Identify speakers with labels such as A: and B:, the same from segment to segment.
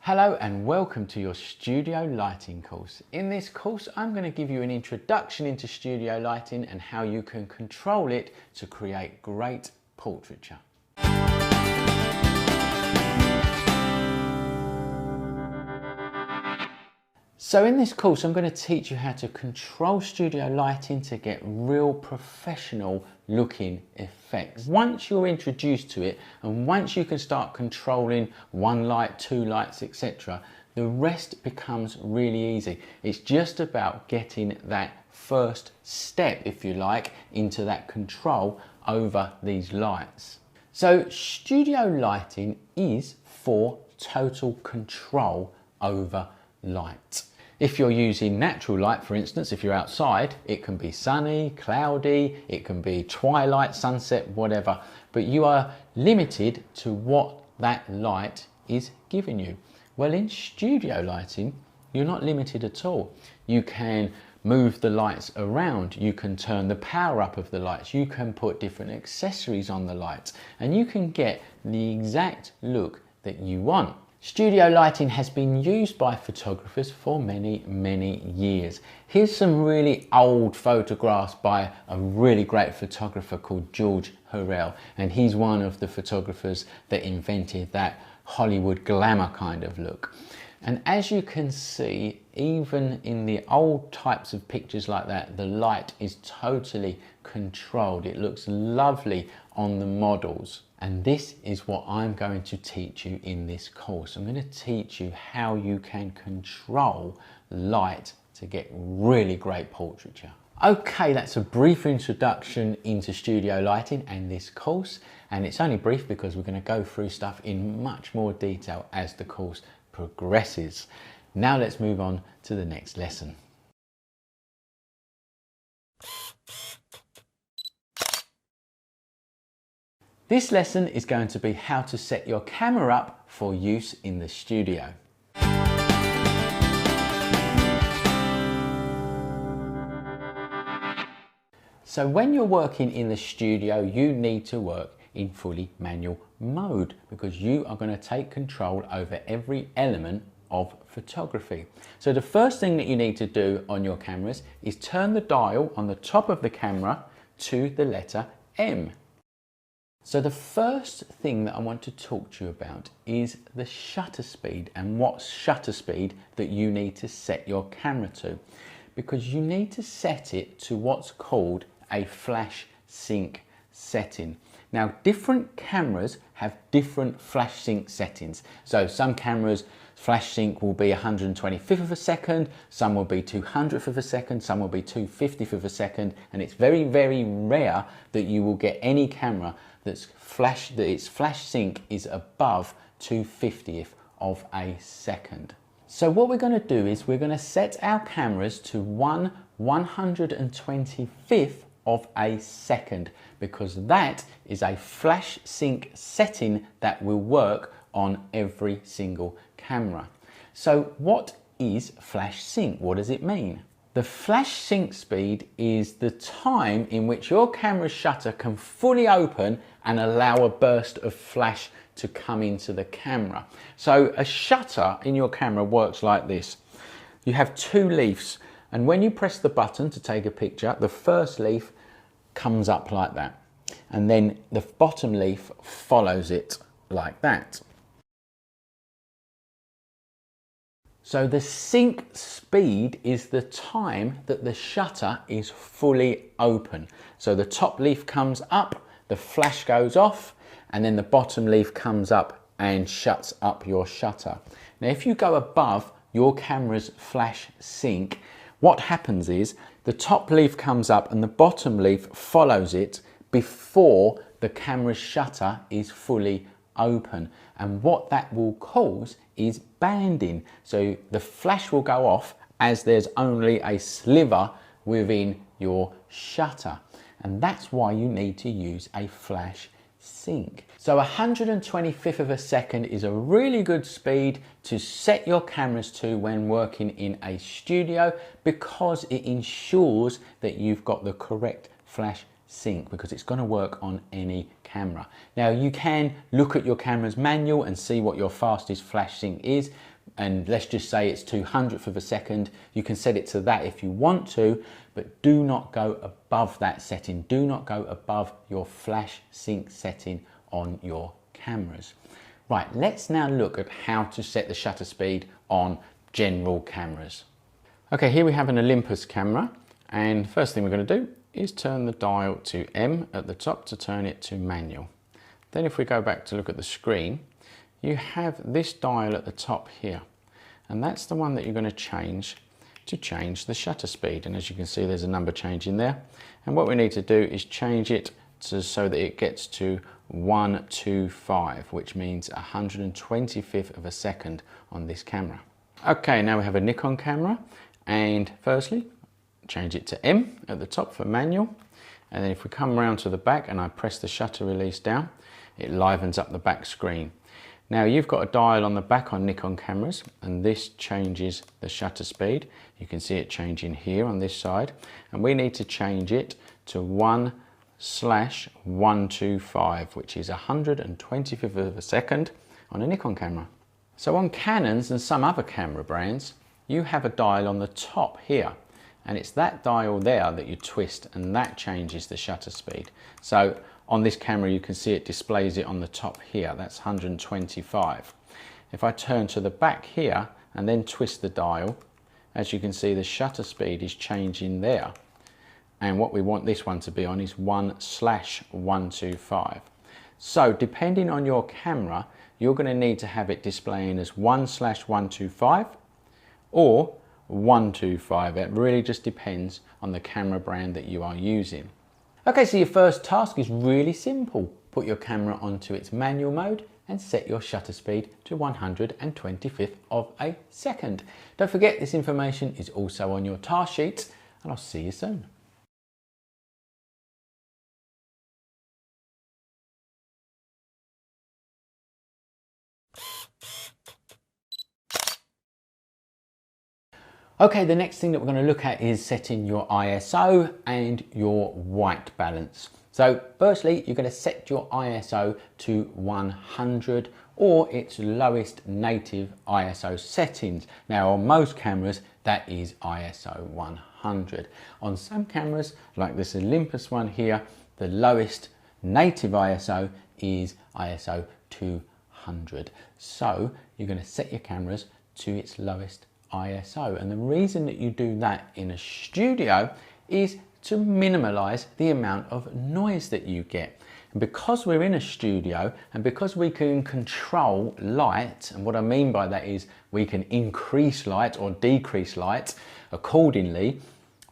A: Hello and welcome to your studio lighting course. In this course I'm going to give you an introduction into studio lighting and how you can control it to create great portraiture. So in this course I'm going to teach you how to control studio lighting to get real professional looking effects. Once you're introduced to it and once you can start controlling one light, two lights, etc., the rest becomes really easy. It's just about getting that first step, if you like, into that control over these lights. So studio lighting is for total control over light. If you're using natural light, for instance, if you're outside, it can be sunny, cloudy, it can be twilight, sunset, whatever, but you are limited to what that light is giving you. Well, in studio lighting, you're not limited at all. You can move the lights around, you can turn the power up of the lights, you can put different accessories on the lights, and you can get the exact look that you want. Studio lighting has been used by photographers for many years. Here's some really old photographs by a really great photographer called George Hurrell, and he's one of the photographers that invented that Hollywood glamour kind of look. And as you can see, even in the old types of pictures like that, the light is totally controlled. It looks lovely on the models. And this is what I'm going to teach you in this course. I'm going to teach you how you can control light to get really great portraiture. Okay, that's a brief introduction into studio lighting and this course. And it's only brief because we're going to go through stuff in much more detail as the course progresses. Now let's move on to the next lesson. This lesson is going to be how to set your camera up for use in the studio. So when you're working in the studio, you need to work in fully manual mode because you are going to take control over every element of photography. So the first thing that you need to do on your cameras is turn the dial on the top of the camera to the letter M. So the first thing that I want to talk to you about is the shutter speed and what shutter speed that you need to set your camera to, because you need to set it to what's called a flash sync setting. Now, different cameras have different flash sync settings. So some cameras flash sync will be 125th of a second, some will be 200th of a second, some will be 250th of a second, and it's very rare that you will get any camera its flash sync is above 250th of a second. So what we're going to do is we're going to set our cameras to 1/125th of a second, because that is a flash sync setting that will work on every single camera. So what is flash sync? What does it mean? The flash sync speed is the time in which your camera's shutter can fully open and allow a burst of flash to come into the camera. So a shutter in your camera works like this. You have two leaves, and when you press the button to take a picture, the first leaf comes up like that, and then the bottom leaf follows it like that. So the sync speed is the time that the shutter is fully open. So the top leaf comes up, the flash goes off, and then the bottom leaf comes up and shuts up your shutter. Now, if you go above your camera's flash sync, what happens is the top leaf comes up and the bottom leaf follows it before the camera's shutter is fully open, and what that will cause is banding. So the flash will go off as there's only a sliver within your shutter, and that's why you need to use a flash sync. So 125th of a second is a really good speed to set your cameras to when working in a studio, because it ensures that you've got the correct flash sync, because it's going to work on any camera. Now you can look at your camera's manual and see what your fastest flash sync is, and let's just say it's 200th of a second. You can set it to that if you want to, but do not go above that setting. Do not go above your flash sync setting on your cameras. Right, let's now look at how to set the shutter speed on general cameras. Okay, here we have an Olympus camera, and the first thing we're going to do is turn the dial to M at the top to turn it to manual. Then if we go back to look at the screen, you have this dial at the top here, and that's the one that you're going to change the shutter speed. And as you can see, there's a number change in there, and what we need to do is change it so that it gets to 125, which means 125th of a second on this camera. Okay, now we have a Nikon camera, and firstly change it to M at the top for manual, and then if we come around to the back and I press the shutter release down, it livens up the back screen. Now you've got a dial on the back on Nikon cameras, and this changes the shutter speed. You can see it changing here on this side, and we need to change it to 1/125, which is 125th of a second on a Nikon camera. So on Canons and some other camera brands, you have a dial on the top here, and it's that dial there that you twist, and that changes the shutter speed. So on this camera you can see it displays it on the top here, that's 125. If I turn to the back here and then twist the dial, as you can see the shutter speed is changing there, and what we want this one to be on is 1/125. So depending on your camera, you're going to need to have it displaying as 1/125 or 125. It really just depends on the camera brand that you are using. Okay, so your first task is really simple. Put your camera onto its manual mode and set your shutter speed to 125th of a second. Don't forget, this information is also on your task sheets, and I'll see you soon. Okay, the next thing that we're going to look at is setting your ISO and your white balance. So firstly, you're going to set your ISO to 100 or its lowest native ISO settings. Now on most cameras, that is ISO 100. On some cameras, like this Olympus one here, the lowest native ISO is ISO 200. So you're going to set your cameras to its lowest ISO, and the reason that you do that in a studio is to minimize the amount of noise that you get. And because we're in a studio and because we can control light, and what I mean by that is we can increase light or decrease light accordingly,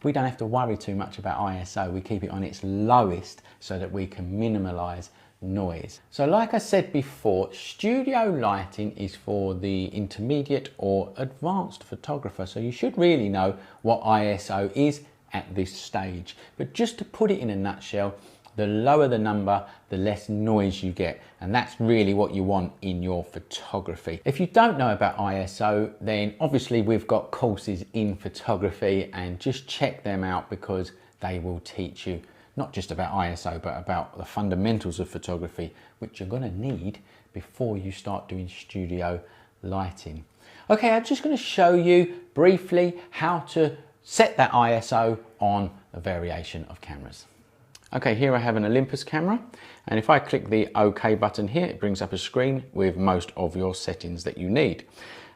A: we don't have to worry too much about ISO. We keep it on its lowest so that we can minimize noise. So like I said before, studio lighting is for the intermediate or advanced photographer, so you should really know what ISO is at this stage. But just to put it in a nutshell, the lower the number, the less noise you get, and that's really what you want in your photography. If you don't know about ISO, then obviously we've got courses in photography, and just check them out because they will teach you not just about ISO, but about the fundamentals of photography, which you're going to need before you start doing studio lighting. Okay, I'm just going to show you briefly how to set that ISO on a variation of cameras. Okay, here I have an Olympus camera, and if I click the OK button here, it brings up a screen with most of your settings that you need.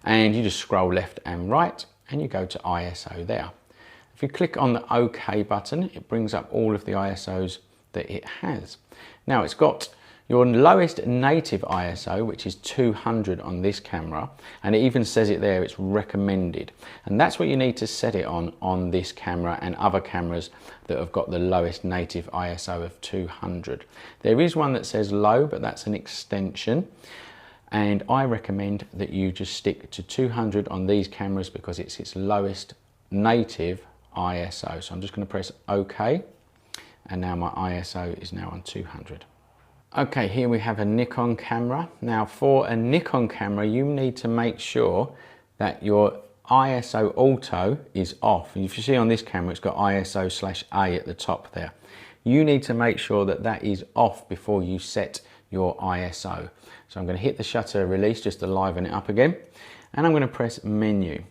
A: And you just scroll left and right, and you go to ISO there. If you click on the OK button, it brings up all of the ISOs that it has. Now it's got your lowest native ISO, which is 200 on this camera, and it even says it there, it's recommended. And that's what you need to set it on this camera and other cameras that have got the lowest native ISO of 200. There is one that says low, but that's an extension. And I recommend that you just stick to 200 on these cameras because it's its lowest native ISO. So I'm just going to press OK, and now my ISO is now on 200. Okay, here we have a Nikon camera. Now for a Nikon camera, you need to make sure that your ISO auto is off. And if you see on this camera, it's got ISO/A at the top there. You need to make sure that that is off before you set your ISO. So I'm going to hit the shutter release just to liven it up again. and I'm going to press menu.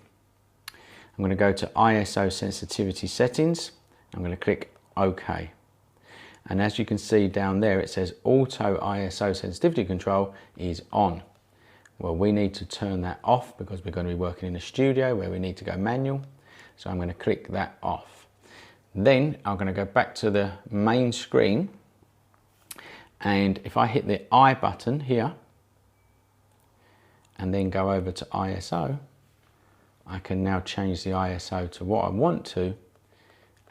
A: I'm going to go to ISO sensitivity settings. I'm going to click OK. And as you can see down there, it says auto ISO sensitivity control is on. Well, we need to turn that off because we're going to be working in a studio where we need to go manual. So I'm going to click that off. Then I'm going to go back to the main screen. And if I hit the I button here and then go over to ISO, I can now change the ISO to what I want to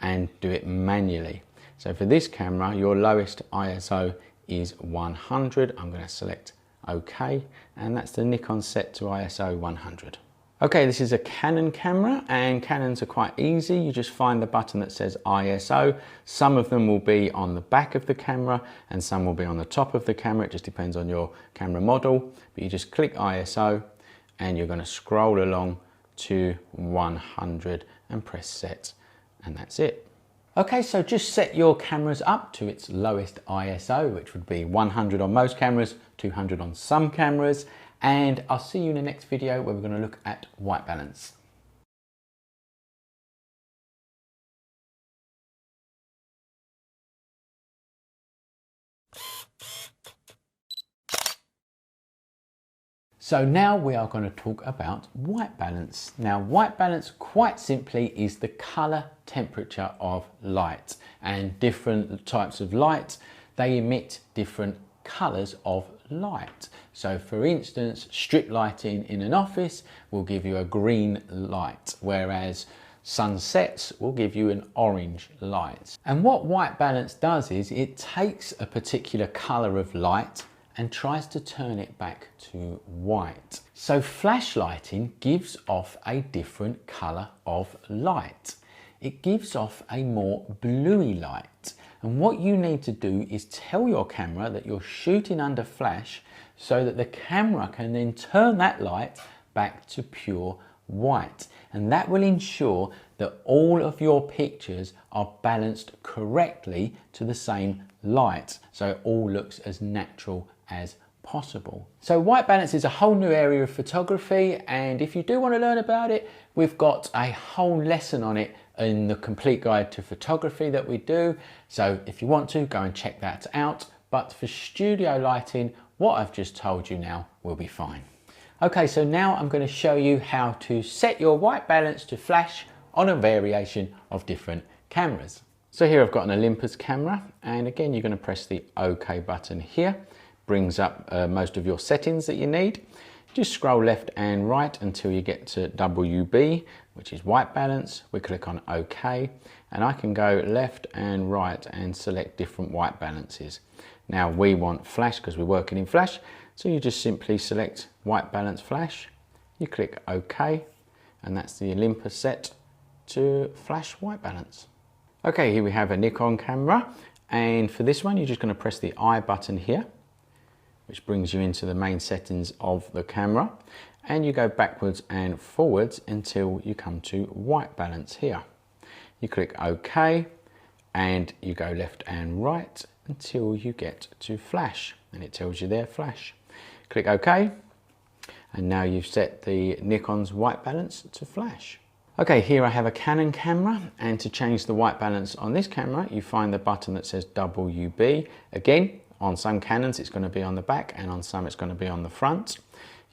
A: and do it manually. So for this camera, your lowest ISO is 100. I'm going to select OK, and that's the Nikon set to ISO 100. Okay, this is a Canon camera, and Canons are quite easy. You just find the button that says ISO. Some of them will be on the back of the camera and some will be on the top of the camera. It just depends on your camera model. But you just click ISO and you're going to scroll along to 100 and press set, and that's it. Okay, so just set your cameras up to its lowest ISO, which would be 100 on most cameras, 200 on some cameras, and I'll see you in the next video where we're going to look at white balance. So now we are going to talk about white balance. Now, white balance quite simply is the color temperature of light, and different types of light, they emit different colors of light. So for instance, strip lighting in an office will give you a green light, whereas sunsets will give you an orange light. And what white balance does is it takes a particular color of light and tries to turn it back to white. So flash lighting gives off a different color of light. It gives off a more bluey light. And what you need to do is tell your camera that you're shooting under flash so that the camera can then turn that light back to pure white. And that will ensure that all of your pictures are balanced correctly to the same light, so it all looks as natural as possible. So white balance is a whole new area of photography, and if you do want to learn about it, we've got a whole lesson on it in the complete guide to photography that we do. So if you want to, go and check that out. But for studio lighting, what I've just told you now will be fine. Okay, so now I'm going to show you how to set your white balance to flash on a variation of different cameras. So here I've got an Olympus camera, and again you're going to press the OK button here. Brings up most of your settings that you need. Just scroll left and right until you get to WB, which is white balance. We click on OK, and I can go left and right and select different white balances. Now we want flash because we're working in flash, so you just simply select white balance flash. You click OK, and that's the Olympus set to flash white balance. Okay, here we have a Nikon camera, and for this one you're just going to press the I button here, which brings you into the main settings of the camera, and you go backwards and forwards until you come to white balance here. You click OK, and you go left and right until you get to flash, and it tells you there flash. Click OK, and now you've set the Nikon's white balance to flash. Okay, here I have a Canon camera, and to change the white balance on this camera, you find the button that says WB. Again, on some Canons it's going to be on the back, and on some it's going to be on the front.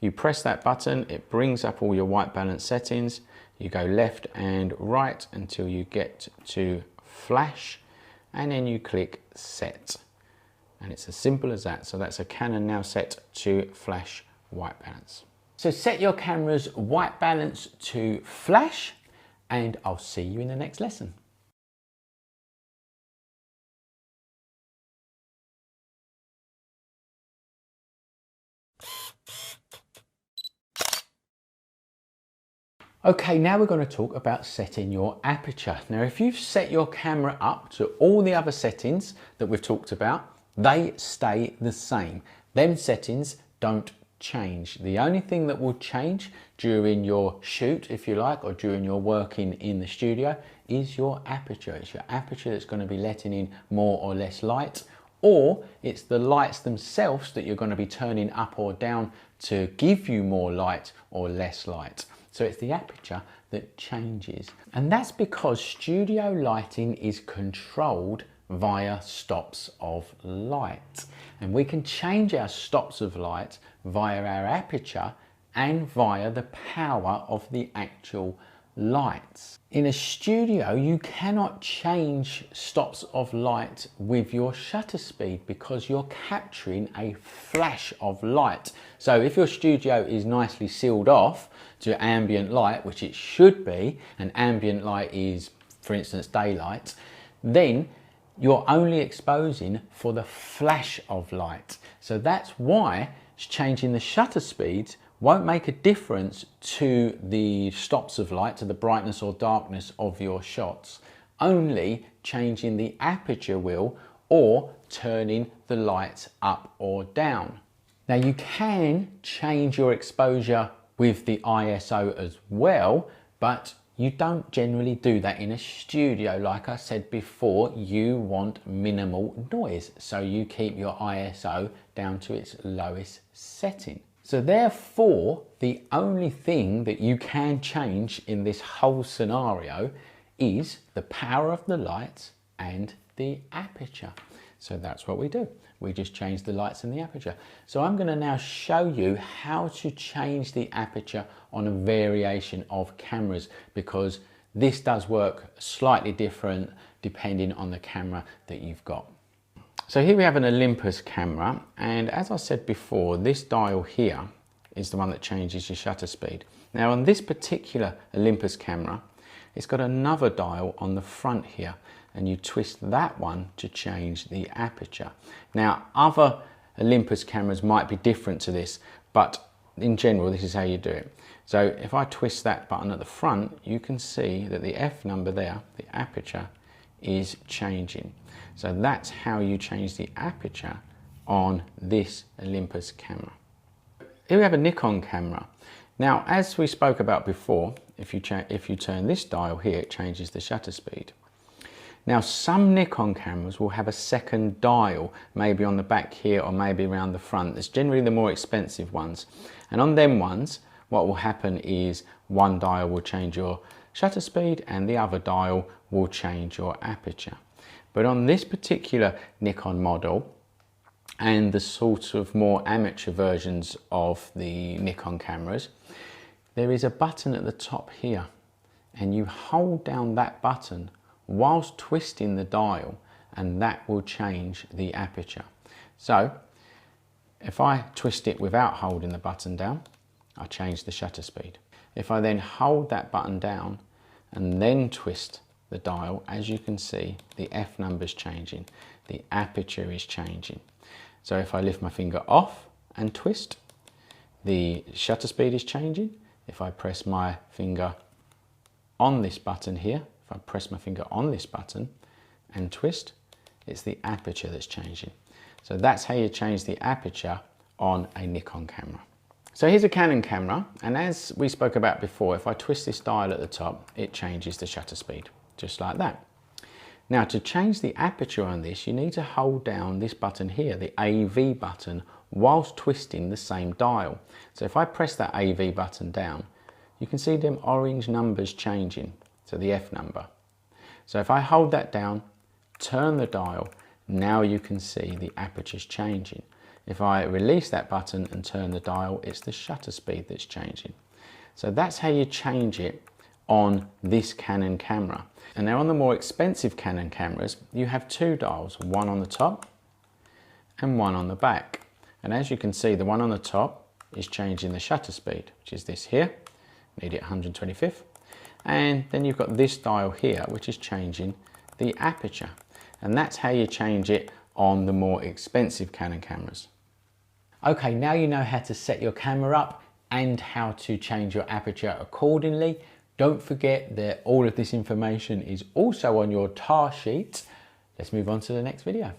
A: You press that button, it brings up all your white balance settings. You go left and right until you get to flash, and then you click set. And it's as simple as that. So that's a Canon now set to flash white balance. So set your camera's white balance to flash, and I'll see you in the next lesson. Okay, now we're going to talk about setting your aperture. Now, if you've set your camera up to all the other settings that we've talked about, they stay the same. Them settings don't change. The only thing that will change during your shoot, if you like, or during your working in the studio is your aperture. It's your aperture that's going to be letting in more or less light, or it's the lights themselves that you're going to be turning up or down to give you more light or less light. So it's the aperture that changes. And that's because studio lighting is controlled via stops of light. And we can change our stops of light via our aperture and via the power of the actual lights. In a studio, you cannot change stops of light with your shutter speed because you're capturing a flash of light. So if your studio is nicely sealed off to ambient light, which it should be, and ambient light is, for instance, daylight, then you're only exposing for the flash of light. So that's why changing the shutter speeds won't make a difference to the stops of light, to the brightness or darkness of your shots. Only changing the aperture will, or turning the lights up or down. Now you can change your exposure with the ISO as well, but you don't generally do that in a studio. Like I said before, you want minimal noise, so you keep your ISO down to its lowest setting. So therefore, the only thing that you can change in this whole scenario is the power of the lights and the aperture. So that's what we do. We just change the lights and the aperture. So I'm going to now show you how to change the aperture on a variation of cameras, because this does work slightly different depending on the camera that you've got. So here we have an Olympus camera, and as I said before, this dial here is the one that changes your shutter speed. Now on this particular Olympus camera, it's got another dial on the front here, and you twist that one to change the aperture. Now other Olympus cameras might be different to this, but in general this is how you do it. So if I twist that button at the front, you can see that the F number there, the aperture, is changing. So that's how you change the aperture on this Olympus camera. Here we have a Nikon camera. Now, as we spoke about before, if you turn this dial here, it changes the shutter speed. Now, some Nikon cameras will have a second dial, maybe on the back here or maybe around the front. That's generally the more expensive ones. And on them ones, what will happen is one dial will change your shutter speed and the other dial will change your aperture. But on this particular Nikon model and the sort of more amateur versions of the Nikon cameras, there is a button at the top here, and you hold down that button whilst twisting the dial, and that will change the aperture. So if I twist it without holding the button down, I change the shutter speed. If I then hold that button down and then twist the dial, as you can see, the F number's changing, the aperture is changing. So if I lift my finger off and twist, the shutter speed is changing. If I press my finger on this button here, if I press my finger on this button and twist, it's the aperture that's changing. So that's how you change the aperture on a Nikon camera. So here's a Canon camera, and as we spoke about before, if I twist this dial at the top, it changes the shutter speed, just like that. Now to change the aperture on this, you need to hold down this button here, the AV button, whilst twisting the same dial. So if I press that AV button down, you can see them orange numbers changing, so the F number. So if I hold that down, turn the dial, now you can see the aperture's changing. If I release that button and turn the dial, it's the shutter speed that's changing. So that's how you change it on this Canon camera. And now on the more expensive Canon cameras, you have two dials, one on the top and one on the back. And as you can see, the one on the top is changing the shutter speed, which is this here, need it 125th. And then you've got this dial here, which is changing the aperture. And that's how you change it on the more expensive Canon cameras. Okay, now you know how to set your camera up and how to change your aperture accordingly. Don't forget that all of this information is also on your task sheet. Let's move on to the next video.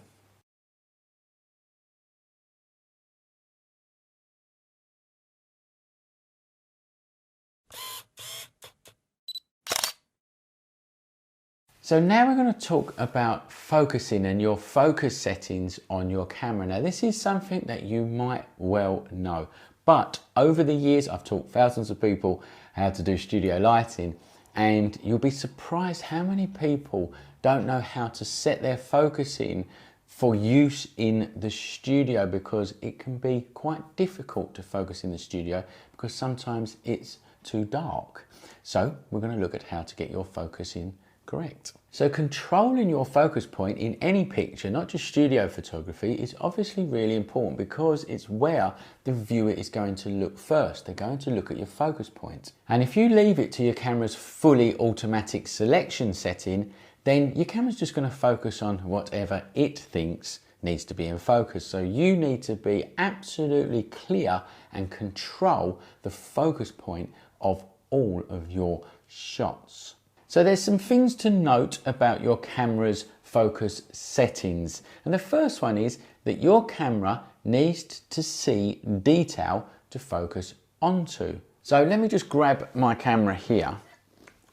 A: So now we're going to talk about focusing and your focus settings on your camera. Now this is something that you might well know, But over the years, I've taught thousands of people how to do studio lighting, and you'll be surprised how many people don't know how to set their focusing for use in the studio, because it can be quite difficult to focus in the studio because sometimes it's too dark. So we're going to look at how to get your focusing correct. So controlling your focus point in any picture, not just studio photography, is obviously really important because it's where the viewer is going to look first. They're going to look at your focus point. And if you leave it to your camera's fully automatic selection setting, then your camera's just going to focus on whatever it thinks needs to be in focus. So you need to be absolutely clear and control the focus point of all of your shots. So there's some things to note about your camera's focus settings. And the first one is that your camera needs to see detail to focus onto. So let me just grab my camera here,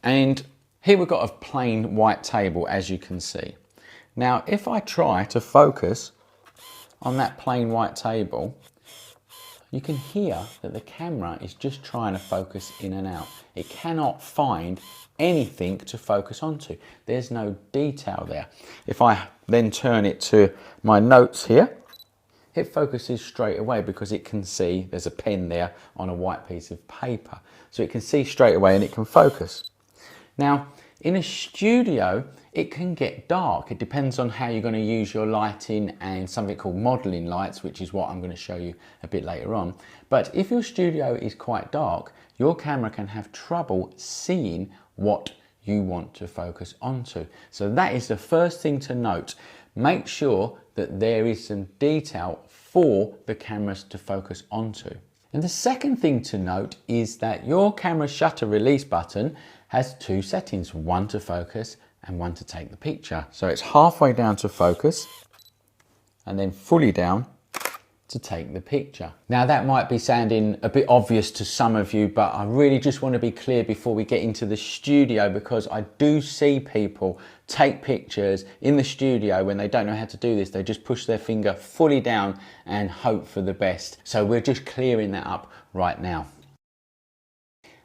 A: and here we've got a plain white table, as you can see. Now, if I try to focus on that plain white table, you can hear that the camera is just trying to focus in and out. It cannot find anything to focus onto. There's no detail there. If I then turn it to my notes here, it focuses straight away because it can see there's a pen there on a white piece of paper. So it can see straight away and it can focus. Now, in a studio, it can get dark. It depends on how you're going to use your lighting and something called modeling lights, which is what I'm going to show you a bit later on. But if your studio is quite dark, your camera can have trouble seeing what you want to focus onto. So that is the first thing to note. Make sure that there is some detail for the cameras to focus onto. And the second thing to note is that your camera shutter release button has two settings, one to focus and one to take the picture. So it's halfway down to focus and then fully down to take the picture. Now that might be sounding a bit obvious to some of you, but I really just want to be clear before we get into the studio, because I do see people take pictures in the studio when they don't know how to do this. They just push their finger fully down and hope for the best. So we're just clearing that up right now.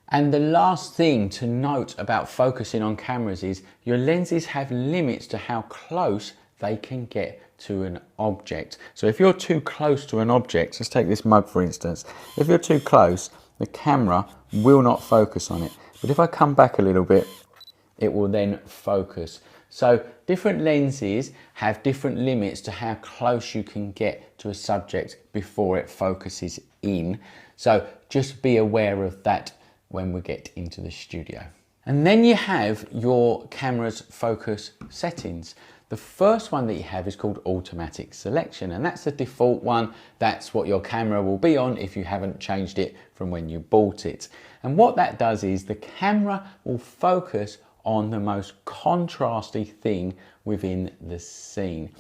A: And the last thing to note about focusing on cameras is your lenses have limits to how close they can get to an object. So if you're too close to an object, let's take this mug for instance, if you're too close, the camera will not focus on it. But if I come back a little bit, it will then focus. So different lenses have different limits to how close you can get to a subject before it focuses in. So just be aware of that when we get into the studio. And then you have your camera's focus settings. The first one that you have is called automatic selection, and that's the default one. That's what your camera will be on if you haven't changed it from when you bought it. And what that does is the camera will focus on the most contrasty thing within the scene.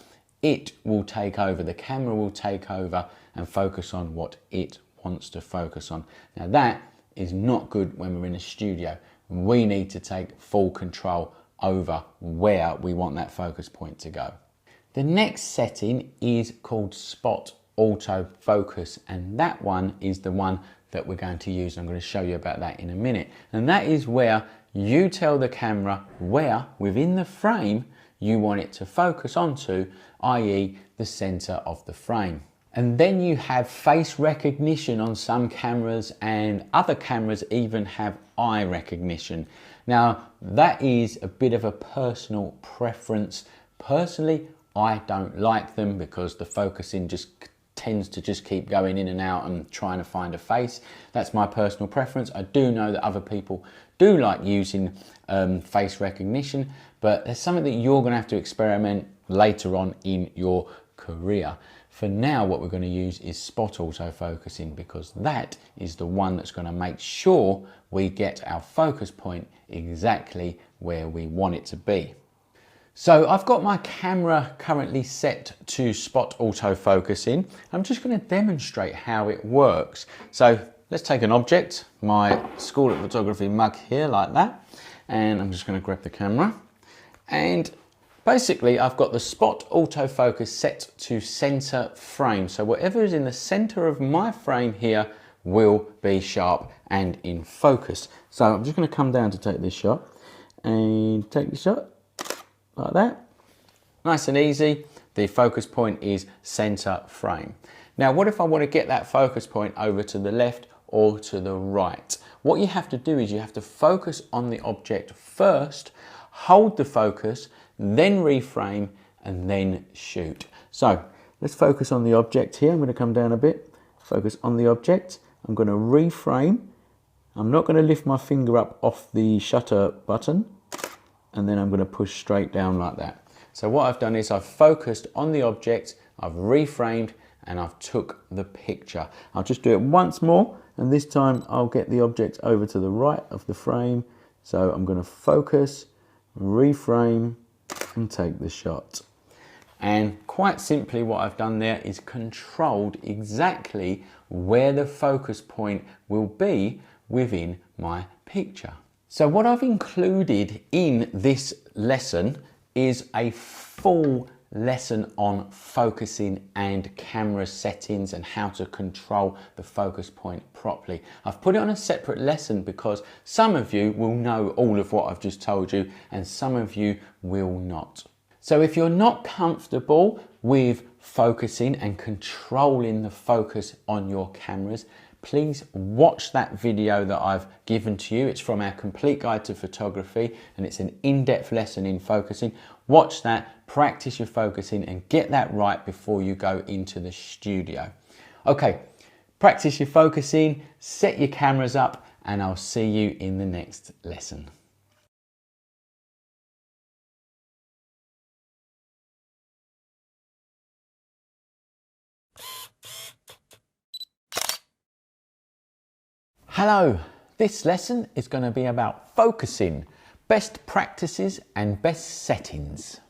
A: It will take over, the camera will take over and focus on what it wants to focus on. Now that is not good when we're in a studio. We need to take full control over where we want that focus point to go. The next setting is called Spot Autofocus, and that one is the one that we're going to use. I'm going to show you about that in a minute. And that is where you tell the camera where within the frame you want it to focus onto, i.e. the center of the frame. And then you have face recognition on some cameras, and other cameras even have eye recognition. Now that is a bit of a personal preference. Personally, I don't like them because the focusing just tends to just keep going in and out and trying to find a face. That's my personal preference. I do know that other people do like using face recognition, but there's something that you're going to have to experiment later on in your career. For now, what we're going to use is spot autofocusing, because that is the one that's going to make sure we get our focus point exactly where we want it to be. So I've got my camera currently set to spot autofocusing. I'm just going to demonstrate how it works. So let's take an object, my School of Photography mug here like that, and I'm just going to grab the camera, and basically I've got the spot autofocus set to center frame. So whatever is in the center of my frame here will be sharp and in focus. So I'm just going to come down to take this shot and take the shot like that. Nice and easy. The focus point is center frame. Now, what if I want to get that focus point over to the left or to the right? What you have to do is you have to focus on the object first, hold the focus, then reframe, and then shoot. So let's focus on the object here. I'm going to come down a bit, focus on the object. I'm going to reframe. I'm not going to lift my finger up off the shutter button, and then I'm going to push straight down like that. So what I've done is I've focused on the object, I've reframed, and I've took the picture. I'll just do it once more, and this time I'll get the object over to the right of the frame. So I'm going to focus, reframe, and take the shot. And quite simply what I've done there is controlled exactly where the focus point will be within my picture. So what I've included in this lesson is a full lesson on focusing and camera settings and how to control the focus point properly. I've put it on a separate lesson because some of you will know all of what I've just told you and some of you will not. So if you're not comfortable with focusing and controlling the focus on your cameras, please watch that video that I've given to you. It's from our Complete Guide to Photography and it's an in-depth lesson in focusing. Watch that, practice your focusing and get that right before you go into the studio. Okay, practice your focusing, set your cameras up, and I'll see you in the next lesson. Hello, this lesson is going to be about focusing, best practices and best settings.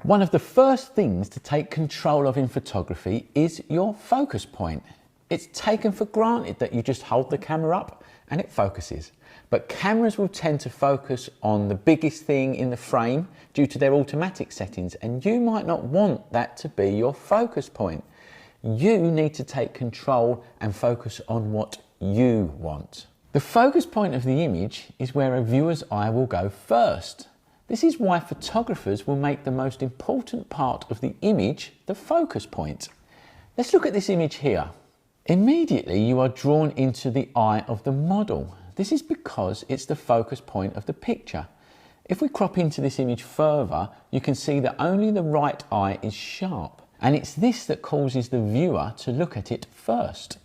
A: One of the first things to take control of in photography is your focus point. It's taken for granted that you just hold the camera up and it focuses. But cameras will tend to focus on the biggest thing in the frame due to their automatic settings, and you might not want that to be your focus point. You need to take control and focus on what you want. The focus point of the image is where a viewer's eye will go first. This is why photographers will make the most important part of the image the focus point. Let's look at this image here. Immediately you are drawn into the eye of the model. This is because it's the focus point of the picture. If we crop into this image further, you can see that only the right eye is sharp. And it's this that causes the viewer to look at it first.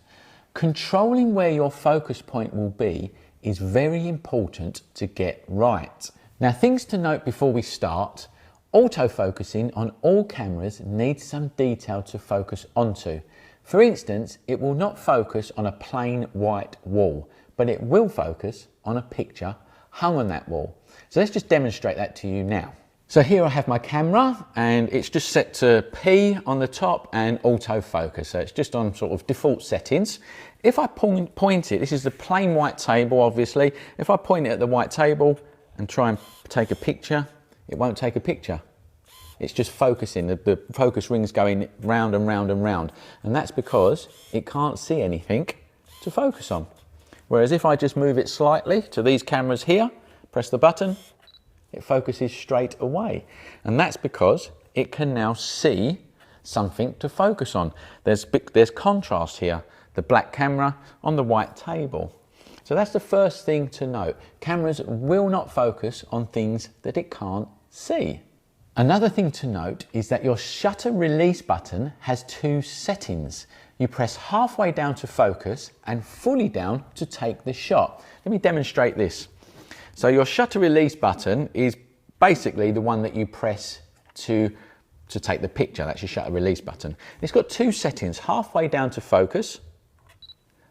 A: Controlling where your focus point will be is very important to get right. Now, things to note before we start. Autofocusing on all cameras needs some detail to focus onto. For instance, it will not focus on a plain white wall, but it will focus on a picture hung on that wall. So let's just demonstrate that to you now. So here I have my camera and it's just set to P on the top and autofocus. So it's just on sort of default settings. If I point it, this is the plain white table obviously. If I point it at the white table and try and take a picture, it won't take a picture. It's just focusing, the focus ring's going round and round and round. And that's because it can't see anything to focus on. Whereas if I just move it slightly to these cameras here, press the button, it focuses straight away. And that's because it can now see something to focus on. There's contrast here, the black camera on the white table. So that's the first thing to note. Cameras will not focus on things that it can't see. Another thing to note is that your shutter release button has two settings. You press halfway down to focus and fully down to take the shot. Let me demonstrate this. So your shutter release button is basically the one that you press to take the picture. That's your shutter release button. It's got two settings, halfway down to focus,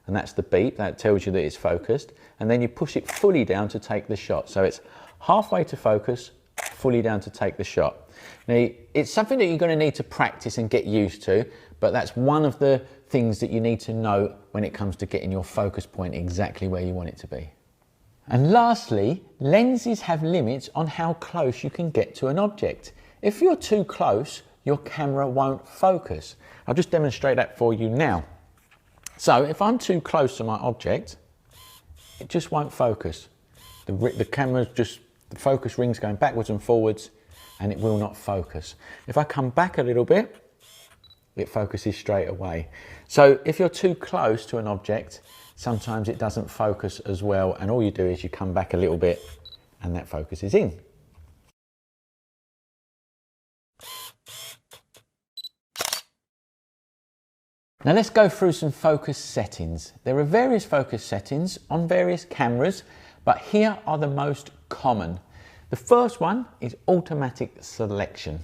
A: and that's the beep, that tells you that it's focused, and then you push it fully down to take the shot. So it's halfway to focus, fully down to take the shot. Now, it's something that you're going to need to practice and get used to, but that's one of the things that you need to know when it comes to getting your focus point exactly where you want it to be. And lastly, lenses have limits on how close you can get to an object. If you're too close, your camera won't focus. I'll just demonstrate that for you now. So if I'm too close to my object, it just won't focus. The camera's just, the focus ring's going backwards and forwards and it will not focus. If I come back a little bit, it focuses straight away. So if you're too close to an object, sometimes it doesn't focus as well, and all you do is you come back a little bit and that focus is in. Now let's go through some focus settings. There are various focus settings on various cameras, but here are the most common. The first one is automatic selection.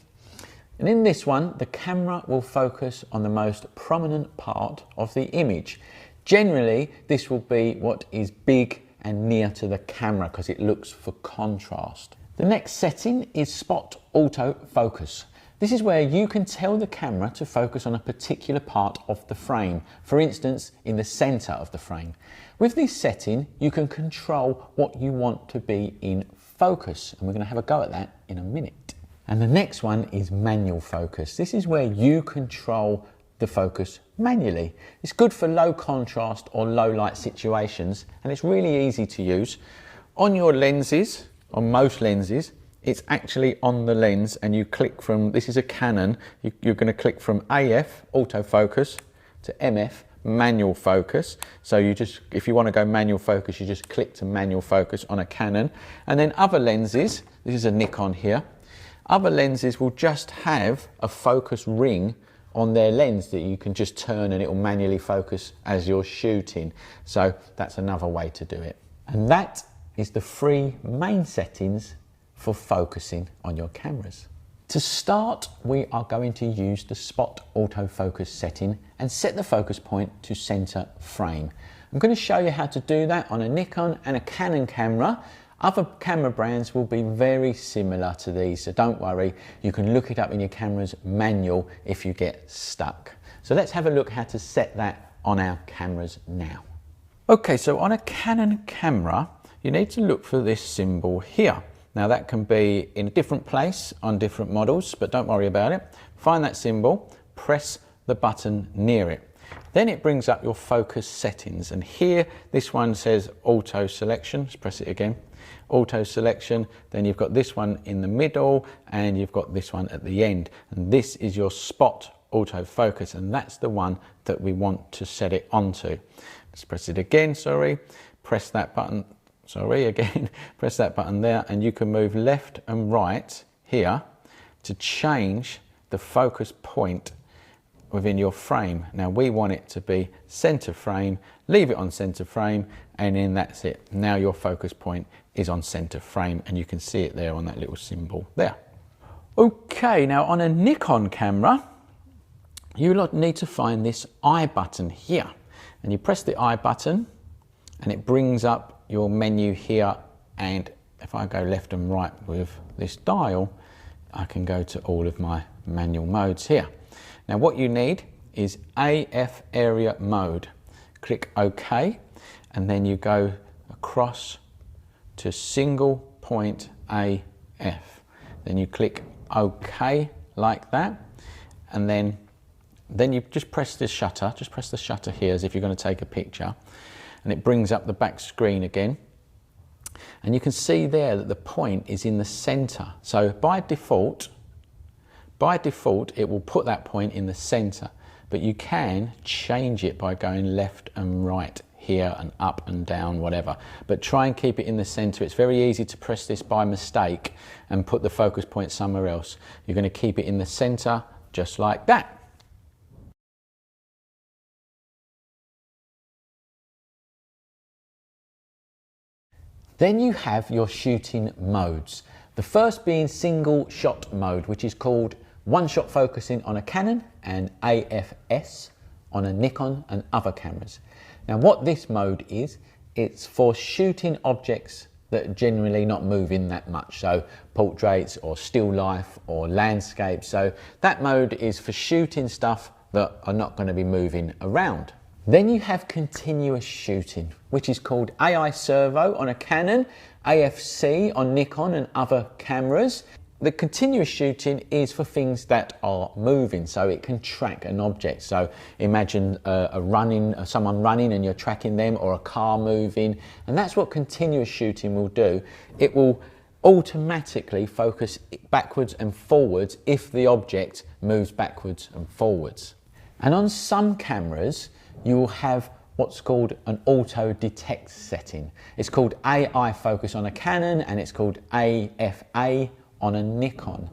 A: And in this one, the camera will focus on the most prominent part of the image. Generally, this will be what is big and near to the camera because it looks for contrast. The next setting is spot autofocus. This is where you can tell the camera to focus on a particular part of the frame, for instance, in the center of the frame. With this setting, you can control what you want to be in focus, and we're going to have a go at that in a minute. And the next one is manual focus. This is where you control the focus manually. It's good for low contrast or low light situations, and it's really easy to use. On your lenses, on most lenses, it's actually on the lens, and you click from, this is a Canon, you're going to click from AF, autofocus, to MF, manual focus. So you just, if you want to go manual focus, you just click to manual focus on a Canon. And then other lenses, this is a Nikon here, other lenses will just have a focus ring on their lens that you can just turn and it will manually focus as you're shooting. So that's another way to do it. And that is the 3 main settings for focusing on your cameras. To start, we are going to use the spot autofocus setting and set the focus point to center frame. I'm going to show you how to do that on a Nikon and a Canon camera. Other camera brands will be very similar to these, so don't worry, you can look it up in your camera's manual if you get stuck. So let's have a look how to set that on our cameras now. Okay, so on a Canon camera, you need to look for this symbol here. Now that can be in a different place on different models, but don't worry about it. Find that symbol, press the button near it. Then it brings up your focus settings, and here this one says auto selection. Let's press it again. Auto selection, then you've got this one in the middle and you've got this one at the end, and this is your spot autofocus, and that's the one that we want to set it onto. Let's press it again, sorry, press that button, sorry, again, press that button there, and you can move left and right here to change the focus point within your frame. Now we want it to be center frame, leave it on center frame, and then that's it. Now your focus point is on center frame, and you can see it there on that little symbol there. Okay, now on a Nikon camera, you need to find this I button here, and you press the I button and it brings up your menu here, and if I go left and right with this dial, I can go to all of my manual modes here. Now what you need is AF area mode. Click OK, and then you go across to single point AF. Then you click OK like that, and then you just press this shutter, just press the shutter here as if you're going to take a picture, and it brings up the back screen again. And you can see there that the point is in the center. So by default, it will put that point in the center, but you can change it by going left and right here and up and down, whatever. But try and keep it in the center. It's very easy to press this by mistake and put the focus point somewhere else. You're going to keep it in the center just like that. Then you have your shooting modes. The first being single shot mode, which is called one shot focusing on a Canon and AFS on a Nikon and other cameras. Now what this mode is, it's for shooting objects that are generally not moving that much. So portraits or still life or landscape. So that mode is for shooting stuff that are not going to be moving around. Then you have continuous shooting, which is called AI servo on a Canon, AFC on Nikon and other cameras. the continuous shooting is for things that are moving, so it can track an object. So imagine someone running and you're tracking them, or a car moving, and that's what continuous shooting will do. It will automatically focus backwards and forwards if the object moves backwards and forwards. And on some cameras, you will have what's called an auto detect setting. It's called AI focus on a Canon, and it's called AFA on a Nikon.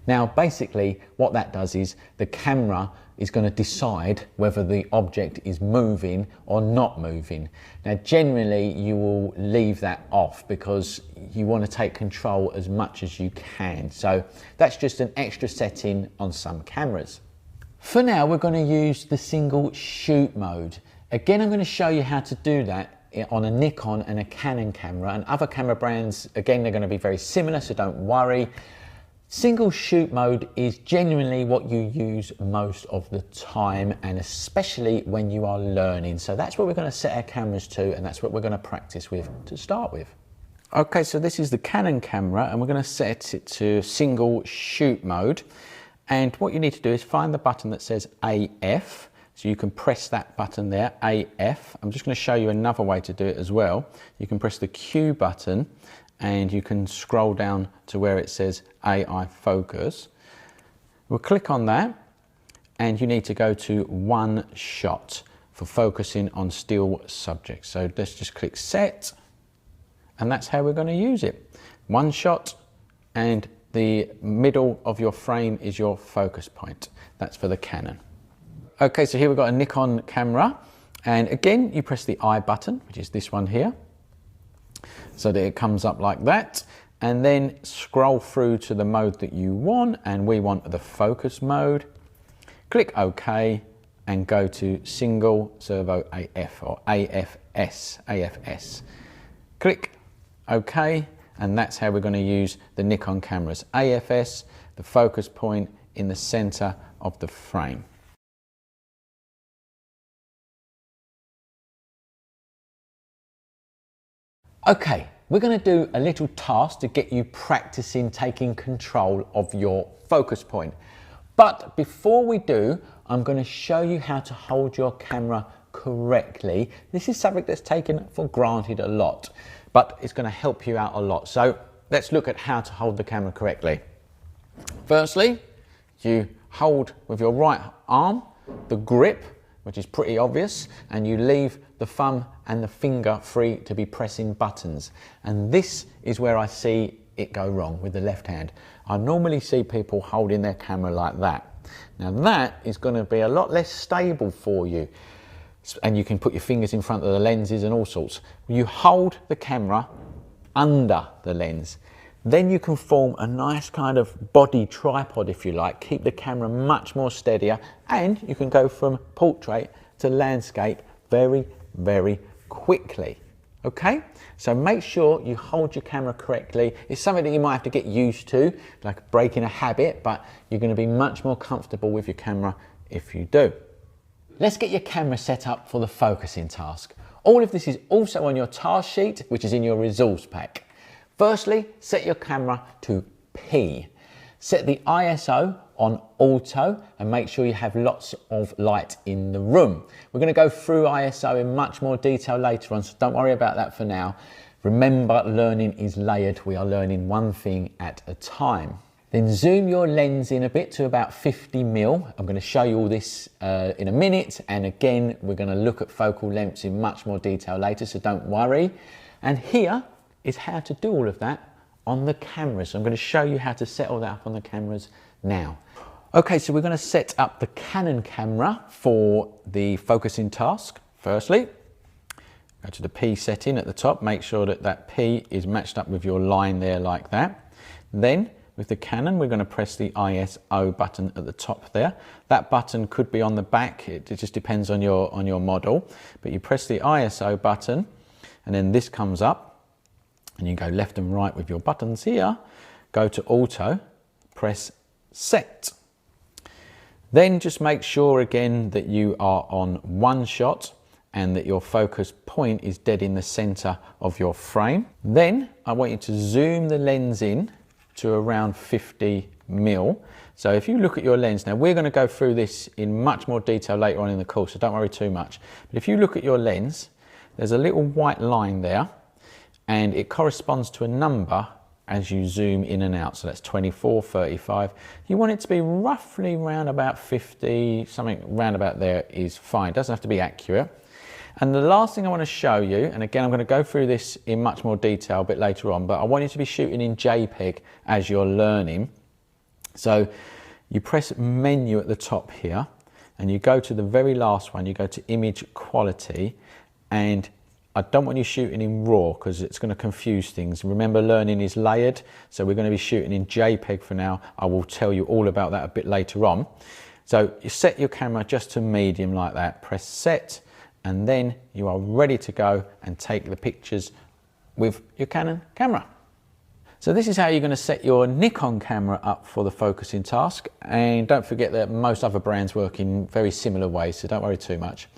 A: Now basically what that does is the camera is going to decide whether the object is moving or not moving. Now generally you will leave that off because you want to take control as much as you can. So that's just an extra setting on some cameras. For now we're going to use the single shoot mode. Again, I'm going to show you how to do that on a Nikon and a Canon camera, and other camera brands, again, they're going to be very similar, so don't worry. Single shoot mode is genuinely what you use most of the time, and especially when you are learning. So that's what we're going to set our cameras to, and that's what we're going to practice with to start with. Okay, so this is the Canon camera, and we're going to set it to single shoot mode. And what you need to do is find the button that says AF. So you can press that button there, AF. I'm just going to show you another way to do it as well. You can press the Q button and you can scroll down to where it says AI focus. We'll click on that, and you need to go to one shot for focusing on still subjects. So let's just click set, and that's how we're going to use it. One shot, and the middle of your frame is your focus point. That's for the Canon. Okay, so here we've got a Nikon camera, and again you press the I button, which is this one here, so that it comes up like that, and then scroll through to the mode that you want, and we want the focus mode. Click OK and go to single servo AF or AFS. Click OK, and that's how we're going to use the Nikon cameras. AFS, the focus point in the center of the frame. Okay, we're going to do a little task to get you practicing taking control of your focus point. But before we do, I'm going to show you how to hold your camera correctly. This is something that's taken for granted a lot, but it's going to help you out a lot. So let's look at how to hold the camera correctly. Firstly, you hold with your right arm the grip, which is pretty obvious, and you leave the thumb and the finger free to be pressing buttons. And this is where I see it go wrong with the left hand. I normally see people holding their camera like that. Now that is going to be a lot less stable for you, and you can put your fingers in front of the lenses and all sorts. You hold the camera under the lens. Then you can form a nice kind of body tripod, if you like, keep the camera much more steadier, and you can go from portrait to landscape very, very quickly. Okay, so make sure you hold your camera correctly. It's something that you might have to get used to, like breaking a habit, but you're going to be much more comfortable with your camera if you do. Let's get your camera set up for the focusing task. All of this is also on your task sheet, which is in your resource pack. Firstly, set your camera to P. Set the ISO on auto and make sure you have lots of light in the room. We're going to go through ISO in much more detail later on, so don't worry about that for now. Remember, learning is layered. We are learning one thing at a time. Then zoom your lens in a bit to about 50mm. I'm going to show you all this in a minute, and again we're going to look at focal lengths in much more detail later, so don't worry. And here is how to do all of that on the cameras. So I'm going to show you how to set all that up on the cameras now. Okay, so we're going to set up the Canon camera for the focusing task. Firstly, go to the P setting at the top, make sure that that P is matched up with your line there like that. Then with the Canon, we're going to press the ISO button at the top there. That button could be on the back, it just depends on your model, but you press the ISO button and then this comes up, and you go left and right with your buttons here, go to auto, press set. Then just make sure again that you are on one shot and that your focus point is dead in the center of your frame. Then I want you to zoom the lens in to around 50 mil. So if you look at your lens, now we're going to go through this in much more detail later on in the course, so don't worry too much. But if you look at your lens, there's a little white line there, and it corresponds to a number as you zoom in and out. So that's 24, 35. You want it to be roughly around about 50, something round about there is fine. It doesn't have to be accurate. And the last thing I want to show you, and again I'm going to go through this in much more detail a bit later on, but I want you to be shooting in JPEG as you're learning. So you press menu at the top here, and you go to the very last one, you go to image quality, and I don't want you shooting in RAW because it's going to confuse things. Remember, learning is layered, so we're going to be shooting in JPEG for now. I will tell you all about that a bit later on. So you set your camera just to medium like that, press set, and then you are ready to go and take the pictures with your Canon camera. So this is how you're going to set your Nikon camera up for the focusing task, and don't forget that most other brands work in very similar ways, so don't worry too much.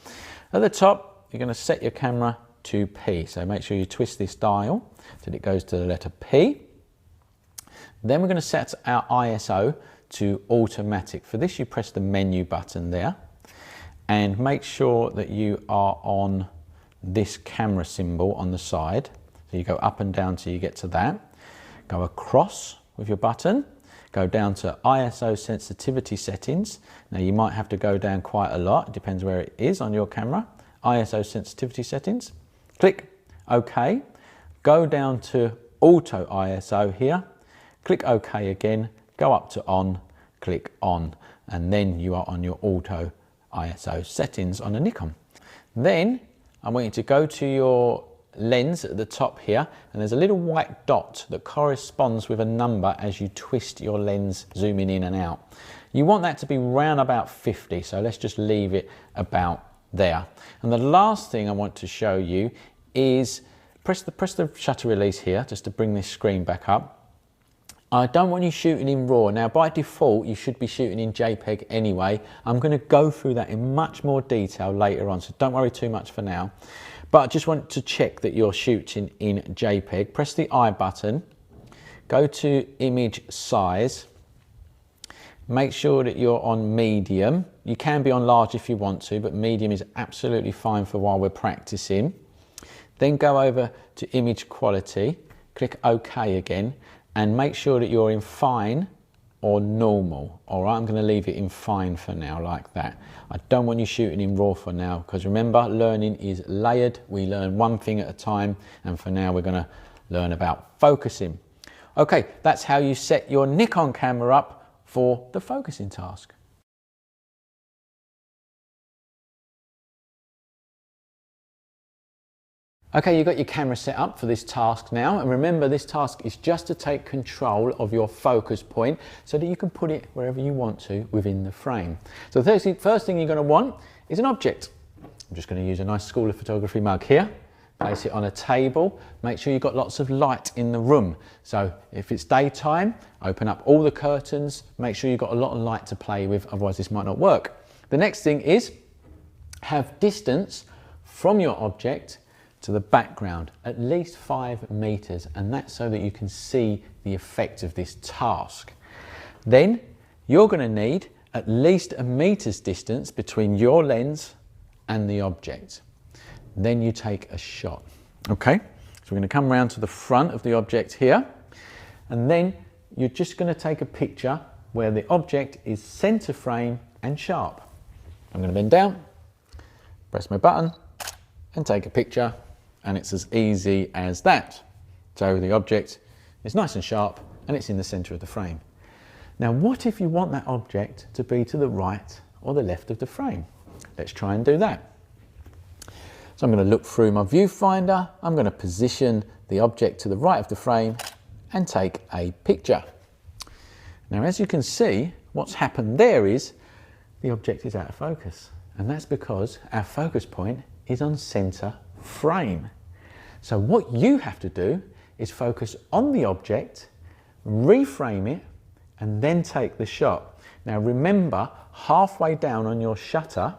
A: At the top, you're going to set your camera to P, so make sure you twist this dial till it goes to the letter P. Then we're going to set our ISO to automatic. For this you press the menu button there and make sure that you are on this camera symbol on the side. So you go up and down till you get to that. Go across with your button, go down to ISO sensitivity settings. Now you might have to go down quite a lot, it depends where it is on your camera. ISO sensitivity settings. Click OK, go down to Auto ISO here, click OK again, go up to On, click On, and then you are on your Auto ISO settings on a Nikon. Then I want you to go to your lens at the top here, and there's a little white dot that corresponds with a number as you twist your lens zooming in and out. You want that to be round about 50, so let's just leave it about there. And the last thing I want to show you is press the shutter release here just to bring this screen back up. I don't want you shooting in RAW. Now by default you should be shooting in JPEG anyway. I'm going to go through that in much more detail later on, so don't worry too much for now. But I just want to check that you're shooting in JPEG. Press the I button, go to image size, make sure that you're on medium. You can be on large if you want to, but medium is absolutely fine for while we're practicing. Then go over to image quality, click OK again, and make sure that you're in fine or normal. All right, I'm going to leave it in fine for now, like that. I don't want you shooting in RAW for now, because remember, learning is layered. We learn one thing at a time, and for now we're going to learn about focusing. Okay, that's how you set your Nikon camera up for the focusing task. Okay, you've got your camera set up for this task now, and remember this task is just to take control of your focus point so that you can put it wherever you want to within the frame. So the first thing you're going to want is an object. I'm just going to use a nice School of Photography mug here, place it on a table, make sure you've got lots of light in the room. So if it's daytime, open up all the curtains, make sure you've got a lot of light to play with, otherwise this might not work. The next thing is have distance from your object to the background, at least 5 meters, and that's so that you can see the effect of this task. Then you're going to need at least a meter's distance between your lens and the object. Then you take a shot. Okay, so we're going to come around to the front of the object here, and then you're just going to take a picture where the object is center frame and sharp. I'm going to bend down, press my button, and take a picture. And it's as easy as that. So the object is nice and sharp and it's in the center of the frame. Now what if you want that object to be to the right or the left of the frame? Let's try and do that. So I'm going to look through my viewfinder, I'm going to position the object to the right of the frame and take a picture. Now as you can see, what's happened there is the object is out of focus, and that's because our focus point is on center frame. So what you have to do is focus on the object, reframe it, and then take the shot. Now remember, halfway down on your shutter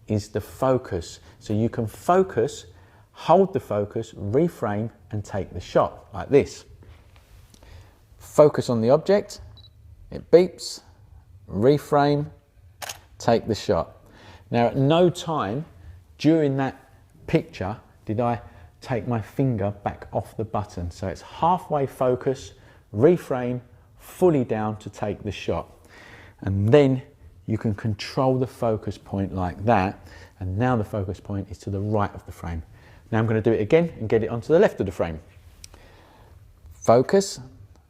A: is the focus. So you can focus, hold the focus, reframe, and take the shot like this. focus on the object, it beeps, reframe, take the shot. Now, at no time during that picture did I take my finger back off the button. So it's halfway focus, reframe, fully down to take the shot. And then you can control the focus point like that. And now the focus point is to the right of the frame. Now I'm going to do it again and get it onto the left of the frame. Focus,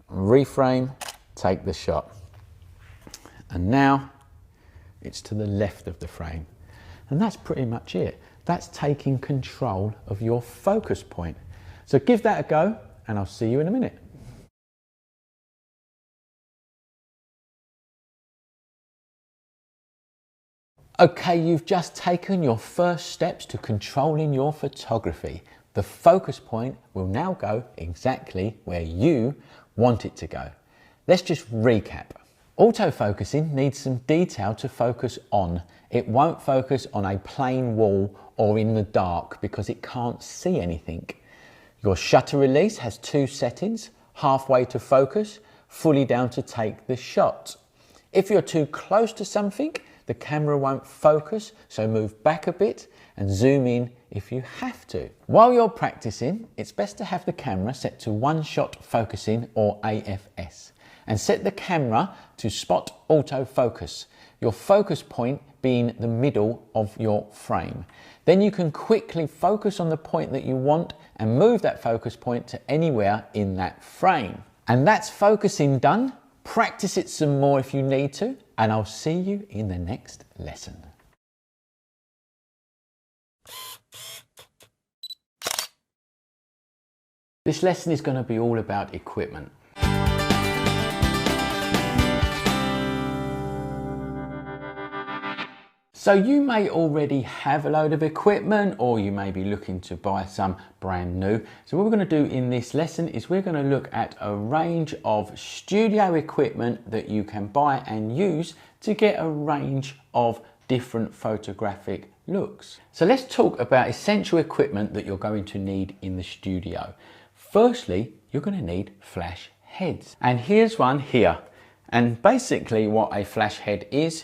A: reframe, take the shot. And now it's to the left of the frame. And that's pretty much it. That's taking control of your focus point. So give that a go and I'll see you in a minute. Okay, you've just taken your first steps to controlling your photography. The focus point will now go exactly where you want it to go. Let's just recap. Autofocusing needs some detail to focus on. It won't focus on a plain wall or in the dark because it can't see anything. Your shutter release has two settings, halfway to focus, fully down to take the shot. If you're too close to something, the camera won't focus, so move back a bit and zoom in if you have to. While you're practicing, it's best to have the camera set to one shot focusing or AFS and set the camera to spot autofocus, your focus point being the middle of your frame. Then you can quickly focus on the point that you want and move that focus point to anywhere in that frame. And that's focusing done. Practice it some more if you need to, and I'll see you in the next lesson. This lesson is going to be all about equipment. So you may already have a load of equipment, or you may be looking to buy some brand new. So what we're going to do in this lesson is we're going to look at a range of studio equipment that you can buy and use to get a range of different photographic looks. So let's talk about essential equipment that you're going to need in the studio. Firstly, you're going to need flash heads. And here's one here. And basically what a flash head is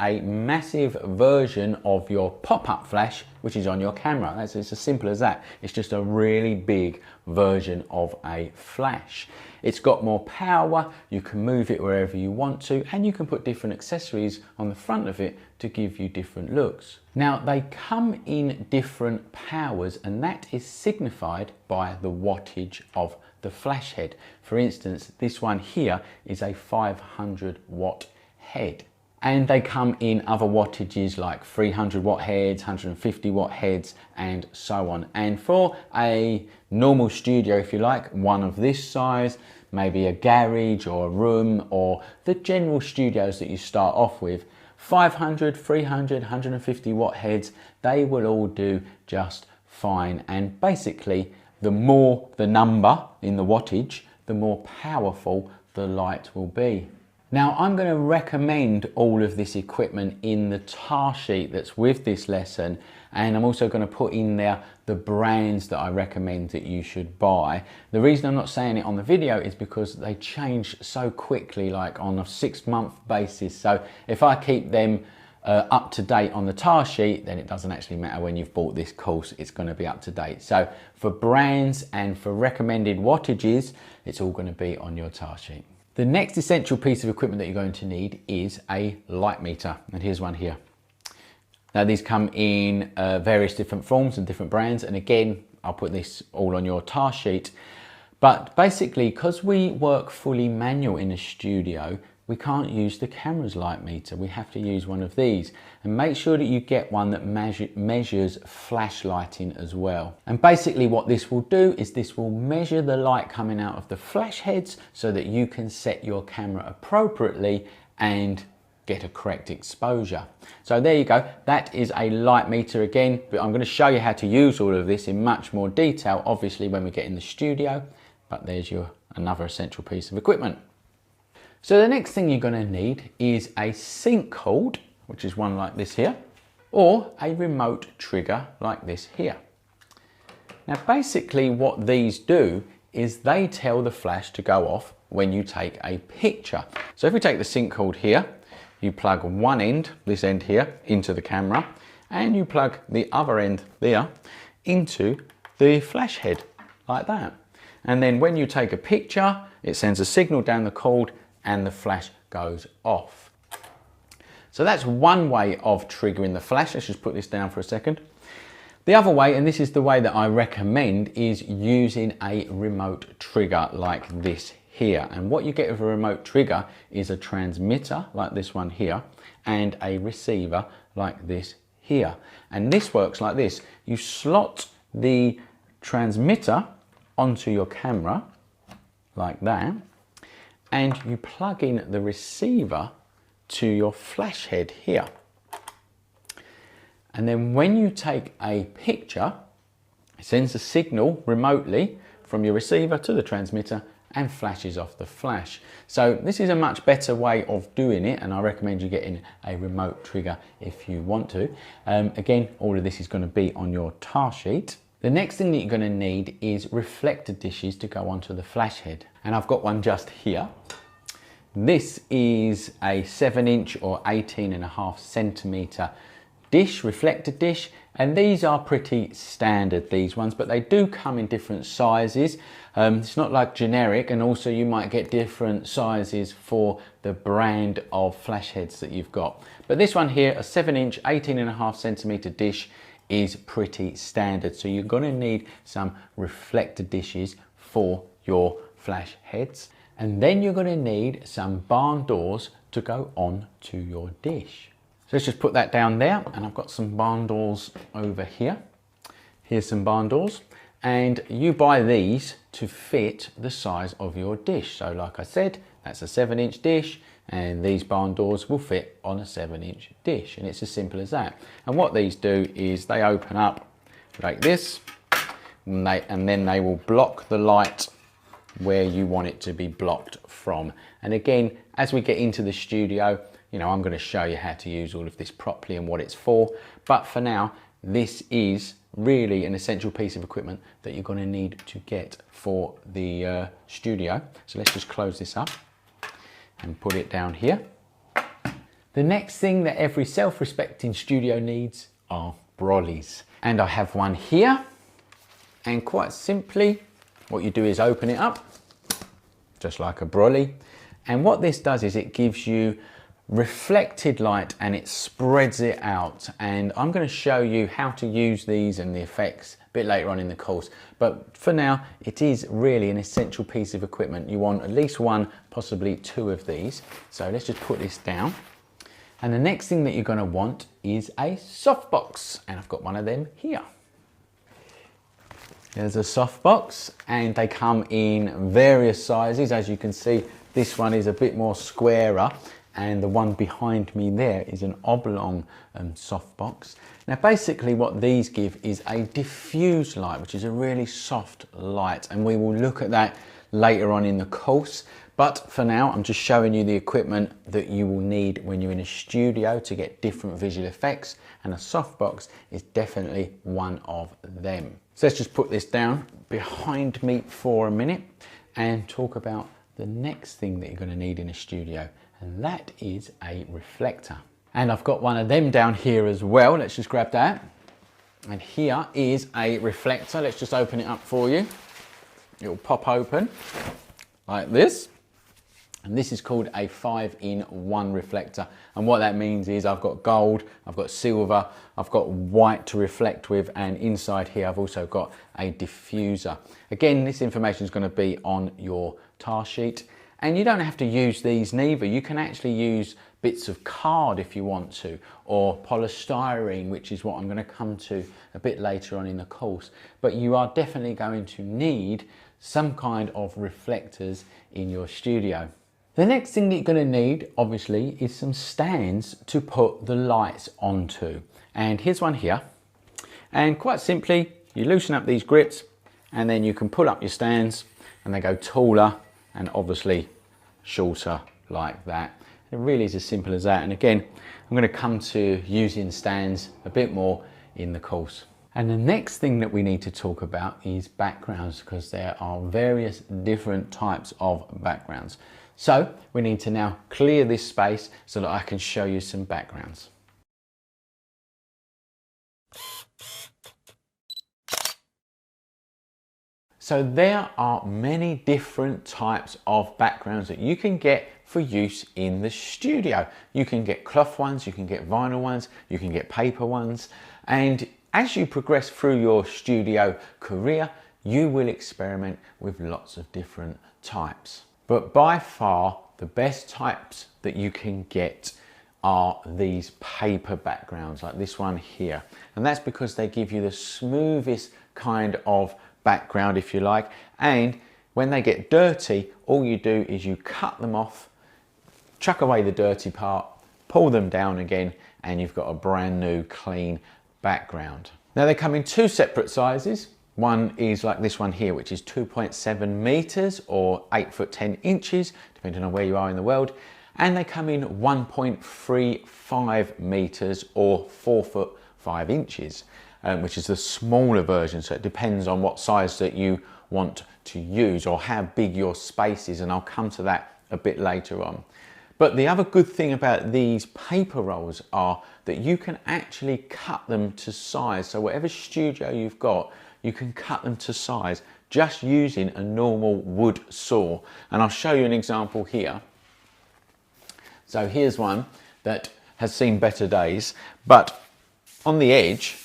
A: a massive version of your pop-up flash, which is on your camera. It's as simple as that. It's just a really big version of a flash. It's got more power, you can move it wherever you want to, and you can put different accessories on the front of it to give you different looks. Now, they come in different powers, and that is signified by the wattage of the flash head. For instance, this one here is a 500 watt head. And they come in other wattages like 300 watt heads, 150 watt heads, and so on. And for a normal studio, if you like, one of this size, maybe a garage or a room, or the general studios that you start off with, 500, 300, 150 watt heads, they will all do just fine. And basically, the more the number in the wattage, the more powerful the light will be. Now, I'm going to recommend all of this equipment in the tar sheet that's with this lesson, and I'm also going to put in there the brands that I recommend that you should buy. The reason I'm not saying it on the video is because they change so quickly, like on a 6-month basis. So if I keep them up to date on the tar sheet, then it doesn't actually matter when you've bought this course, it's going to be up to date. So for brands and for recommended wattages, it's all going to be on your tar sheet. The next essential piece of equipment that you're going to need is a light meter, and here's one here. Now these come in various different forms and different brands, and again, I'll put this all on your tar sheet. But basically, because we work fully manual in a studio, we can't use the camera's light meter. We have to use one of these, and make sure that you get one that measures flash lighting as well. And basically what this will do is this will measure the light coming out of the flash heads so that you can set your camera appropriately and get a correct exposure. So there you go, that is a light meter again, but I'm going to show you how to use all of this in much more detail, obviously when we get in the studio, but there's your another essential piece of equipment. So the next thing you're going to need is a sync cord, which is one like this here, or a remote trigger like this here. Now basically what these do is they tell the flash to go off when you take a picture. So if we take the sync cord here, you plug one end, this end here, into the camera, and you plug the other end there into the flash head, like that. And then when you take a picture, it sends a signal down the cord and the flash goes off. So that's one way of triggering the flash. Let's just put this down for a second. The other way, and this is the way that I recommend, is using a remote trigger like this here. And what you get with a remote trigger is a transmitter like this one here and a receiver like this here. And this works like this. You slot the transmitter onto your camera like that, and you plug in the receiver to your flash head here. And then when you take a picture, it sends a signal remotely from your receiver to the transmitter and flashes off the flash. So this is a much better way of doing it, and I recommend you getting a remote trigger if you want to. Again, all of this is going to be on your task sheet. The next thing that you're going to need is reflector dishes to go onto the flash head. And I've got one just here. This is a 7-inch or 18.5 centimeter dish, reflector dish, and these are pretty standard, these ones, but they do come in different sizes. It's not like generic, and also you might get different sizes for the brand of flash heads that you've got. But this one here, a 7-inch, 18.5 centimeter dish, is pretty standard. So you're going to need some reflector dishes for your flash heads. And then you're going to need some barn doors to go on to your dish. So let's just put that down there, and I've got some barn doors over here. Here's some barn doors, and you buy these to fit the size of your dish. So like I said, that's a 7-inch dish, and these barn doors will fit on a 7-inch dish, and it's as simple as that. And what these do is they open up like this, and then they will block the light where you want it to be blocked from. And again, as we get into the studio, you know, I'm going to show you how to use all of this properly and what it's for. But for now, this is really an essential piece of equipment that you're going to need to get for the studio. So let's just close this up and put it down here. The next thing that every self-respecting studio needs are brollies. And I have one here, and quite simply, what you do is open it up, just like a brolly. And what this does is it gives you reflected light and it spreads it out. And I'm going to show you how to use these and the effects a bit later on in the course. But for now, it is really an essential piece of equipment. You want at least one, possibly two of these. So let's just put this down. And the next thing that you're going to want is a softbox. And I've got one of them here. There's a softbox, and they come in various sizes. As you can see, this one is a bit more squarer, and the one behind me there is an oblong softbox. Now basically what these give is a diffuse light, which is a really soft light, and we will look at that later on in the course. But for now, I'm just showing you the equipment that you will need when you're in a studio to get different visual effects, and a softbox is definitely one of them. So let's just put this down behind me for a minute and talk about the next thing that you're going to need in a studio, and that is a reflector. And I've got one of them down here as well. Let's just grab that. And here is a reflector. Let's just open it up for you. It will pop open like this. And this is called a 5-in-1 reflector. And what that means is I've got gold, I've got silver, I've got white to reflect with, and inside here I've also got a diffuser. Again, this information is going to be on your task sheet. And you don't have to use these neither. You can actually use bits of card if you want to, or polystyrene, which is what I'm going to come to a bit later on in the course. But you are definitely going to need some kind of reflectors in your studio. The next thing that you're going to need, obviously, is some stands to put the lights onto. And here's one here. And quite simply, you loosen up these grips, and then you can pull up your stands, and they go taller and obviously shorter like that. It really is as simple as that. And again, I'm going to come to using stands a bit more in the course. And the next thing that we need to talk about is backgrounds, because there are various different types of backgrounds. So we need to now clear this space so that I can show you some backgrounds. So there are many different types of backgrounds that you can get for use in the studio. You can get cloth ones, you can get vinyl ones, you can get paper ones. And as you progress through your studio career, you will experiment with lots of different types. But by far, the best types that you can get are these paper backgrounds like this one here. And that's because they give you the smoothest kind of background, if you like, and when they get dirty, all you do is you cut them off, chuck away the dirty part, pull them down again, and you've got a brand new clean background. Now they come in two separate sizes. One is like this one here, which is 2.7 meters or 8 foot 10 inches, depending on where you are in the world. And they come in 1.35 meters or 4 foot 5 inches. Which is the smaller version, so it depends on what size that you want to use or how big your space is, and I'll come to that a bit later on. But the other good thing about these paper rolls are that you can actually cut them to size. So whatever studio you've got, you can cut them to size just using a normal wood saw. And I'll show you an example here. So here's one that has seen better days, but on the edge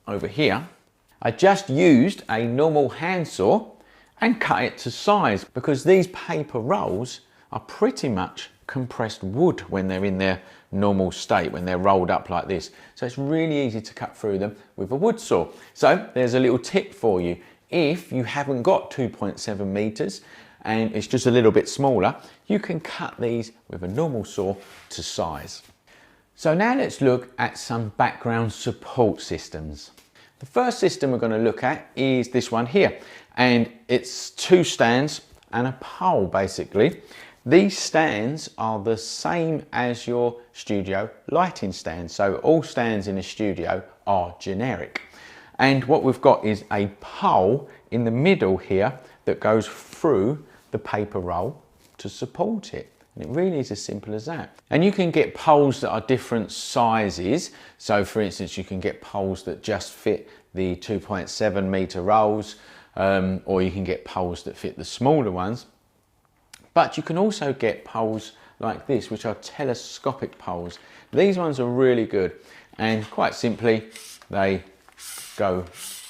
A: over here, I just used a normal handsaw and cut it to size, because these paper rolls are pretty much compressed wood when they're in their normal state, when they're rolled up like this. So it's really easy to cut through them with a wood saw. So there's a little tip for you. If you haven't got 2.7 meters and it's just a little bit smaller, you can cut these with a normal saw to size. So now let's look at some background support systems. The first system we're going to look at is this one here, and it's two stands and a pole basically. These stands are the same as your studio lighting stands, so all stands in a studio are generic. And what we've got is a pole in the middle here that goes through the paper roll to support it. And it really is as simple as that. And you can get poles that are different sizes. So for instance, you can get poles that just fit the 2.7 meter rolls, or you can get poles that fit the smaller ones. But you can also get poles like this, which are telescopic poles. These ones are really good, and quite simply, they go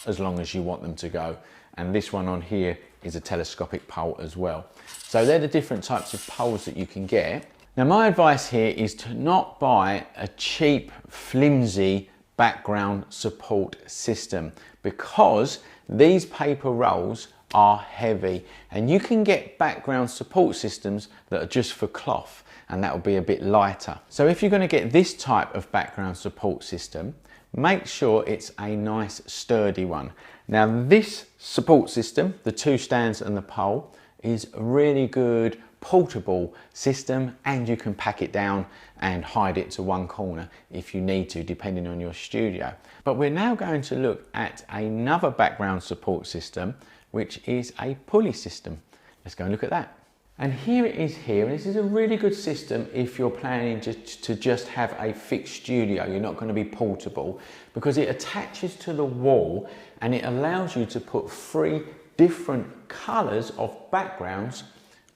A: as long as you want them to go. And this one on here is a telescopic pole as well. So they're the different types of poles that you can get. Now my advice here is to not buy a cheap, flimsy background support system, because these paper rolls are heavy, and you can get background support systems that are just for cloth, and that will be a bit lighter. So if you're going to get this type of background support system, make sure it's a nice sturdy one. Now this support system, the two stands and the pole, is a really good portable system, and you can pack it down and hide it to one corner if you need to, depending on your studio. But we're now going to look at another background support system, which is a pulley system. Let's go and look at that. And here it is here. This is a really good system if you're planning to just have a fixed studio. You're not going to be portable, because it attaches to the wall and it allows you to put 3 different colors of backgrounds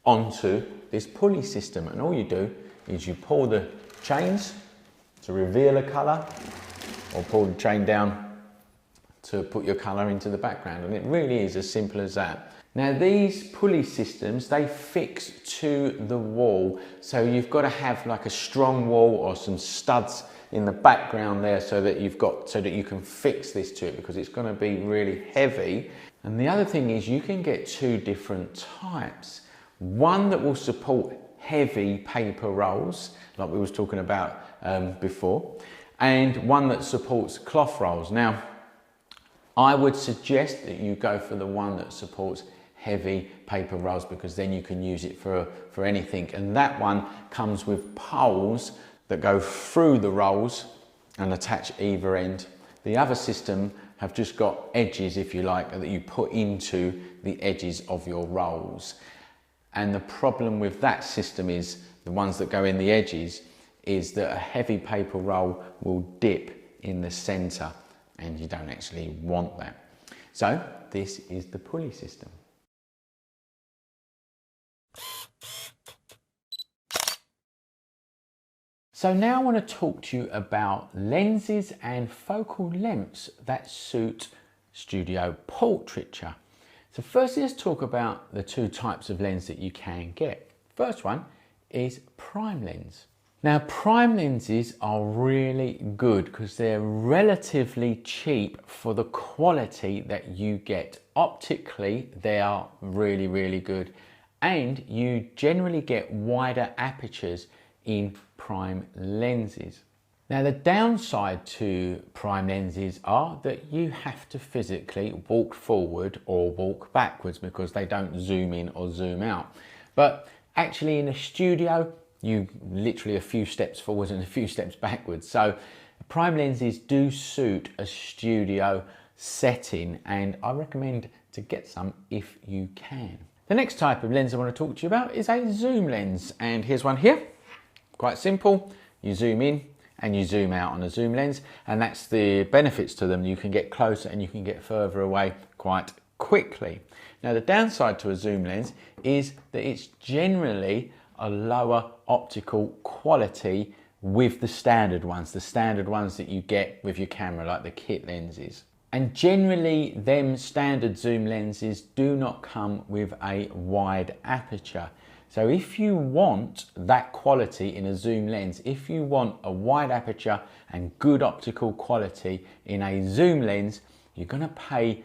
A: onto this pulley system. And all you do is you pull the chains to reveal a color, or pull the chain down to put your color into the background. And it really is as simple as that. Now these pulley systems, they fix to the wall. So you've got to have like a strong wall or some studs in the background there so that you can fix this to it, because it's going to be really heavy. And the other thing is you can get 2 different types. One that will support heavy paper rolls, like we was talking about before, and one that supports cloth rolls. Now, I would suggest that you go for the one that supports heavy paper rolls, because then you can use it for anything. And that one comes with poles that go through the rolls and attach either end. The other system have just got edges, if you like, that you put into the edges of your rolls. And the problem with that system is, the ones that go in the edges, is that a heavy paper roll will dip in the center, and you don't actually want that. So this is the pulley system. So now I want to talk to you about lenses and focal lengths that suit studio portraiture. So firstly, let's talk about the two types of lens that you can get. First one is prime lens. Now, prime lenses are really good because they're relatively cheap for the quality that you get. Optically, they are really, really good, and you generally get wider apertures in prime lenses. Now, the downside to prime lenses are that you have to physically walk forward or walk backwards because they don't zoom in or zoom out. But actually in a studio, you literally a few steps forwards and a few steps backwards. So prime lenses do suit a studio setting, and I recommend to get some if you can. The next type of lens I want to talk to you about is a zoom lens, and here's one here. Quite simple. You zoom in and you zoom out on a zoom lens, and that's the benefits to them. You can get closer and you can get further away quite quickly. Now, the downside to a zoom lens is that it's generally a lower optical quality with the standard ones that you get with your camera, like the kit lenses. And generally, them standard zoom lenses do not come with a wide aperture. So if you want that quality in a zoom lens, if you want a wide aperture and good optical quality in a zoom lens, you're going to pay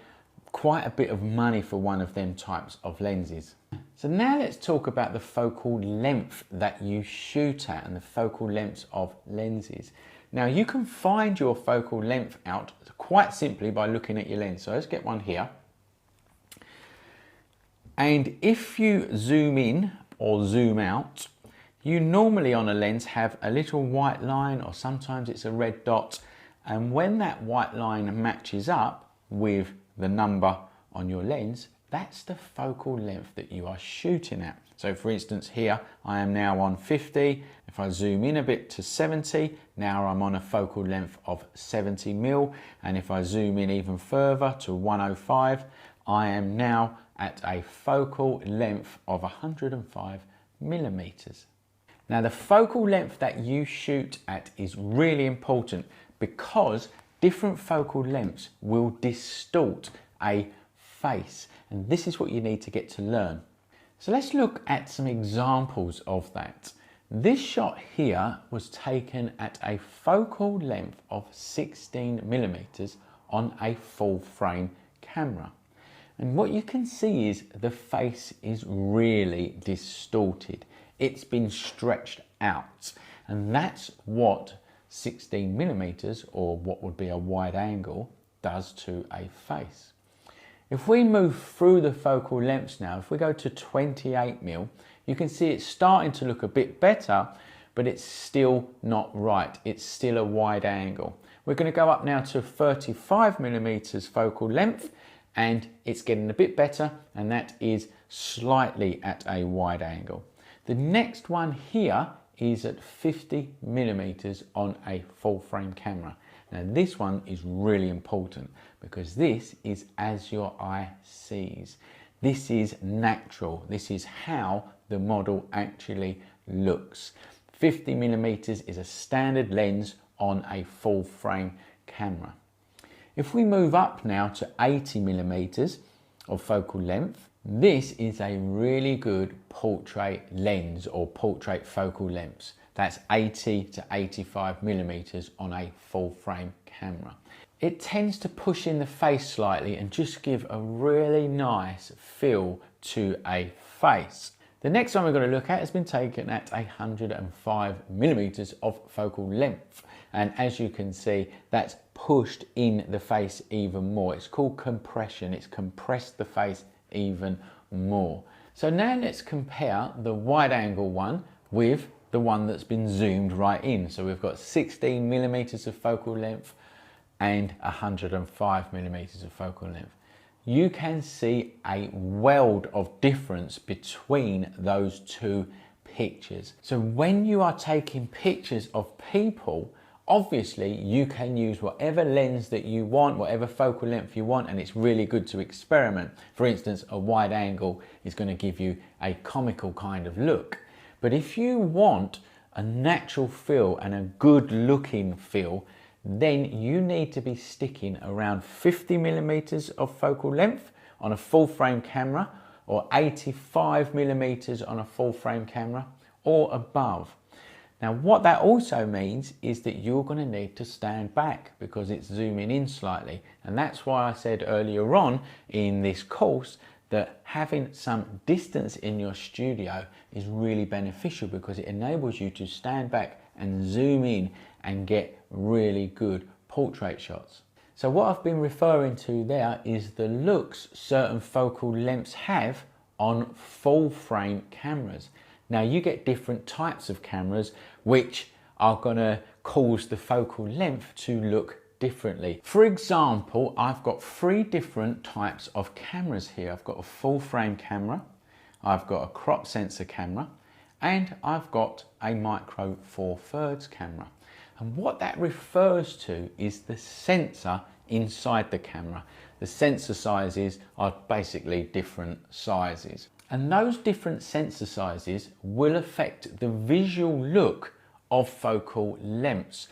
A: quite a bit of money for one of them types of lenses. So now let's talk about the focal length that you shoot at and the focal lengths of lenses. Now, you can find your focal length out quite simply by looking at your lens. So let's get one here. And if you zoom in or zoom out, you normally on a lens have a little white line, or sometimes it's a red dot. And when that white line matches up with the number on your lens, that's the focal length that you are shooting at. So for instance, here I am now on 50. If I zoom in a bit to 70, now I'm on a focal length of 70 mil. And if I zoom in even further to 105, I am now at a focal length of 105 millimeters. Now, the focal length that you shoot at is really important because different focal lengths will distort a face, and this is what you need to get to learn. So let's look at some examples of that. This shot here was taken at a focal length of 16 millimeters on a full frame camera. And what you can see is the face is really distorted. It's been stretched out, and that's what 16 millimeters, or what would be a wide angle, does to a face. If we move through the focal lengths now, if we go to 28 mil, you can see it's starting to look a bit better, but it's still not right. It's still a wide angle. We're going to go up now to 35 millimeters focal length, and it's getting a bit better, and that is slightly at a wide angle. The next one here is at 50 millimeters on a full frame camera. Now this one is really important because this is as your eye sees. This is natural. This is how the model actually looks. 50 millimeters is a standard lens on a full frame camera. If we move up now to 80 millimeters of focal length, this is a really good portrait lens or portrait focal length. That's 80 to 85 millimeters on a full frame camera. It tends to push in the face slightly and just give a really nice feel to a face. The next one we're going to look at has been taken at 105 millimeters of focal length. And as you can see, that's pushed in the face even more. It's called compression. It's compressed the face even more. So now let's compare the wide angle one with the one that's been zoomed right in. So we've got 16 millimeters of focal length and 105 millimeters of focal length. You can see a world of difference between those two pictures. So when you are taking pictures of people, obviously you can use whatever lens that you want, whatever focal length you want, and it's really good to experiment. For instance, a wide angle is going to give you a comical kind of look. But if you want a natural feel and a good looking feel, then you need to be sticking around 50 millimeters of focal length on a full frame camera, or 85 millimeters on a full frame camera or above. Now what that also means is that you're going to need to stand back because it's zooming in slightly, and that's why I said earlier on in this course that having some distance in your studio is really beneficial, because it enables you to stand back and zoom in and get really good portrait shots. So what I've been referring to there is the looks certain focal lengths have on full frame cameras. Now you get different types of cameras which are going to cause the focal length to look differently. For example, I've got 3 different types of cameras here. I've got a full frame camera, I've got a crop sensor camera, and I've got a micro four thirds camera. And what that refers to is the sensor inside the camera. The sensor sizes are basically different sizes. And those different sensor sizes will affect the visual look of focal lengths.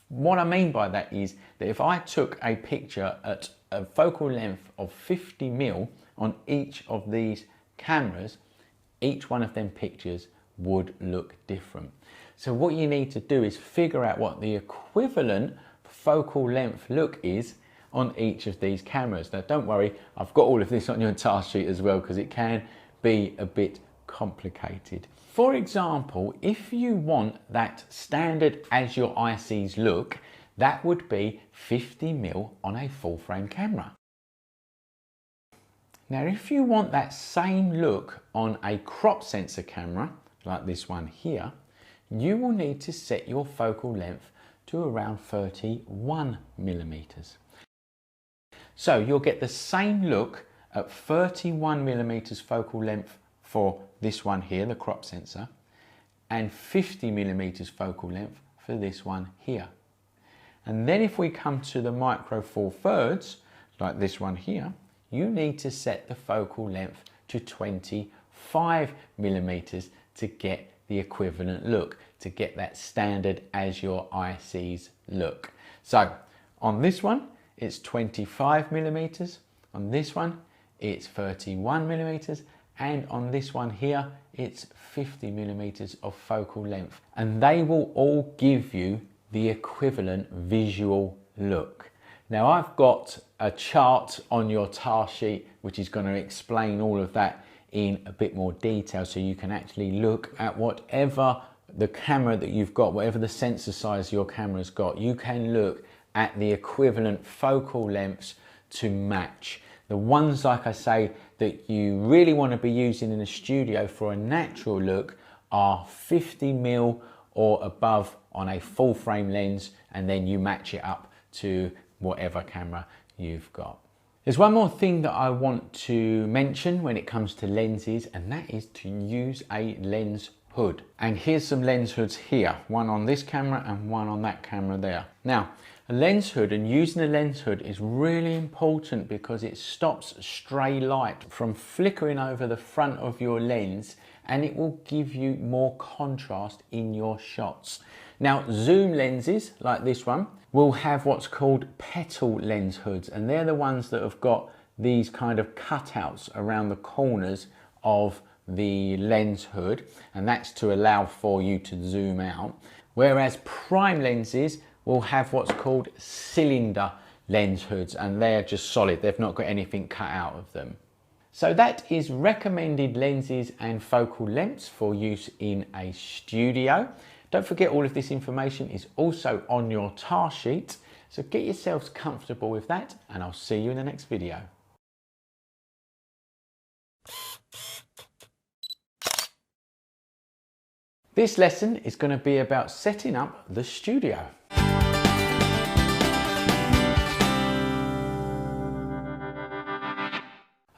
A: What I mean by that is that if I took a picture at a focal length of 50 mil on each of these cameras, each one of them pictures would look different. So what you need to do is figure out what the equivalent focal length look is on each of these cameras. Now don't worry, I've got all of this on your task sheet as well, because it can be a bit complicated. For example, if you want that standard as your ICs look, that would be 50 mil on a full frame camera. Now if you want that same look on a crop sensor camera, like this one here, you will need to set your focal length to around 31 millimeters. So you'll get the same look at 31 millimeters focal length for this one here, the crop sensor, and 50 millimeters focal length for this one here. And then if we come to the micro four thirds, like this one here, you need to set the focal length to 25 millimeters to get the equivalent look, to get that standard as your ICs look. So on this one, it's 25 millimeters. On this one, it's 31 millimeters. And on this one here, it's 50 millimeters of focal length. And they will all give you the equivalent visual look. Now I've got a chart on your task sheet which is going to explain all of that in a bit more detail, so you can actually look at whatever the camera that you've got, whatever the sensor size your camera's got, you can look at the equivalent focal lengths to match. The ones, like I say, that you really want to be using in a studio for a natural look are 50 mil or above on a full frame lens, and then you match it up to whatever camera you've got. There's one more thing that I want to mention when it comes to lenses, and that is to use a lens hood. And here's some lens hoods here, one on this camera and one on that camera there. Now, a lens hood, and using a lens hood is really important because it stops stray light from flickering over the front of your lens, and it will give you more contrast in your shots. Now, zoom lenses like this one will have what's called petal lens hoods, and they're the ones that have got these kind of cutouts around the corners of the lens hood, and that's to allow for you to zoom out. Whereas prime lenses will have what's called cylinder lens hoods, and they're just solid. They've not got anything cut out of them. So that is recommended lenses and focal lengths for use in a studio. Don't forget, all of this information is also on your task sheet. So get yourselves comfortable with that, and I'll see you in the next video. This lesson is going to be about setting up the studio.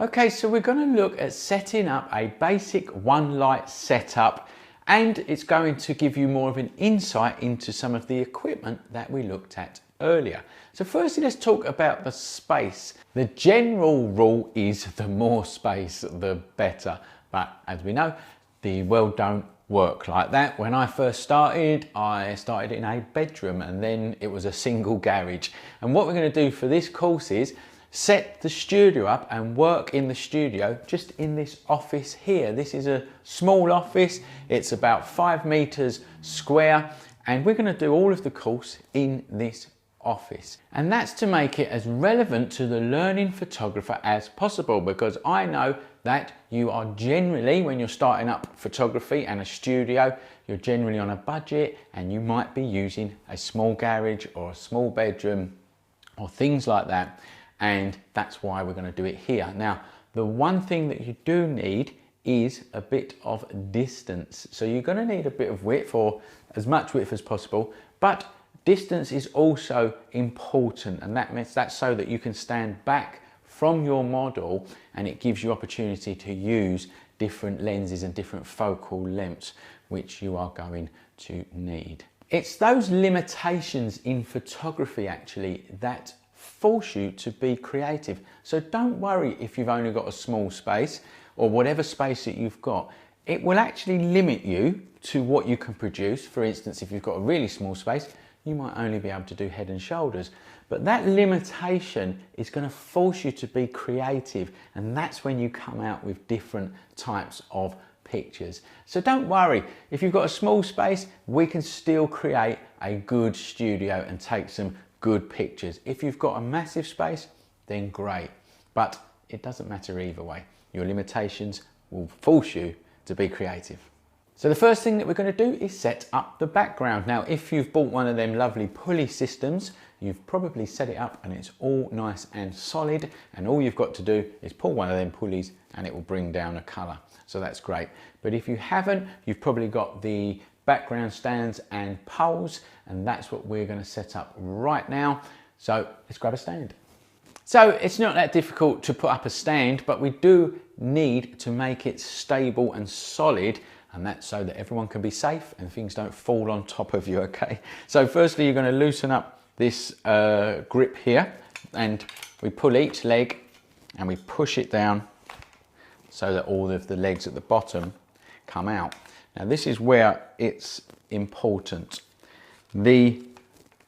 A: Okay, so we're going to look at setting up a basic one light setup, and it's going to give you more of an insight into some of the equipment that we looked at earlier. So firstly, let's talk about the space. The general rule is the more space, the better. But as we know, the world don't work like that. When I first started, I started in a bedroom and then it was a single garage. And what we're going to do for this course is set the studio up and work in the studio just in this office here. This is a small office. It's about 5 meters square, and we're going to do all of the course in this office. And that's to make it as relevant to the learning photographer as possible, because I know that you are generally, when you're starting up photography and a studio, you're generally on a budget and you might be using a small garage or a small bedroom or things like that. And that's why we're going to do it here. Now, the one thing that you do need is a bit of distance. So you're going to need a bit of width, or as much width as possible, but distance is also important, and that means that's so that you can stand back from your model and it gives you opportunity to use different lenses and different focal lengths, which you are going to need. It's those limitations in photography actually that force you to be creative. So don't worry if you've only got a small space or whatever space that you've got. It will actually limit you to what you can produce. For instance, if you've got a really small space, you might only be able to do head and shoulders. But that limitation is going to force you to be creative, and that's when you come out with different types of pictures. So don't worry, if you've got a small space, we can still create a good studio and take some good pictures. If you've got a massive space, then great, but it doesn't matter either way. Your limitations will force you to be creative. So the first thing that we're going to do is set up the background. Now, if you've bought one of them lovely pulley systems, you've probably set it up and it's all nice and solid, and all you've got to do is pull one of them pulleys and it will bring down a color. So that's great. But if you haven't, you've probably got the background stands and poles, and that's what we're going to set up right now. So let's grab a stand. So it's not that difficult to put up a stand, but we do need to make it stable and solid, and that's so that everyone can be safe and things don't fall on top of you, okay? So firstly, you're going to loosen up this grip here, and we pull each leg and we push it down so that all of the legs at the bottom come out. Now this is where it's important. The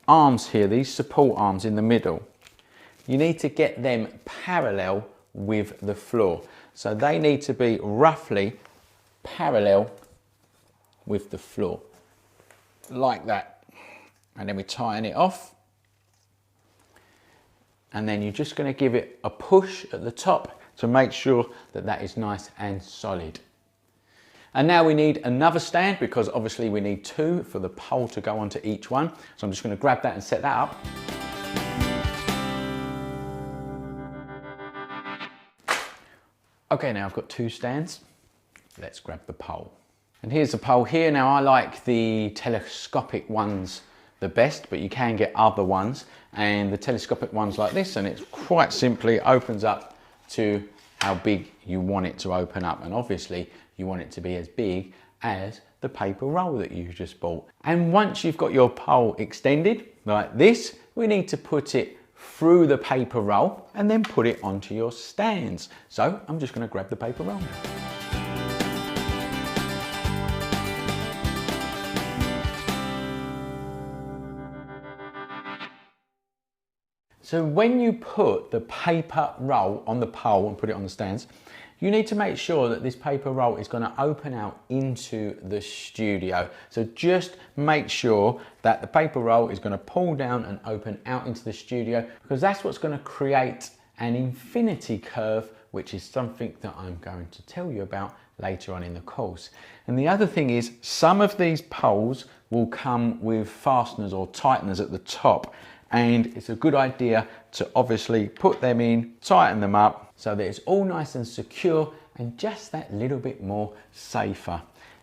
A: arms here, these support arms in the middle, you need to get them parallel with the floor. So they need to be roughly parallel with the floor, like that. And then we tighten it off. And then you're just going to give it a push at the top to make sure that that is nice and solid. And now we need another stand, because obviously we need 2 for the pole to go onto each one. So I'm just going to grab that and set that up. Okay, now I've got 2 stands. Let's grab the pole. And here's the pole here. Now I like the telescopic ones the best, but you can get other ones. And the telescopic ones like this, and it quite simply opens up to how big you want it to open up. And obviously you want it to be as big as the paper roll that you just bought. And once you've got your pole extended like this, we need to put it through the paper roll and then put it onto your stands. So I'm just going to grab the paper roll. So when you put the paper roll on the pole and put it on the stands, you need to make sure that this paper roll is going to open out into the studio. So just make sure that the paper roll is going to pull down and open out into the studio, because that's what's going to create an infinity curve, which is something that I'm going to tell you about later on in the course. And the other thing is, some of these poles will come with fasteners or tighteners at the top, and it's a good idea to obviously put them in, tighten them up so that it's all nice and secure and just that little bit more safer.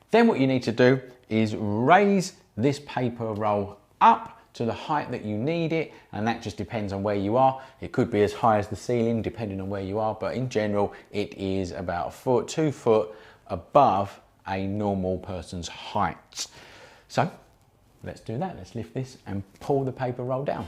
A: Then what you need to do is raise this paper roll up to the height that you need it, and that just depends on where you are. It could be as high as the ceiling depending on where you are, but in general it is about 1 foot, 2 foot above a normal person's height. So let's do that. Let's lift this and pull the paper roll down.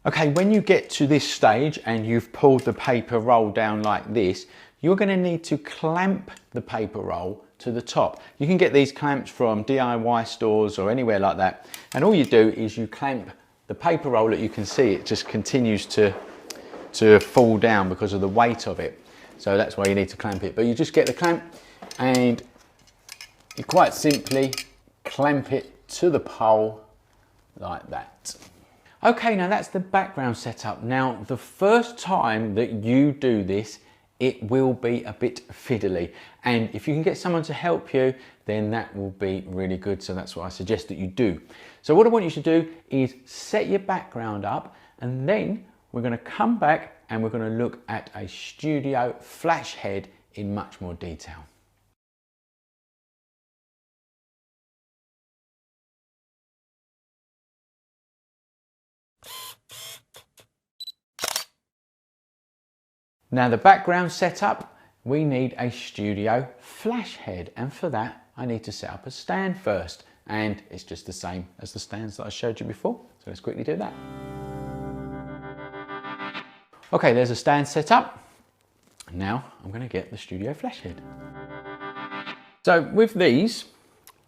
A: Okay, when you get to this stage and you've pulled the paper roll down like this, you're going to need to clamp the paper roll to the top. You can get these clamps from DIY stores or anywhere like that. And all you do is you clamp the paper roll that you can see, it just continues to fall down because of the weight of it. So that's why you need to clamp it. But you just get the clamp and you quite simply clamp it to the pole like that. Okay, now that's the background setup. Now, the first time that you do this, it will be a bit fiddly. And if you can get someone to help you, then that will be really good. So that's what I suggest that you do. So what I want you to do is set your background up, and then we're going to come back and we're going to look at a studio flash head in much more detail. Now the background setup, we need a studio flash head, and for that I need to set up a stand first, and it's just the same as the stands that I showed you before, so let's quickly do that. Okay, there's a stand set up. Now I'm going to get the studio flash head. So with these,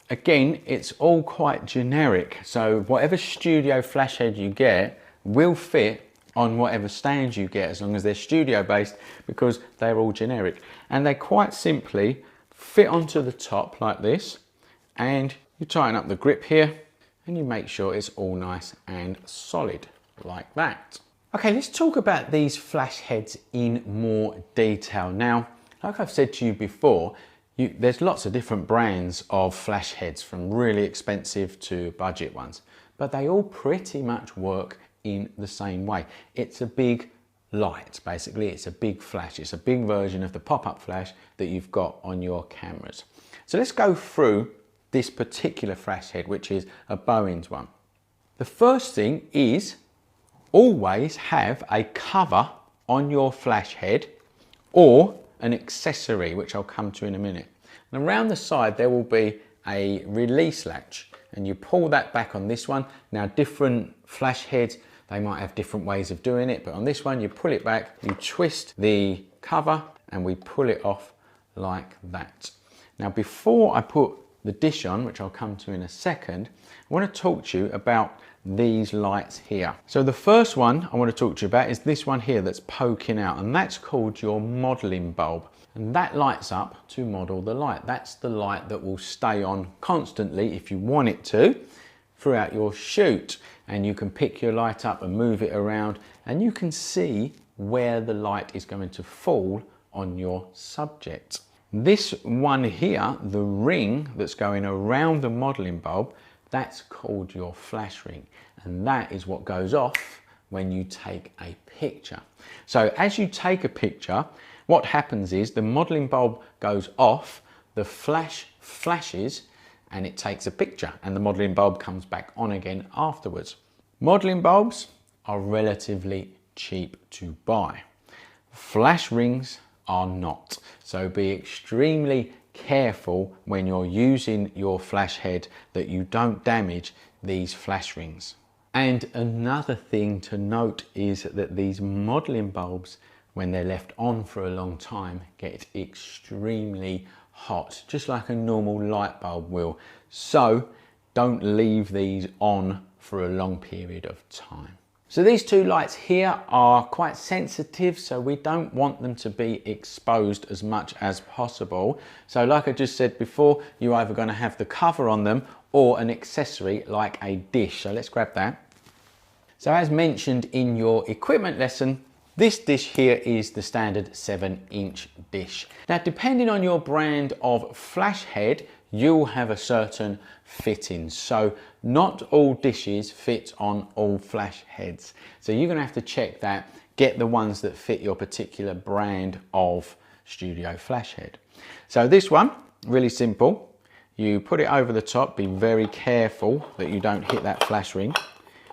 A: again, it's all quite generic, so whatever studio flash head you get will fit on whatever stand you get, as long as they're studio based, because they're all generic. And they quite simply fit onto the top like this, and you tighten up the grip here and you make sure it's all nice and solid like that. Okay, let's talk about these flash heads in more detail. Now, like I've said to you before, there's lots of different brands of flash heads, from really expensive to budget ones, but they all pretty much work in the same way. It's a big light, basically. It's a big flash. It's a big version of the pop-up flash that you've got on your cameras. So let's go through this particular flash head, which is a Bowens one. The first thing is always have a cover on your flash head or an accessory, which I'll come to in a minute. And around the side there will be a release latch, and you pull that back on this one. Now different flash heads, they might have different ways of doing it, but on this one you pull it back, you twist the cover and we pull it off like that. Now before I put the dish on, which I'll come to in a second, I want to talk to you about these lights here. So the first one I want to talk to you about is this one here that's poking out, and that's called your modeling bulb. And that lights up to model the light. That's the light that will stay on constantly if you want it to throughout your shoot. And you can pick your light up and move it around, and you can see where the light is going to fall on your subject. This one here, the ring that's going around the modeling bulb, that's called your flash ring, and that is what goes off when you take a picture. So as you take a picture, what happens is the modeling bulb goes off, the flash flashes, and it takes a picture, and the modeling bulb comes back on again afterwards. Modeling bulbs are relatively cheap to buy. Flash rings are not, so be extremely careful when you're using your flash head that you don't damage these flash rings. And another thing to note is that these modeling bulbs, when they're left on for a long time, get extremely hot, just like a normal light bulb will. So don't leave these on for a long period of time. So these two lights here are quite sensitive, so we don't want them to be exposed as much as possible. So like I just said before, you're either going to have the cover on them or an accessory like a dish. So let's grab that. So as mentioned in your equipment lesson, this dish here is the standard 7-inch dish. Now, depending on your brand of flash head, you'll have a certain fitting. So not all dishes fit on all flash heads. So you're gonna have to check that get the ones that fit your particular brand of studio flash head. So this one, really simple. You put it over the top, be very careful that you don't hit that flash ring.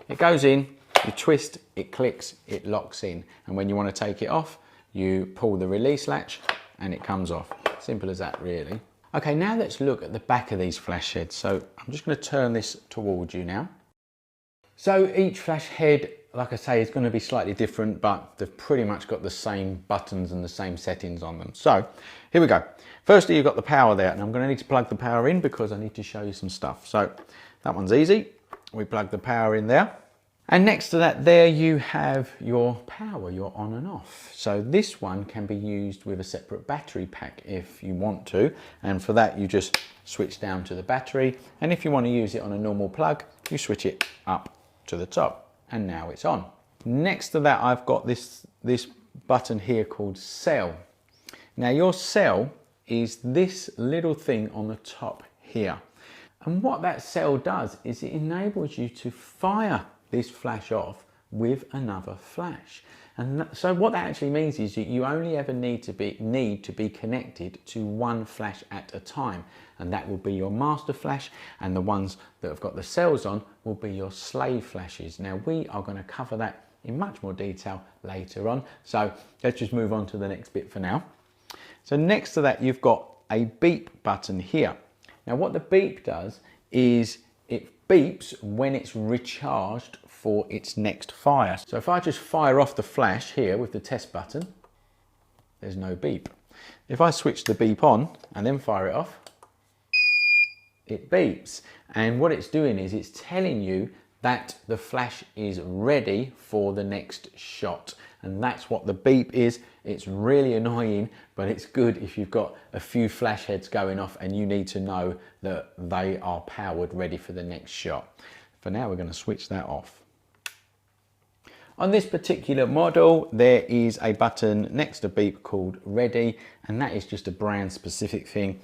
A: It goes in, you twist, it clicks, it locks in. And when you want to take it off, you pull the release latch and it comes off. Simple as that, really. Okay, now let's look at the back of these flash heads. So I'm just going to turn this towards you now. So each flash head, like I say, is going to be slightly different, but they've pretty much got the same buttons and the same settings on them. So here we go. Firstly, you've got the power there, and I'm going to need to plug the power in because I need to show you some stuff. So that one's easy. We plug the power in there. And next to that there you have your power, your on and off. So this one can be used with a separate battery pack if you want to. And for that you just switch down to the battery. And if you want to use it on a normal plug, you switch it up to the top. And now it's on. Next to that I've got this button here called cell. Now your cell is this little thing on the top here. And what that cell does is it enables you to fire this flash off with another flash. And so what that actually means is that you only ever need to be connected to one flash at a time. And that will be your master flash, and the ones that have got the cells on will be your slave flashes. Now we are going to cover that in much more detail later on. So let's just move on to the next bit for now. So next to that you've got a beep button here. Now what the beep does is it beeps when it's recharged for its next fire. So if I just fire off the flash here with the test button, there's no beep. If I switch the beep on and then fire it off, it beeps. And what it's doing is it's telling you that the flash is ready for the next shot. And that's what the beep is. It's really annoying, but it's good if you've got a few flash heads going off and you need to know that they are powered, ready for the next shot. For now, we're going to switch that off. On this particular model, there is a button next to beep called ready, and that is just a brand specific thing.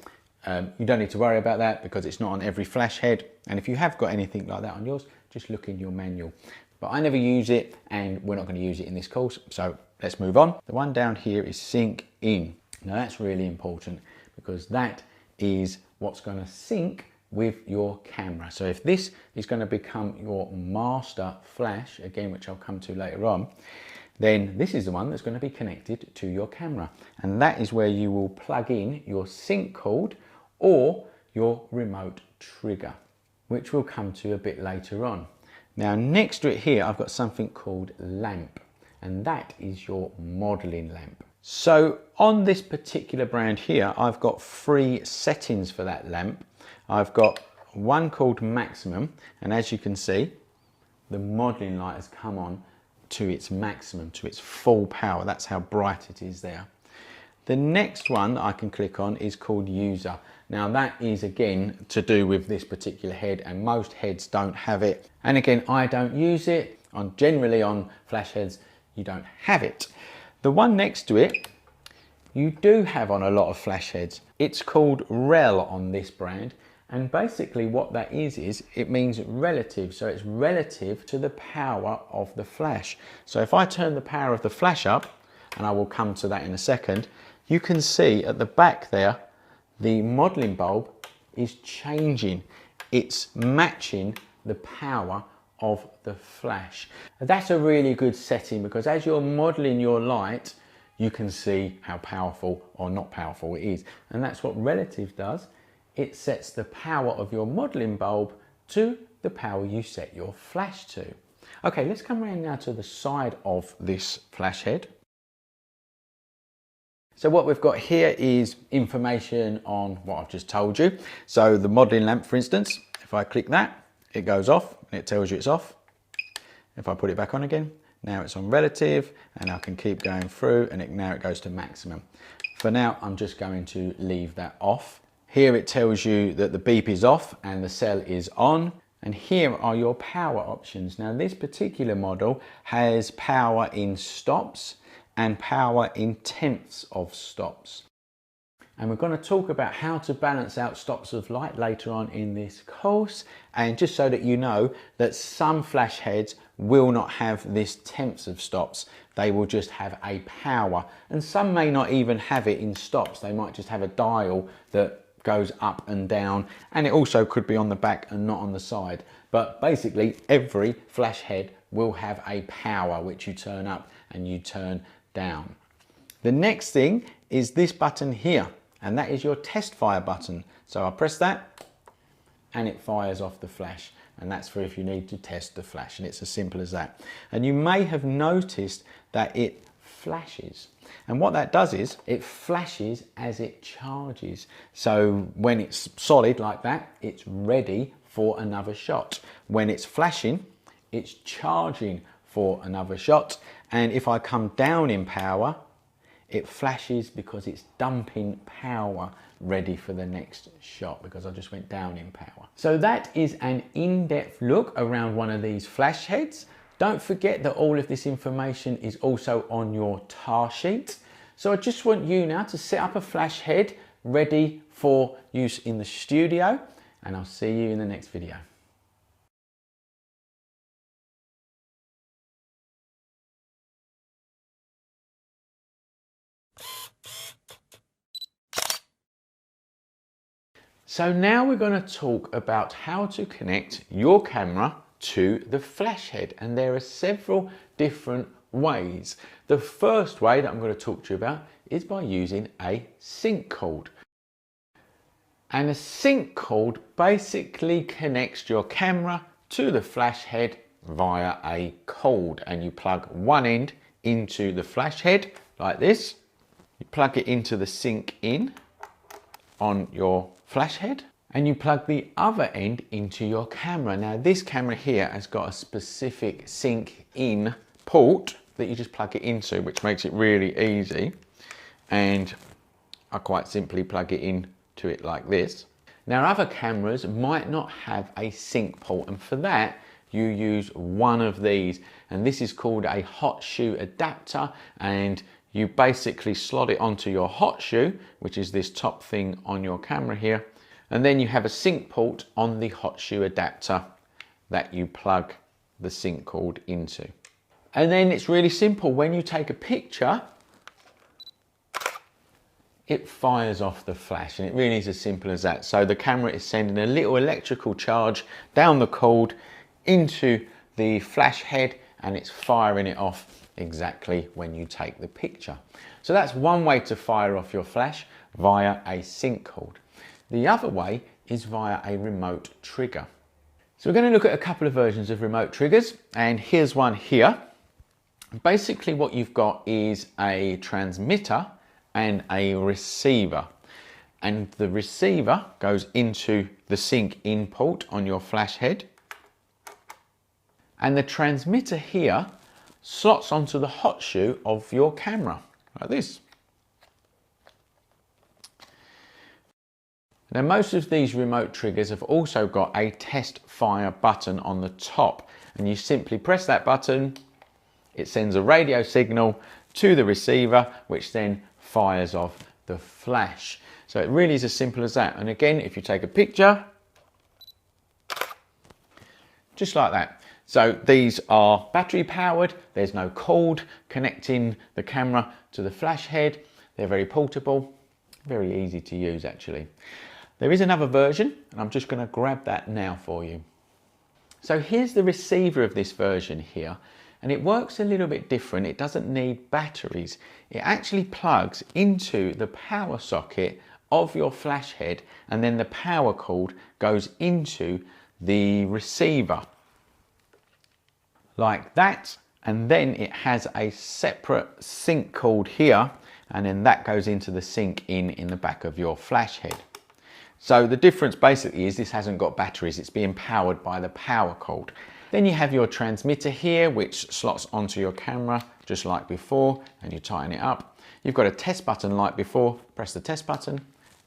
A: You don't need to worry about that because it's not on every flash head. And if you have got anything like that on yours, just look in your manual. But I never use it, and we're not going to use it in this course. So let's move on. The one down here is sync in. Now that's really important because that is what's going to sync with your camera. So if this is going to become your master flash, again, which I'll come to later on, then this is the one that's going to be connected to your camera. And that is where you will plug in your sync cord or your remote trigger, which we'll come to a bit later on. Now next to it here, I've got something called lamp, and that is your modeling lamp. So on this particular brand here, I've got 3 settings for that lamp. I've got one called maximum, and as you can see, the modeling light has come on to its maximum, to its full power. That's how bright it is there. The next one that I can click on is called user. Now that is again to do with this particular head, and most heads don't have it. And again, I don't use it. Generally on flash heads, you don't have it. The one next to it, you do have on a lot of flash heads. It's called rel on this brand. And basically what that is it means relative. So it's relative to the power of the flash. So if I turn the power of the flash up, and I will come to that in a second, you can see at the back there, the modeling bulb is changing. It's matching the power of the flash. That's a really good setting because as you're modeling your light, you can see how powerful or not powerful it is. And that's what relative does. It sets the power of your modeling bulb to the power you set your flash to. Okay, let's come around now to the side of this flash head. So what we've got here is information on what I've just told you. So the modeling lamp, for instance, if I click that, it goes off and it tells you it's off. If I put it back on again, now it's on relative, and I can keep going through, and now it goes to maximum. For now, I'm just going to leave that off. Here it tells you that the beep is off and the cell is on. And here are your power options. Now this particular model has power in stops and power in tenths of stops. And we're going to talk about how to balance out stops of light later on in this course. And just so that you know that some flash heads will not have this temps of stops, they will just have a power, and some may not even have it in stops. They might just have a dial that goes up and down, and it also could be on the back and not on the side. But basically every flash head will have a power which you turn up and you turn down. The next thing is this button here, and that is your test fire button. So I press that and it fires off the flash, and that's for if you need to test the flash, and it's as simple as that. And you may have noticed that it flashes, and what that does is it flashes as it charges. So when it's solid like that, it's ready for another shot. When it's flashing, it's charging for another shot. And if I come down in power, it flashes because it's dumping power ready for the next shot, because I just went down in power. So that is an in-depth look around one of these flash heads. Don't forget that all of this information is also on your task sheet. So I just want you now to set up a flash head ready for use in the studio, and I'll see you in the next video. So now we're going to talk about how to connect your camera to the flash head, and there are several different ways. The first way that I'm going to talk to you about is by using a sync cord. And a sync cord basically connects your camera to the flash head via a cord, and you plug one end into the flash head like this. You plug it into the sync in on your flash head, and you plug the other end into your camera. Now this camera here has got a specific sync in port that you just plug it into, which makes it really easy, and I quite simply plug it in to it like this. Now other cameras might not have a sync port, and for that you use one of these, and this is called a hot shoe adapter, and you basically slot it onto your hot shoe, which is this top thing on your camera here, and then you have a sync port on the hot shoe adapter that you plug the sync cord into. And then it's really simple. When you take a picture, it fires off the flash, and it really is as simple as that. So the camera is sending a little electrical charge down the cord into the flash head, and it's firing it off exactly when you take the picture. So that's one way to fire off your flash, via a sync cord. The other way is via a remote trigger. So we're going to look at a couple of versions of remote triggers, and here's one here. Basically what you've got is a transmitter and a receiver, and the receiver goes into the sync in port on your flash head, and the transmitter here slots onto the hot shoe of your camera like this. Now most of these remote triggers have also got a test fire button on the top, and you simply press that button, it sends a radio signal to the receiver, which then fires off the flash. So it really is as simple as that. And again, if you take a picture, just like that. So these are battery powered, there's no cord connecting the camera to the flash head. They're very portable, very easy to use actually. There is another version, and I'm just going to grab that now for you. So here's the receiver of this version here, and it works a little bit different. It doesn't need batteries. It actually plugs into the power socket of your flash head, and then the power cord goes into the receiver like that, and then it has a separate sync cord here, and then that goes into the sync in the back of your flash head. So the difference basically is this hasn't got batteries, it's being powered by the power cord. Then you have your transmitter here, which slots onto your camera just like before, and you tighten it up. You've got a test button like before, press the test button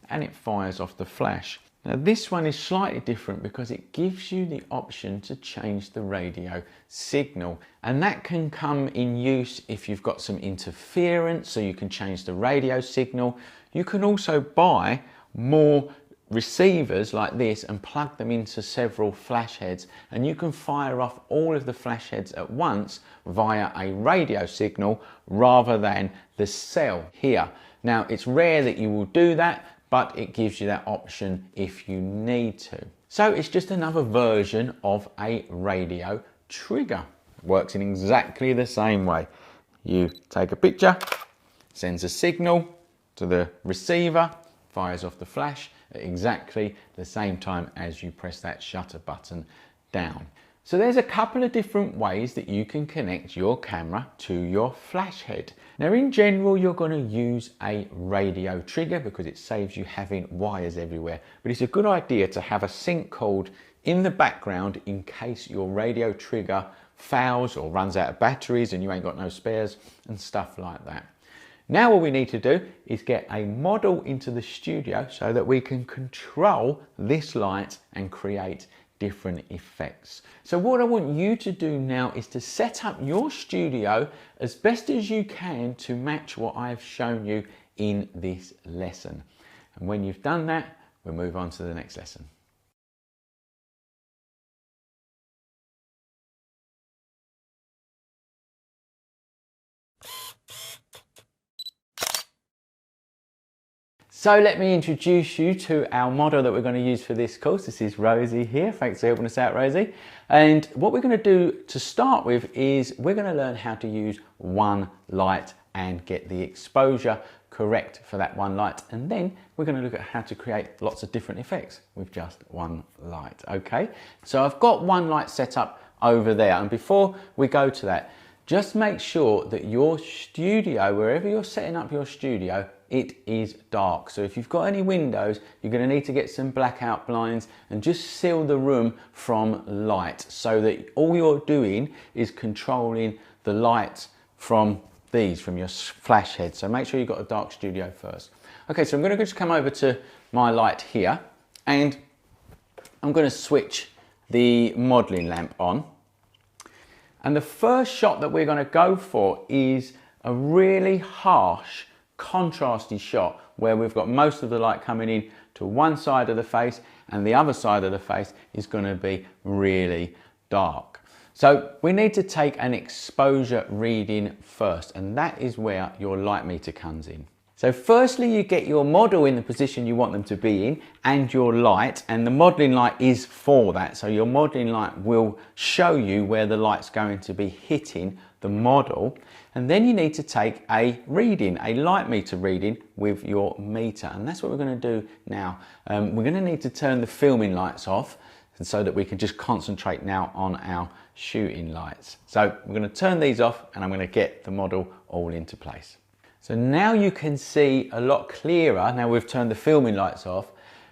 A: and it fires off the flash. Now this one is slightly different because it gives you the option to change the radio signal, and that can come in use if you've got some interference, so you can change the radio signal. You can also buy more receivers like this and plug them into several flash heads, and you can fire off all of the flash heads at once via a radio signal rather than the cell here. Now it's rare that you will do that, but it gives you that option if you need to. So it's just another version of a radio trigger. It works in exactly the same way. You take a picture, sends a signal to the receiver, fires off the flash at exactly the same time as you press that shutter button down. So there's a couple of different ways that you can connect your camera to your flash head. Now in general, you're going to use a radio trigger because it saves you having wires everywhere. But it's a good idea to have a sync cord in the background in case your radio trigger fails or runs out of batteries and you ain't got no spares and stuff like that. Now what we need to do is get a model into the studio so that we can control this light and create different effects. So what I want you to do now is to set up your studio as best as you can to match what I've shown you in this lesson. And when you've done that, we'll move on to the next lesson. So let me introduce you to our model that we're going to use for this course. This is Rosie here. Thanks for helping us out, Rosie. And what we're going to do to start with is we're going to learn how to use one light and get the exposure correct for that one light. And then we're going to look at how to create lots of different effects with just one light. Okay, so I've got one light set up over there. And before we go to that, just make sure that your studio, wherever you're setting up your studio, it is dark. So if you've got any windows, you're going to need to get some blackout blinds and just seal the room from light so that all you're doing is controlling the light from your flash head. So make sure you've got a dark studio first. Okay, so I'm going to just come over to my light here and I'm going to switch the modeling lamp on. And the first shot that we're going to go for is a really harsh, contrasty shot where we've got most of the light coming in to one side of the face and the other side of the face is going to be really dark. So we need to take an exposure reading first, and that is where your light meter comes in. So firstly, you get your model in the position you want them to be in and your light, and the modeling light is for that. So your modeling light will show you where the light's going to be hitting the model. And then you need to take a reading, a light meter reading with your meter. And that's what we're going to do now. We're going to need to turn the filming lights off so that we can just concentrate now on our shooting lights. So we're going to turn these off and I'm going to get the model all into place. So now you can see a lot clearer, now we've turned the filming lights off,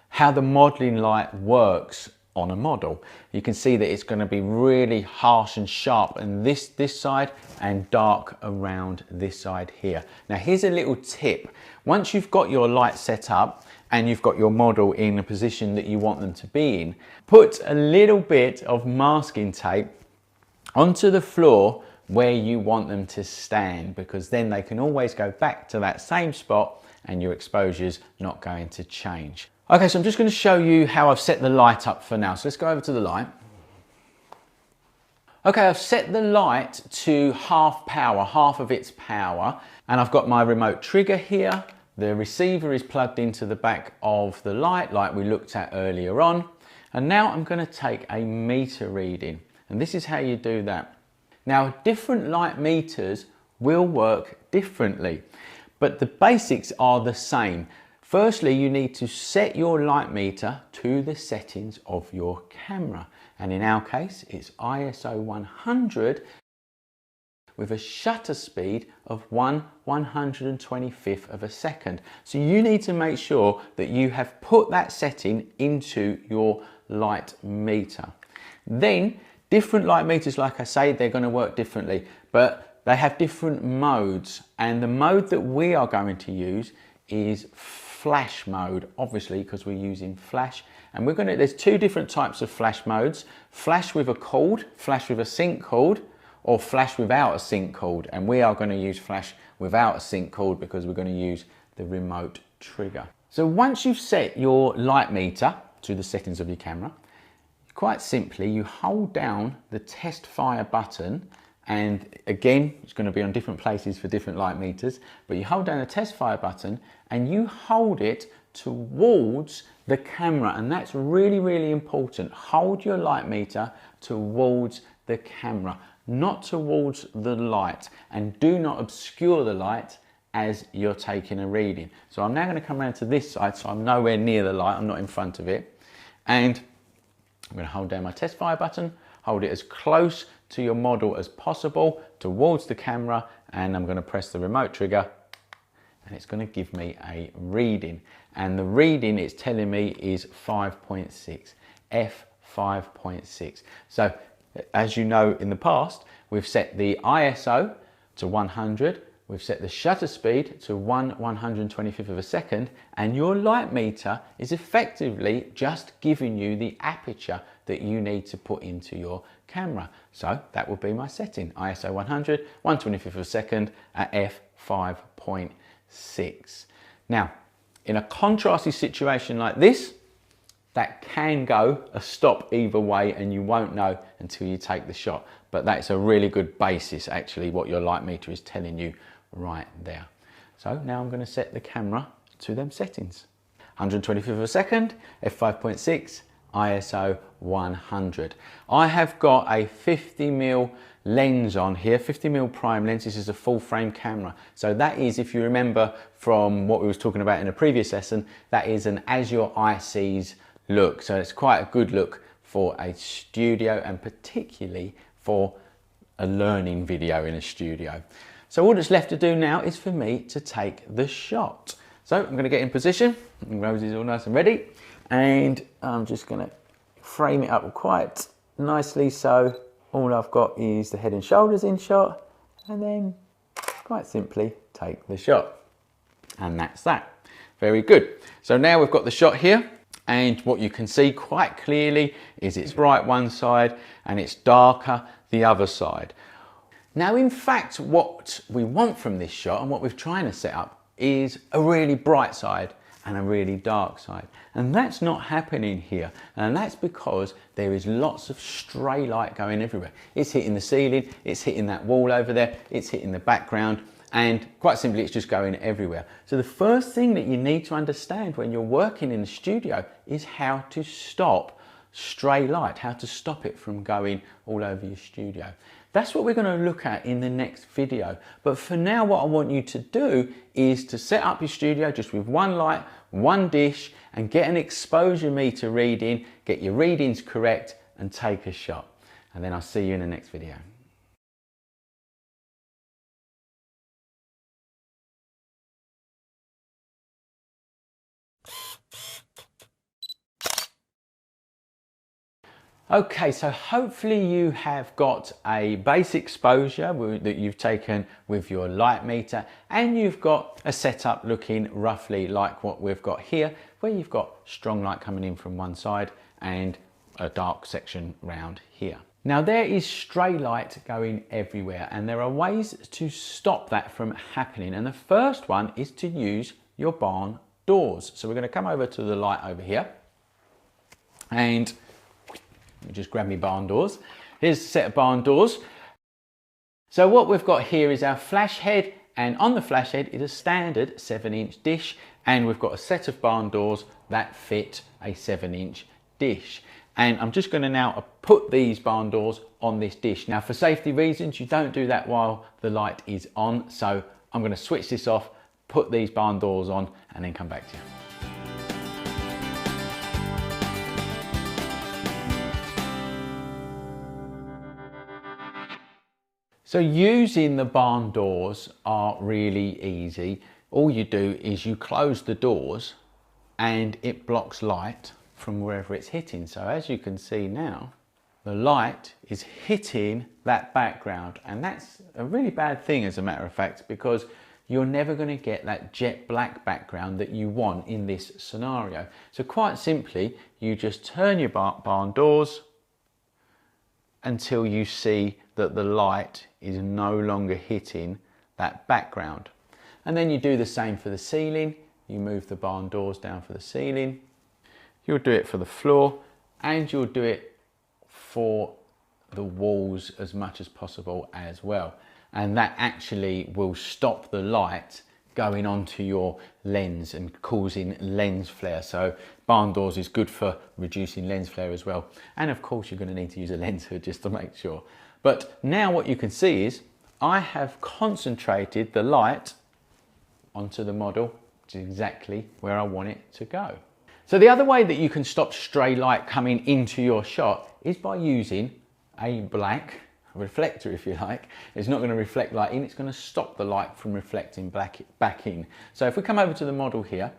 A: how the modeling light works on a model. You can see that it's going to be really harsh and sharp on this side and dark around this side here. Now here's a little tip. Once you've got your light set up and you've got your model in a position that you want them to be in, put a little bit of masking tape onto the floor where you want them to stand, because then they can always go back to that same spot and your exposure's not going to change. Okay, so I'm just going to show you how I've set the light up for now. So let's go over to the light. Okay, I've set the light to half power, half of its power, and I've got my remote trigger here. The receiver is plugged into the back of the light like we looked at earlier on. And now I'm going to take a meter reading, and this is how you do that. Now, different light meters will work differently, but the basics are the same. Firstly, you need to set your light meter to the settings of your camera. And in our case, it's ISO 100 with a shutter speed of 1/125th of a second. So you need to make sure that you have put that setting into your light meter. Then, different light meters, like I say, they're going to work differently, but they have different modes, and the mode that we are going to use is flash mode, obviously because we're using flash. And there's two different types of flash modes: flash with a cord, flash with a sync cord, or flash without a sync cord. And we are going to use flash without a sync cord because we're going to use the remote trigger. So once you've set your light meter to the settings of your camera, quite simply you hold down the test fire button, and again it's going to be on different places for different light meters, but you hold down the test fire button and you hold it towards the camera, and that's really, really important. Hold your light meter towards the camera, not towards the light, and do not obscure the light as you're taking a reading. So I'm now going to come around to this side, so I'm nowhere near the light, I'm not in front of it, and I'm going to hold down my test fire button, hold it as close to your model as possible towards the camera, and I'm going to press the remote trigger, and it's going to give me a reading. And the reading it's telling me is 5.6, f5.6. So as you know, in the past, we've set the ISO to 100, we've set the shutter speed to 1/125th of a second, and your light meter is effectively just giving you the aperture that you need to put into your camera. So that would be my setting: ISO 100, 1/25th of a second at f5.6. Now, in a contrasty situation like this, that can go a stop either way and you won't know until you take the shot. But that's a really good basis, actually, what your light meter is telling you right there. So now I'm going to set the camera to them settings: 125th of a second, f5.6, ISO 100. I have got a 50mm lens on here, 50mm prime lens. This is a full frame camera. So that is, if you remember from what we was talking about in a previous lesson, that is an as your eye sees look. So it's quite a good look for a studio, and particularly for a learning video in a studio. So all that's left to do now is for me to take the shot. So I'm going to get in position, and Rosie's all nice and ready, and I'm just going to frame it up quite nicely, so all I've got is the head and shoulders in shot, and then quite simply take the shot. And that's that. Very good. So now we've got the shot here, and what you can see quite clearly is it's bright one side and it's darker the other side. Now, in fact, what we want from this shot and what we're trying to set up is a really bright side and a really dark side. And that's not happening here. And that's because there is lots of stray light going everywhere. It's hitting the ceiling, it's hitting that wall over there, it's hitting the background, and quite simply it's just going everywhere. So the first thing that you need to understand when you're working in the studio is how to stop stray light, how to stop it from going all over your studio. That's what we're going to look at in the next video. But for now, what I want you to do is to set up your studio just with one light, one dish, and get an exposure meter reading, get your readings correct, and take a shot. And then I'll see you in the next video. Okay, so hopefully you have got a base exposure that you've taken with your light meter, and you've got a setup looking roughly like what we've got here, where you've got strong light coming in from one side and a dark section round here. Now, there is stray light going everywhere, and there are ways to stop that from happening. And the first one is to use your barn doors. So we're going to come over to the light over here, and just grab me barn doors. Here's a set of barn doors. So what we've got here is our flash head, and on the flash head is a standard 7-inch dish, and we've got a set of barn doors that fit a 7-inch dish. And I'm just going to now put these barn doors on this dish. Now, for safety reasons, you don't do that while the light is on. So I'm going to switch this off, put these barn doors on, and then come back to you. So using the barn doors are really easy. All you do is you close the doors and it blocks light from wherever it's hitting. So as you can see now, the light is hitting that background, and that's a really bad thing, as a matter of fact, because you're never going to get that jet black background that you want in this scenario. So quite simply, you just turn your barn doors until you see that the light is no longer hitting that background. And then you do the same for the ceiling. You move the barn doors down for the ceiling. You'll do it for the floor, and you'll do it for the walls as much as possible as well. And that actually will stop the light going onto your lens and causing lens flare. So barn doors is good for reducing lens flare as well. And of course, you're going to need to use a lens hood just to make sure. But now what you can see is I have concentrated the light onto the model to exactly where I want it to go. So the other way that you can stop stray light coming into your shot is by using a black reflector, if you like. It's not going to reflect light in, it's going to stop the light from reflecting back in. So if we come over to the model here,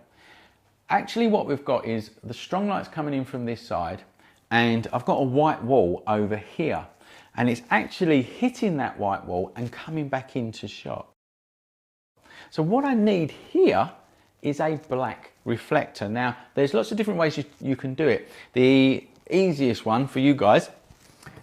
A: actually what we've got is the strong light's coming in from this side, and I've got a white wall over here, and it's actually hitting that white wall and coming back into shot. So what I need here is a black reflector. Now, there's lots of different ways you can do it. The easiest one for you guys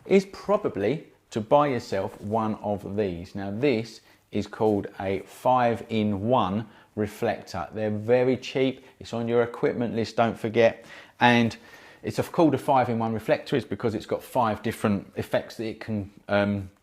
A: is probably to buy yourself one of these. Now, this is called a 5-in-1 reflector. They're very cheap. It's on your equipment list, don't forget. And it's called a 5-in-1 reflector is because it's got 5 different effects that it can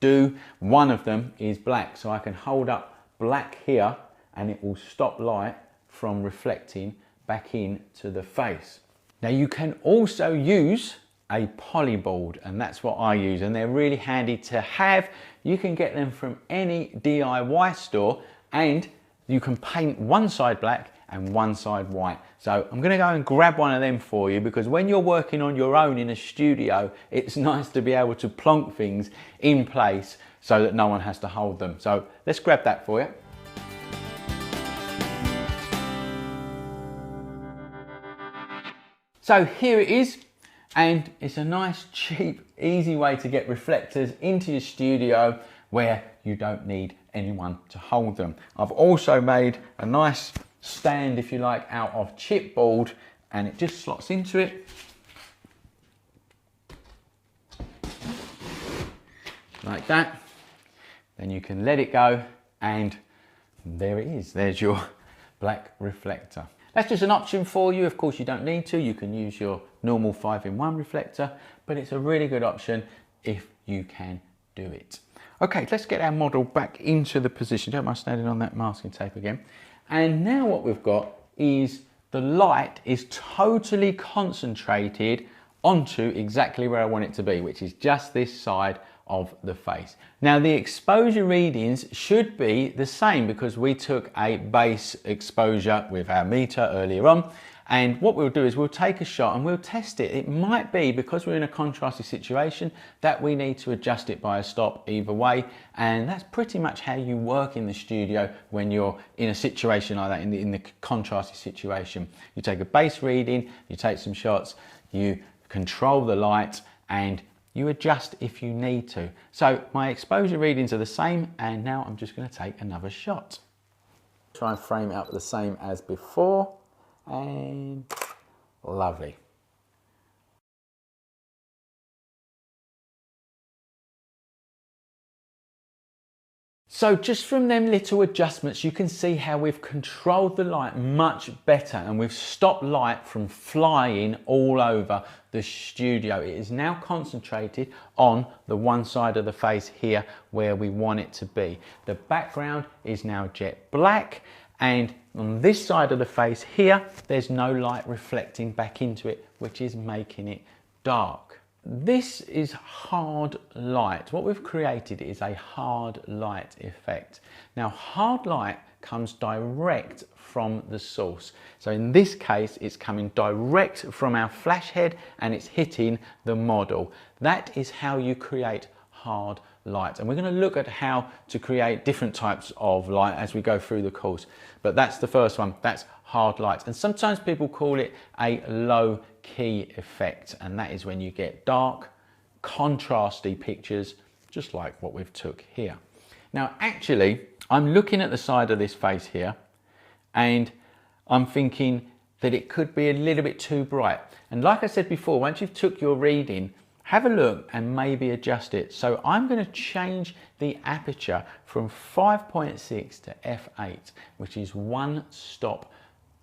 A: do. One of them is black. So I can hold up black here and it will stop light from reflecting back into the face. Now you can also use a polyboard, and that's what I use, and they're really handy to have. You can get them from any DIY store, and you can paint one side black and one side white. So I'm going to go and grab one of them for you, because when you're working on your own in a studio, it's nice to be able to plonk things in place so that no one has to hold them. So let's grab that for you. So here it is, and it's a nice, cheap, easy way to get reflectors into your studio where you don't need anyone to hold them. I've also made a nice stand, if you like, out of chipboard, and it just slots into it. Like that. Then you can let it go, and there it is. There's your black reflector. That's just an option for you. Of course, you don't need to. You can use your normal 5-in-1 reflector, but it's a really good option if you can do it. Okay, let's get our model back into the position. Don't mind standing on that masking tape again. And now what we've got is the light is totally concentrated onto exactly where I want it to be, which is just this side of the face. Now the exposure readings should be the same because we took a base exposure with our meter earlier on, and what we'll do is we'll take a shot and we'll test it. It might be, because we're in a contrasty situation, that we need to adjust it by a stop either way, and that's pretty much how you work in the studio when you're in a situation like that, in the contrasty situation. You take a base reading, you take some shots, you control the light, and you adjust if you need to. So my exposure readings are the same, and now I'm just going to take another shot. Try and frame it up the same as before, and lovely. So just from them little adjustments, you can see how we've controlled the light much better, and we've stopped light from flying all over the studio. It is now concentrated on the one side of the face here where we want it to be. The background is now jet black, and on this side of the face here, there's no light reflecting back into it, which is making it dark. This is hard light. What we've created is a hard light effect. Now, hard light comes direct from the source. So in this case, it's coming direct from our flash head and it's hitting the model. That is how you create hard light. And we're going to look at how to create different types of light as we go through the course. But that's the first one, that's hard light. And sometimes people call it a low key effect. And that is when you get dark, contrasty pictures, just like what we've took here. Now, actually, I'm looking at the side of this face here and I'm thinking that it could be a little bit too bright. And like I said before, once you've took your reading, have a look and maybe adjust it. So I'm going to change the aperture from 5.6 to f8, which is 1 stop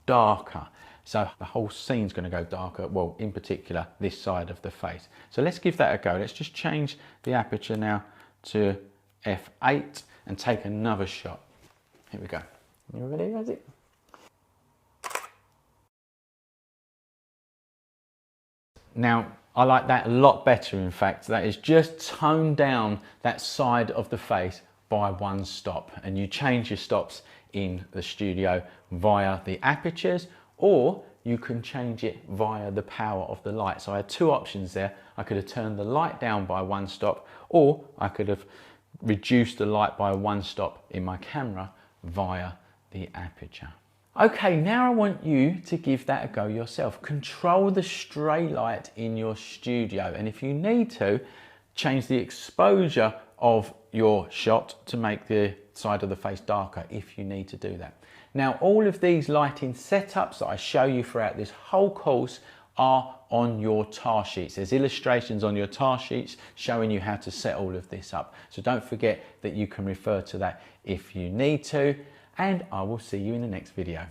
A: darker. So the whole scene's going to go darker, well, in particular, this side of the face. So let's give that a go. Let's just change the aperture now to f8 and take another shot. Here we go. You ready, Rosie? Now, I like that a lot better, in fact. That is just toned down that side of the face by 1 stop. And you change your stops in the studio via the apertures, or you can change it via the power of the light. So I had 2 options there. I could have turned the light down by 1 stop, or I could have reduced the light by 1 stop in my camera via the aperture. Okay, now I want you to give that a go yourself. Control the stray light in your studio, and if you need to, change the exposure of your shot to make the side of the face darker if you need to do that. Now, all of these lighting setups that I show you throughout this whole course are on your task sheets. There's illustrations on your task sheets showing you how to set all of this up. So don't forget that you can refer to that if you need to, and I will see you in the next video.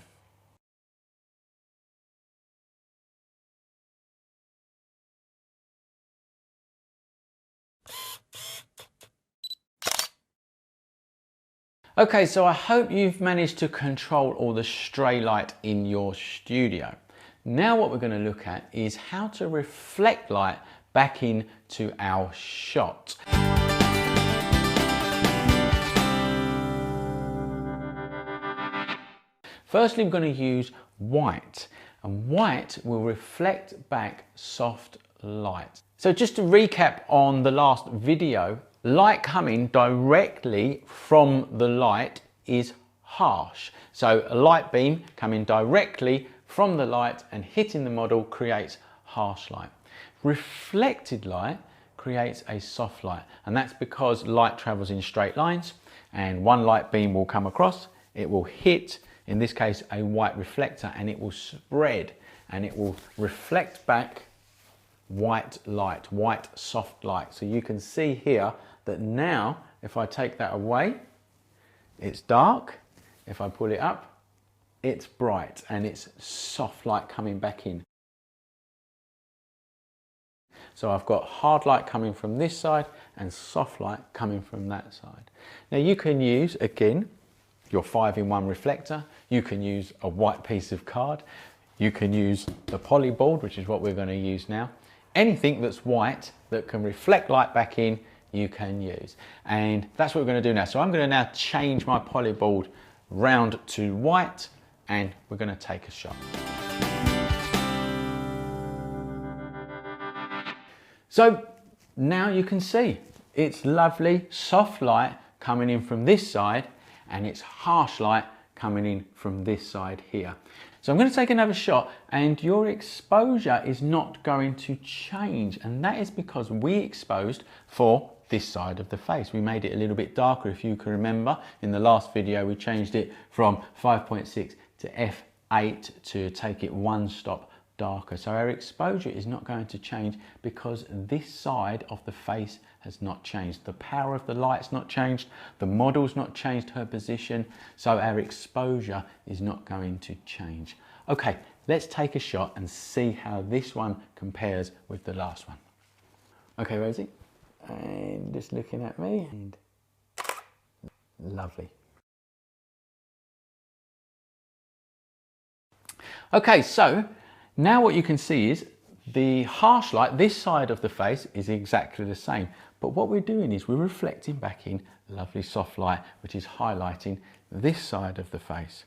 A: Okay, so I hope you've managed to control all the stray light in your studio. Now what we're going to look at is how to reflect light back into our shot. Firstly, we're going to use white, and white will reflect back soft light. So just to recap on the last video, light coming directly from the light is harsh. So a light beam coming directly from the light and hitting the model creates harsh light. Reflected light creates a soft light, and that's because light travels in straight lines, and one light beam will come across, it will hit, in this case, a white reflector, and it will spread and it will reflect back white light, white soft light. So you can see here that now, if I take that away, it's dark. If I pull it up, it's bright, and it's soft light coming back in. So I've got hard light coming from this side and soft light coming from that side. Now you can use, again, your 5-in-1 reflector. You can use a white piece of card. You can use the poly board, which is what we're going to use now. Anything that's white that can reflect light back in, you can use. And that's what we're going to do now. So I'm going to now change my poly board round to white, and we're going to take a shot. So now you can see it's lovely soft light coming in from this side, and it's harsh light coming in from this side here. So I'm going to take another shot, and your exposure is not going to change, and that is because we exposed for this side of the face. We made it a little bit darker. If you can remember, in the last video we changed it from 5.6 to f8 to take it 1 stop darker. So our exposure is not going to change because this side of the face has not changed. The power of the light's not changed, the model's not changed her position, so our exposure is not going to change. Okay, let's take a shot and see how this one compares with the last one. Okay, Rosie, and just looking at me, and lovely. Okay, so now what you can see is the harsh light, this side of the face is exactly the same, but what we're doing is we're reflecting back in lovely soft light, which is highlighting this side of the face.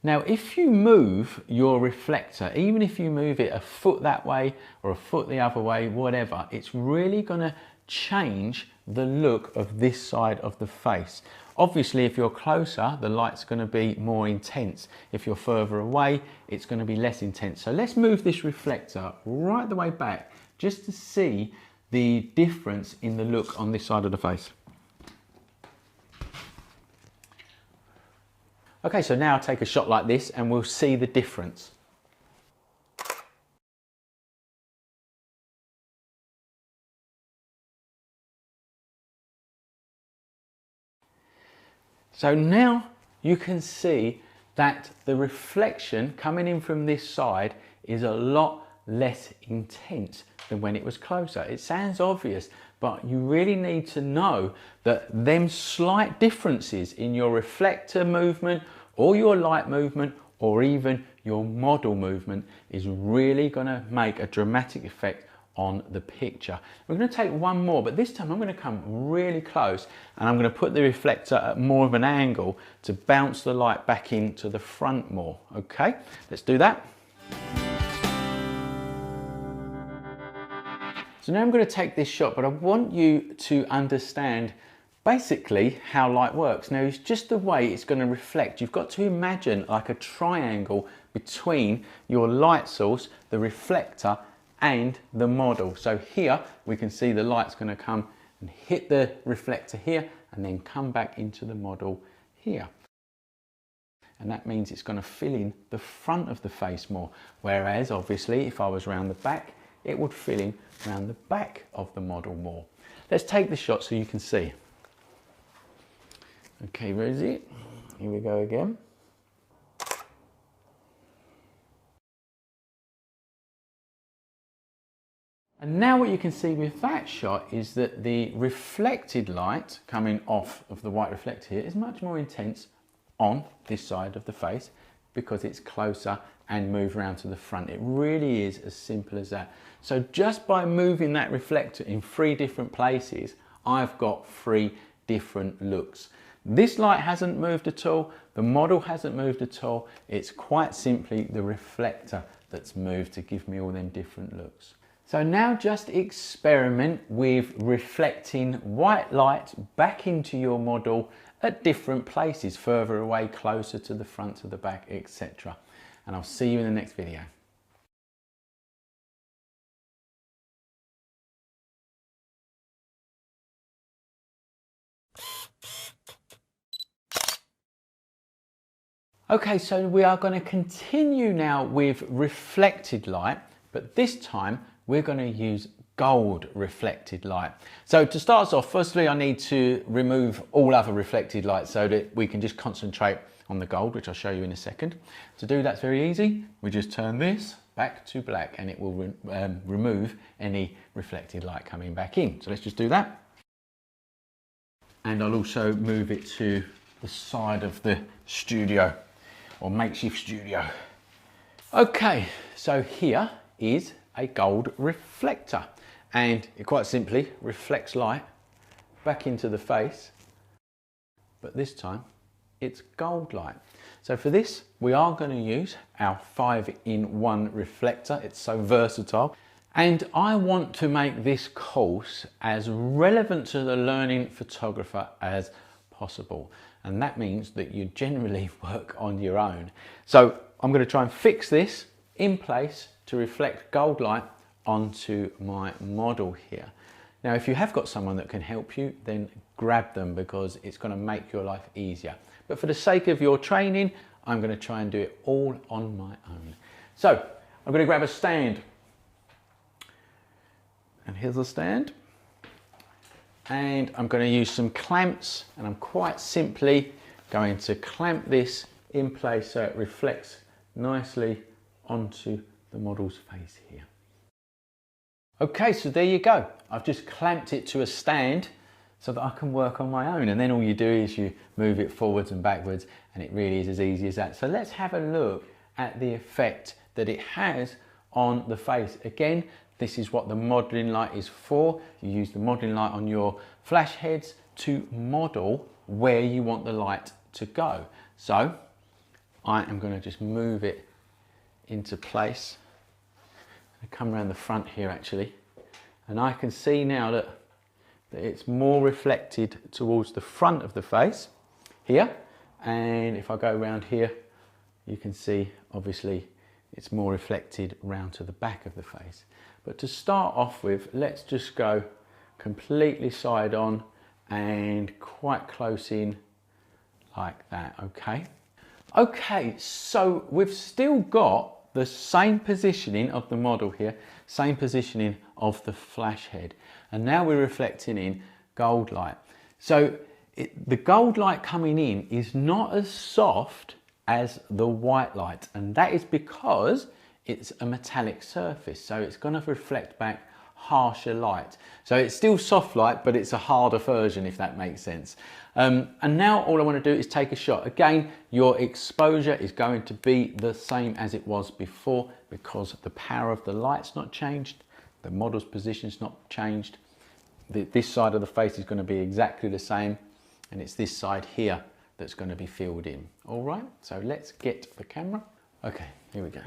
A: Now, if you move your reflector, even if you move it a foot that way or a foot the other way, whatever, it's really going to change the look of this side of the face. Obviously, if you're closer, the light's going to be more intense. If you're further away, it's going to be less intense. So let's move this reflector right the way back just to see the difference in the look on this side of the face. Okay, so now I'll take a shot like this and we'll see the difference. So now you can see that the reflection coming in from this side is a lot less intense than when it was closer. It sounds obvious, but you really need to know that them slight differences in your reflector movement or your light movement or even your model movement is really going to make a dramatic effect on the picture. We're going to take one more, but this time I'm going to come really close and I'm going to put the reflector at more of an angle to bounce the light back into the front more. Okay, let's do that. So now I'm going to take this shot, but I want you to understand basically how light works. Now it's just the way it's going to reflect. You've got to imagine like a triangle between your light source, the reflector, and the model. So here we can see the light's going to come and hit the reflector here and then come back into the model here. And that means it's going to fill in the front of the face more. Whereas obviously if I was around the back, it would fill in around the back of the model more. Let's take the shot so you can see. Okay, where is it? Here we go again. And now what you can see with that shot is that the reflected light coming off of the white reflector here is much more intense on this side of the face because it's closer and move around to the front. It really is as simple as that. So just by moving that reflector in 3 different places, I've got 3 different looks. This light hasn't moved at all, the model hasn't moved at all, it's quite simply the reflector that's moved to give me all them different looks. So now just experiment with reflecting white light back into your model at different places, further away, closer to the front, to the back, etc. And I'll see you in the next video. Okay, so we are going to continue now with reflected light, but this time we're going to use gold reflected light. So to start us off, firstly I need to remove all other reflected light so that we can just concentrate on the gold, which I'll show you in a second. To do that's very easy. We just turn this back to black and it will remove any reflected light coming back in. So let's just do that. And I'll also move it to the side of the studio or makeshift studio. Okay, so here is a gold reflector and it quite simply reflects light back into the face, but this time it's gold light. So for this we are going to use our 5-in-1 reflector. It's so versatile and I want to make this course as relevant to the learning photographer as possible, and that means that you generally work on your own. So I'm going to try and fix this in place to reflect gold light onto my model here. Now if you have got someone that can help you, then grab them because it's going to make your life easier. But for the sake of your training, I'm going to try and do it all on my own. So I'm going to grab a stand. And here's the stand. And I'm going to use some clamps and I'm quite simply going to clamp this in place so it reflects nicely onto the model's face here. Okay, so there you go. I've just clamped it to a stand so that I can work on my own, and then all you do is you move it forwards and backwards and it really is as easy as that. So let's have a look at the effect that it has on the face. Again, this is what the modeling light is for. You use the modeling light on your flash heads to model where you want the light to go. So I am going to just move it into place. I come around the front here actually, and I can see now that it's more reflected towards the front of the face here, and if I go around here you can see obviously it's more reflected round to the back of the face. But to start off with, let's just go completely side on and quite close in like that. Okay, Okay, so we've still got the same positioning of the model here, same positioning of the flash head. And now we're reflecting in gold light. So the gold light coming in is not as soft as the white light. And that is because it's a metallic surface. So it's going to reflect back harsher light. So it's still soft light, but it's a harder version, if that makes sense. And now all I want to do is take a shot. Again, your exposure is going to be the same as it was before because the power of the light's not changed. The model's position's not changed. This side of the face is going to be exactly the same. And it's this side here that's going to be filled in. All right, so let's get the camera. Okay, here we go.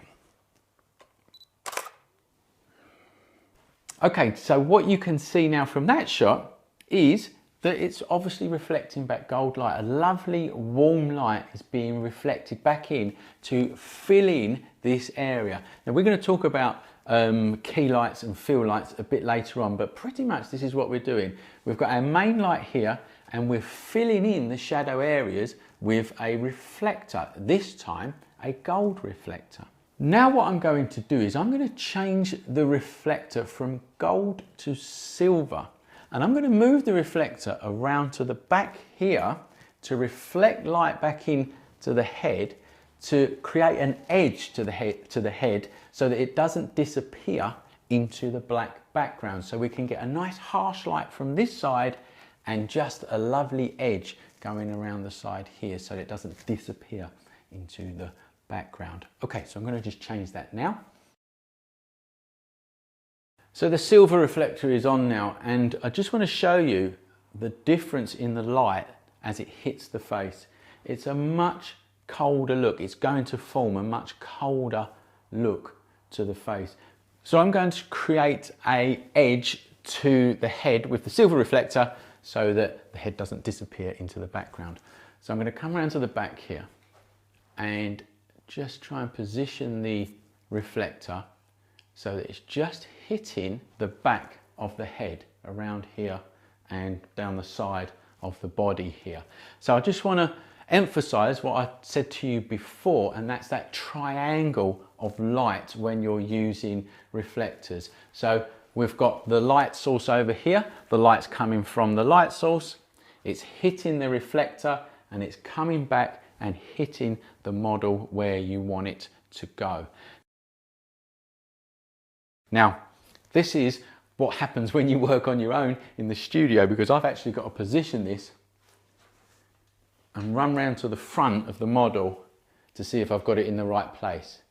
A: Okay, so what you can see now from that shot is that it's obviously reflecting back gold light. A lovely warm light is being reflected back in to fill in this area. Now we're going to talk about key lights and fill lights a bit later on, but pretty much this is what we're doing. We've got our main light here and we're filling in the shadow areas with a reflector, this time a gold reflector. Now what I'm going to do is I'm going to change the reflector from gold to silver, and I'm going to move the reflector around to the back here to reflect light back in to the head, to create an edge to the head so that it doesn't disappear into the black background. So we can get a nice harsh light from this side and just a lovely edge going around the side here so that it doesn't disappear into the background. Okay, so I'm going to just change that now. So the silver reflector is on now, and I just want to show you the difference in the light as it hits the face. It's a much colder look. It's going to form a much colder look to the face. So I'm going to create an edge to the head with the silver reflector so that the head doesn't disappear into the background. So I'm going to come around to the back here and just try and position the reflector so that it's just hitting the back of the head around here and down the side of the body here. So I just want to emphasize what I said to you before, and that's that triangle of light when you're using reflectors. So we've got the light source over here, the light's coming from the light source, it's hitting the reflector and it's coming back and hitting the model where you want it to go. Now, this is what happens when you work on your own in the studio, because I've actually got to position this and run round to the front of the model to see if I've got it in the right place.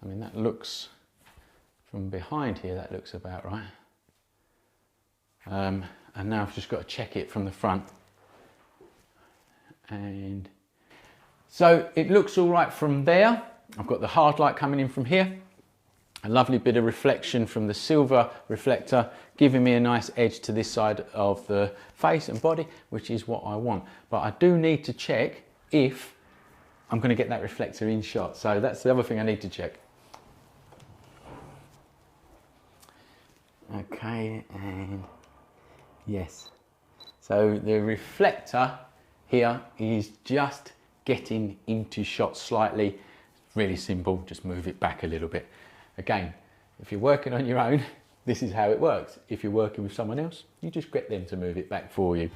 A: I mean, that looks, from behind here, that looks about right. And now I've just got to check it from the front. And so it looks all right from there. I've got the hard light coming in from here. A lovely bit of reflection from the silver reflector, giving me a nice edge to this side of the face and body, which is what I want. But I do need to check if I'm going to get that reflector in shot. So that's the other thing I need to check. Okay, and yes. So the reflector here is just getting into shot slightly. Really simple, just move it back a little bit. Again, if you're working on your own, this is how it works. If you're working with someone else, you just get them to move it back for you.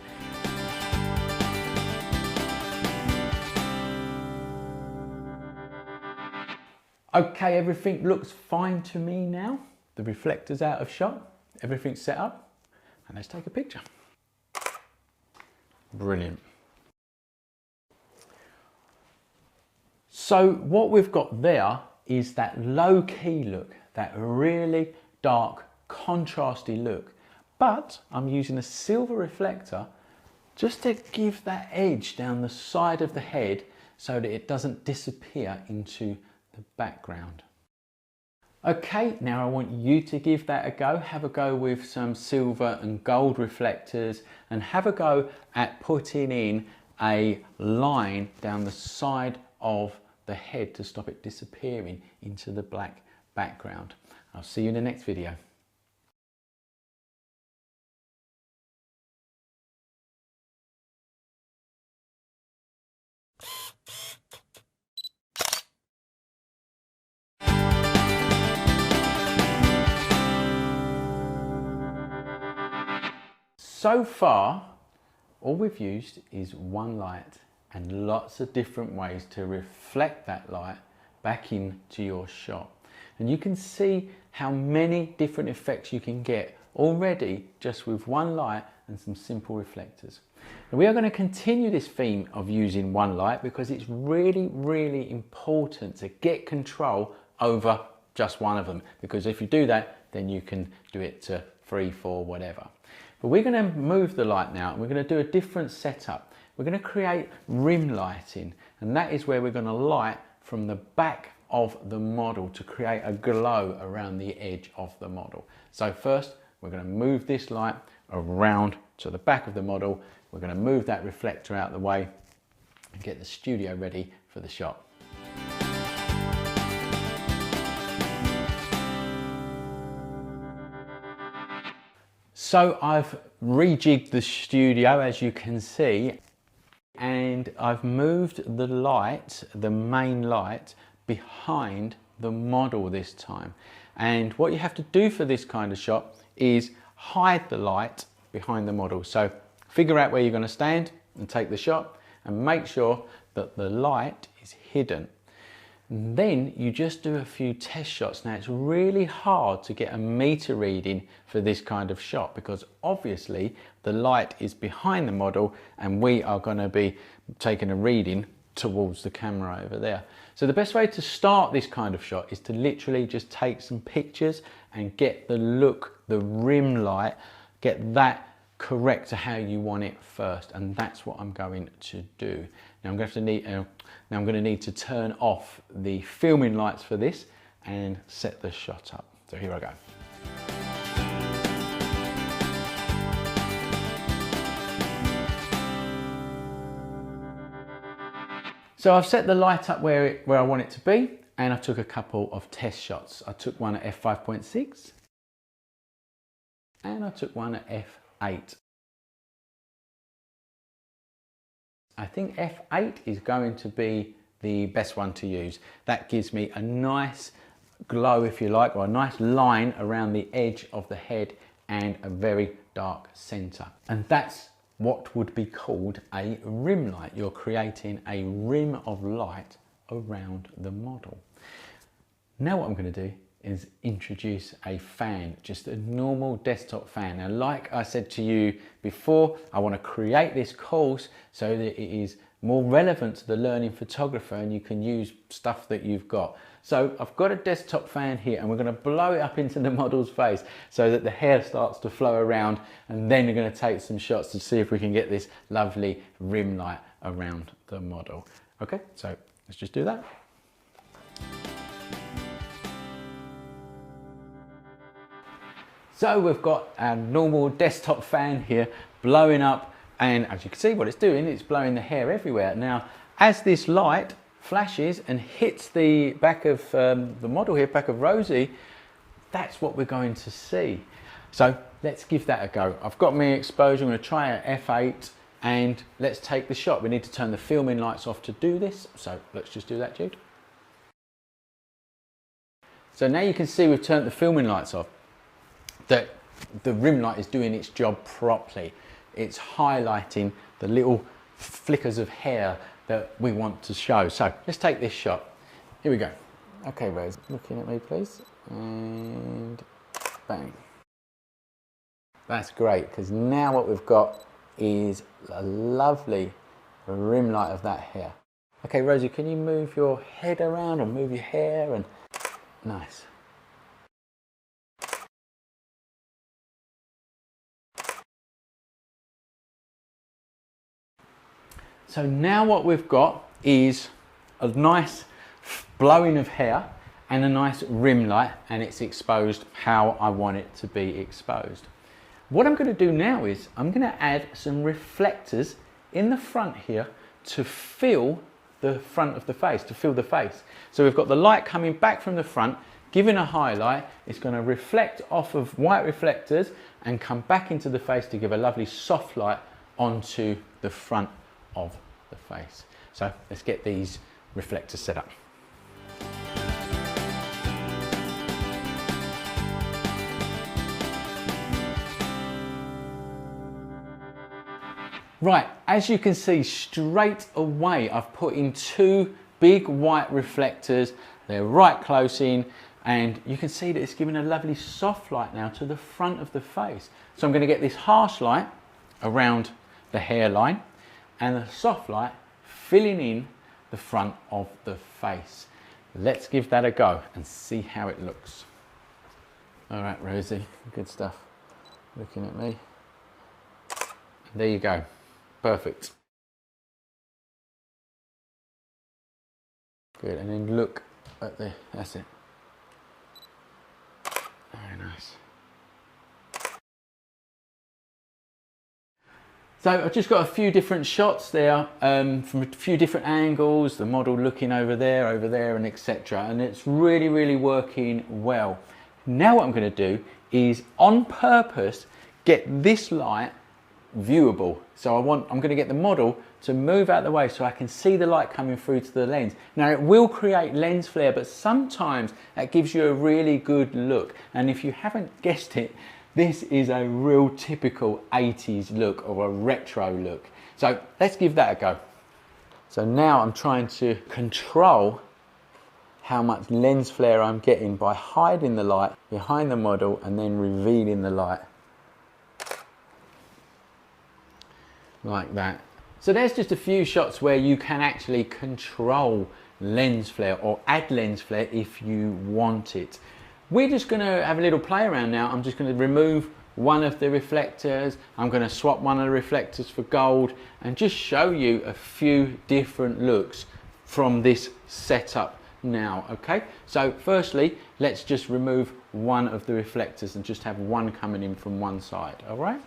A: Okay, everything looks fine to me now. The reflector's out of shot, everything's set up, and let's take a picture. Brilliant. So what we've got there is that low key look, that really dark, contrasty look. But I'm using a silver reflector just to give that edge down the side of the head so that it doesn't disappear into the background. Okay, now I want you to give that a go. Have a go with some silver and gold reflectors and have a go at putting in a line down the side of the head to stop it disappearing into the black background. I'll see you in the next video. So far, all we've used is one light and lots of different ways to reflect that light back into your shot. And you can see how many different effects you can get already just with one light and some simple reflectors. And we are going to continue this theme of using one light because it's really, really important to get control over just one of them. Because if you do that, then you can do it to 3, 4, whatever. But we're going to move the light now and we're going to do a different setup. We're going to create rim lighting, and that is where we're going to light from the back of the model to create a glow around the edge of the model. So first, we're going to move this light around to the back of the model. We're going to move that reflector out of the way and get the studio ready for the shot. So I've rejigged the studio, as you can see, and I've moved the light, the main light, behind the model this time. And what you have to do for this kind of shot is hide the light behind the model. So figure out where you're going to stand and take the shot and make sure that the light is hidden. And then you just do a few test shots. Now it's really hard to get a meter reading for this kind of shot because obviously the light is behind the model and we are going to be taking a reading towards the camera over there. So the best way to start this kind of shot is to literally just take some pictures and get the look, the rim light, get that correct to how you want it first, and that's what I'm going to do. Now I'm going to need to turn off the filming lights for this and set the shot up. So here I go. So I've set the light up where I want it to be, and I took a couple of test shots. I took one at f5.6 and I took one at f8. I think f8 is going to be the best one to use. That gives me a nice glow, if you like, or a nice line around the edge of the head and a very dark center. And that's what would be called a rim light. You're creating a rim of light around the model. Now what I'm going to do is introduce a fan, just a normal desktop fan. Now, like I said to you before, I want to create this course so that it is more relevant to the learning photographer and you can use stuff that you've got. So I've got a desktop fan here and we're going to blow it up into the model's face so that the hair starts to flow around, and then we're going to take some shots to see if we can get this lovely rim light around the model. Okay, so let's just do that. So we've got our normal desktop fan here blowing up, and as you can see what it's doing, it's blowing the hair everywhere. Now, as this light flashes and hits the back of the model here, back of Rosie, that's what we're going to see. So let's give that a go. I've got my exposure, I'm going to try at f8 and let's take the shot. We need to turn the filming lights off to do this, so let's just do that, Jude. So now you can see we've turned the filming lights off, that the rim light is doing its job properly. It's highlighting the little flickers of hair that we want to show. So let's take this shot. Here we go. Okay, Rose, looking at me, please. And bang. That's great, because now what we've got is a lovely rim light of that hair. Okay, Rosie, can you move your head around or move your hair? And nice. So now what we've got is a nice blowing of hair and a nice rim light, and it's exposed how I want it to be exposed. What I'm going to do now is I'm going to add some reflectors in the front here to fill the front of the face, to fill the face. So we've got the light coming back from the front, giving a highlight. It's going to reflect off of white reflectors and come back into the face to give a lovely soft light onto the front of the face. So let's get these reflectors set up. Right, as you can see straight away, I've put in two big white reflectors. They're right close in, and you can see that it's giving a lovely soft light now to the front of the face. So I'm going to get this harsh light around the hairline and the soft light filling in the front of the face. Let's give that a go and see how it looks. All right, Rosie, good stuff. Looking at me. There you go. Perfect. Good, and then look at that's it. Very nice. So I've just got a few different shots there from a few different angles, the model looking over there, and etc. And it's really, really working well. Now what I'm going to do is on purpose get this light viewable. So I'm going to get the model to move out of the way so I can see the light coming through to the lens. Now it will create lens flare, but sometimes that gives you a really good look. And if you haven't guessed it, this is a real typical 80s look or a retro look. So let's give that a go. So now I'm trying to control how much lens flare I'm getting by hiding the light behind the model and then revealing the light. Like that. So there's just a few shots where you can actually control lens flare or add lens flare if you want it. We're just going to have a little play around now. I'm just going to remove one of the reflectors. I'm going to swap one of the reflectors for gold and just show you a few different looks from this setup now. Okay, so firstly, let's just remove one of the reflectors and just have one coming in from one side. All right.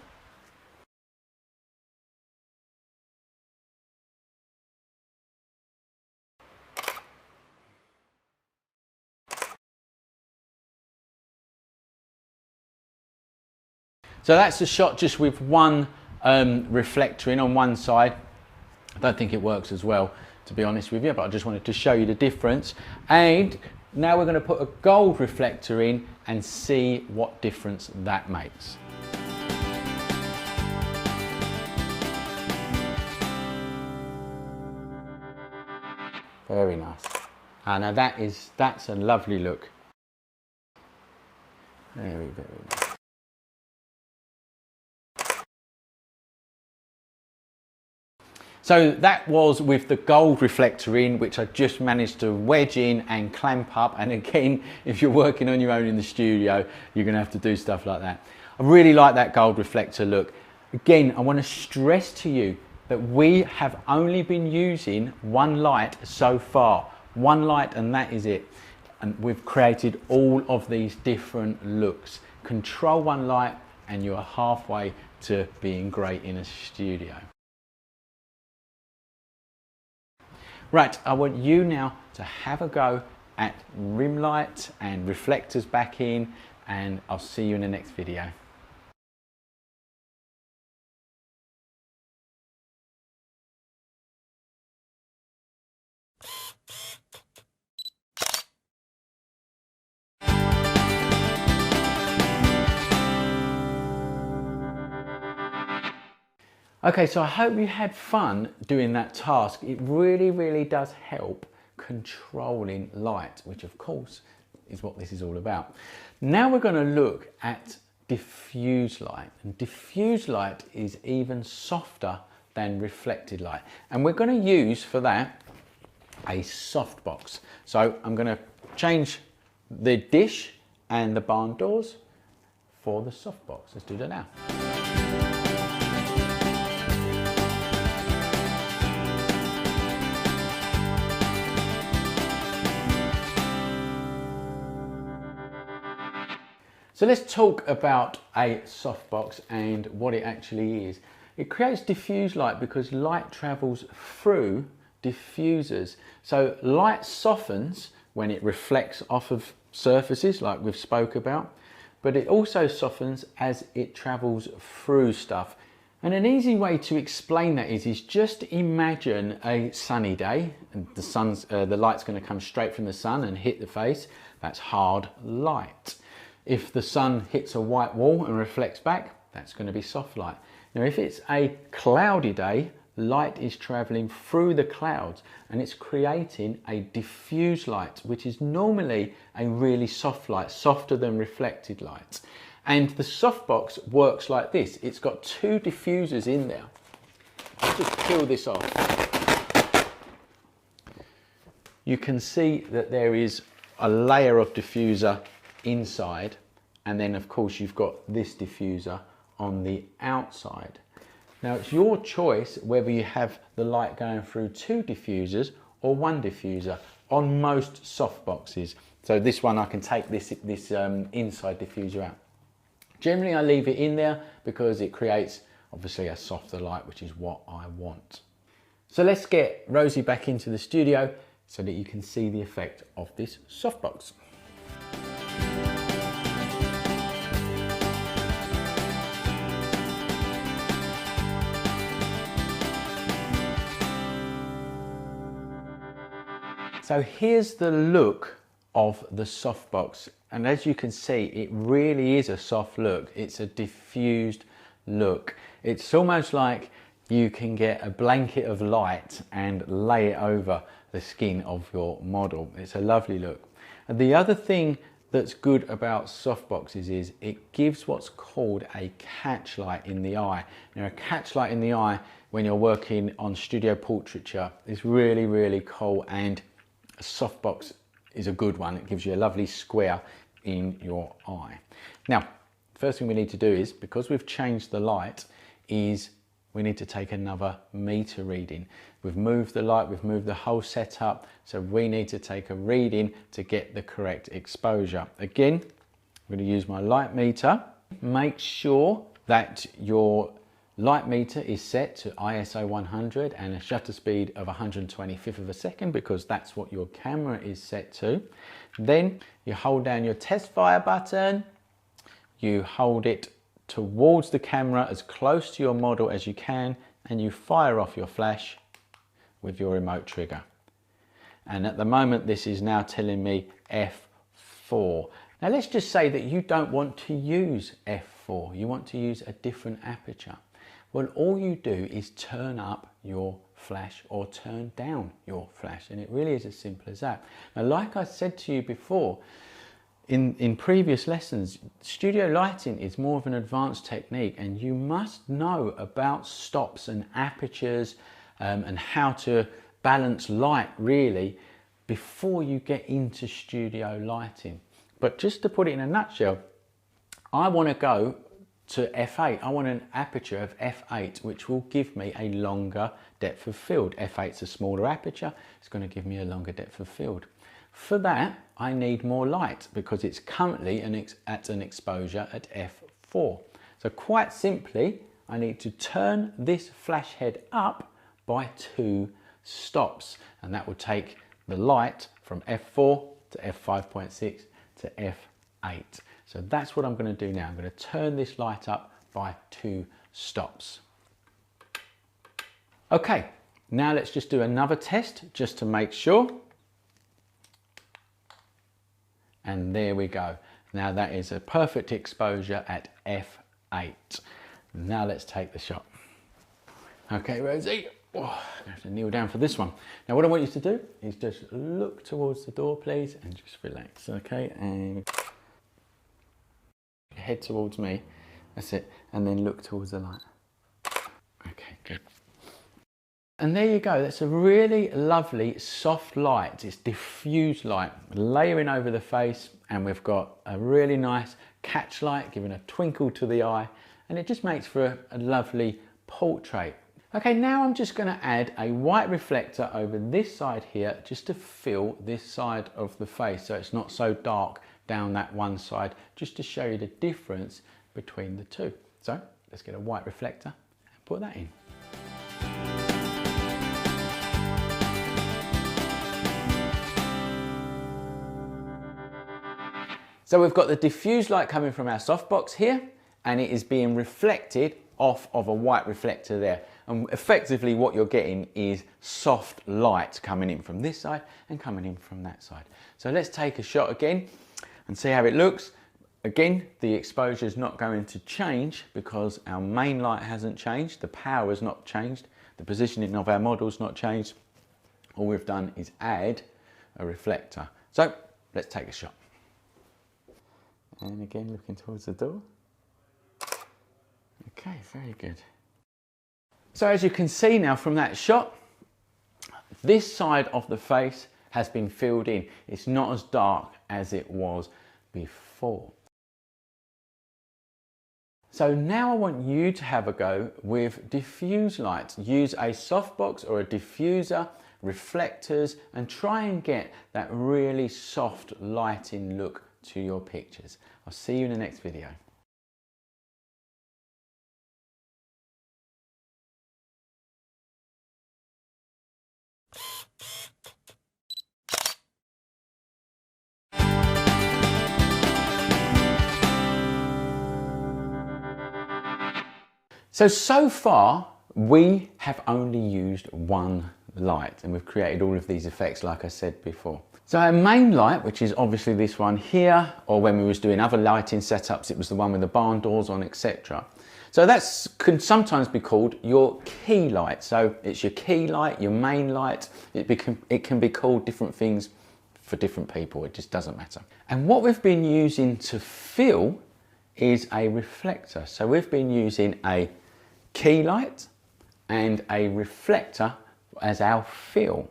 A: So that's the shot just with one reflector in on one side. I don't think it works as well, to be honest with you, but I just wanted to show you the difference. And now we're going to put a gold reflector in and see what difference that makes. Very nice. Now that's a lovely look. Very, very nice. So that was with the gold reflector in, which I just managed to wedge in and clamp up. And again, if you're working on your own in the studio, you're going to have to do stuff like that. I really like that gold reflector look. Again, I want to stress to you that we have only been using one light so far. One light, and that is it. And we've created all of these different looks. Control one light and you're halfway to being great in a studio. Right, I want you now to have a go at rim light and reflectors back in, and I'll see you in the next video. Okay, so I hope you had fun doing that task. It really, really does help controlling light, which of course is what this is all about. Now we're going to look at diffuse light, and diffuse light is even softer than reflected light. And we're going to use for that a softbox. So I'm going to change the dish and the barn doors for the softbox. Let's do that now. So let's talk about a softbox and what it actually is. It creates diffuse light because light travels through diffusers. So light softens when it reflects off of surfaces like we've spoke about, but it also softens as it travels through stuff. And an easy way to explain that is just imagine a sunny day and the light's going to come straight from the sun and hit the face. That's hard light. If the sun hits a white wall and reflects back, that's going to be soft light. Now if it's a cloudy day, light is traveling through the clouds and it's creating a diffuse light, which is normally a really soft light, softer than reflected light. And the softbox works like this. It's got two diffusers in there. I'll just peel this off. You can see that there is a layer of diffuser inside, and then of course you've got this diffuser on the outside. Now it's your choice whether you have the light going through two diffusers or one diffuser on most softboxes. So this one I can take this inside diffuser out. Generally I leave it in there because it creates obviously a softer light, which is what I want. So let's get Rosie back into the studio so that you can see the effect of this softbox. So here's the look of the softbox, and as you can see, it really is a soft look. It's a diffused look. It's almost like you can get a blanket of light and lay it over the skin of your model. It's a lovely look. And the other thing that's good about softboxes is it gives what's called a catch light in the eye. Now a catch light in the eye when you're working on studio portraiture is really, really cool, and a softbox is a good one. It gives you a lovely square in your eye. Now, first thing we need to do is, because we've changed the light, is we need to take another meter reading. We've moved the light, we've moved the whole setup, so we need to take a reading to get the correct exposure. Again, I'm going to use my light meter. Make sure that your light meter is set to ISO 100 and a shutter speed of 125th of a second, because that's what your camera is set to. Then you hold down your test fire button, you hold it towards the camera as close to your model as you can, and you fire off your flash with your remote trigger. And at the moment this is now telling me f4. Now let's just say that you don't want to use f4, you want to use a different aperture. Well, all you do is turn up your flash or turn down your flash, and it really is as simple as that. Now, like I said to you before, in previous lessons, studio lighting is more of an advanced technique, and you must know about stops and apertures and how to balance light really before you get into studio lighting. But just to put it in a nutshell, I want to go to f8. I want an aperture of f8, which will give me a longer depth of field. f8 is a smaller aperture, it's going to give me a longer depth of field. For that, I need more light because it's currently at an exposure at f4. So quite simply, I need to turn this flash head up by 2 stops, and that will take the light from f4 to f5.6 to f8. So that's what I'm going to do now. I'm going to turn this light up by 2 stops. Okay, now let's just do another test just to make sure. And there we go. Now that is a perfect exposure at f8. Now let's take the shot. Okay, Rosie. Oh, I have to kneel down for this one. Now what I want you to do is just look towards the door, please, and just relax. Okay, and head towards me, that's it, and then look towards the light. Okay, good. And there you go, that's a really lovely soft light. It's diffused light layering over the face, and we've got a really nice catch light giving a twinkle to the eye, and it just makes for a lovely portrait. Okay, now I'm just going to add a white reflector over this side here just to fill this side of the face so it's not so dark down that one side, just to show you the difference between the two. So let's get a white reflector and put that in. So we've got the diffused light coming from our softbox here, and it is being reflected off of a white reflector there. And effectively what you're getting is soft light coming in from this side and coming in from that side. So let's take a shot again and see how it looks. Again, the exposure is not going to change because our main light hasn't changed, the power has not changed, the positioning of our model's not changed. All we've done is add a reflector. So let's take a shot. And again, looking towards the door. Okay, very good. So as you can see now from that shot, this side of the face has been filled in. It's not as dark as it was before. So now I want you to have a go with diffuse lights. Use a softbox or a diffuser, reflectors, and try and get that really soft lighting look to your pictures. I'll see you in the next video. So far we have only used one light and we've created all of these effects like I said before. So our main light, which is obviously this one here, or when we was doing other lighting setups, it was the one with the barn doors on, etc. So that can sometimes be called your key light. So it's your key light, your main light. It can be called different things for different people. It just doesn't matter. And what we've been using to fill is a reflector. So we've been using a key light and a reflector as our fill.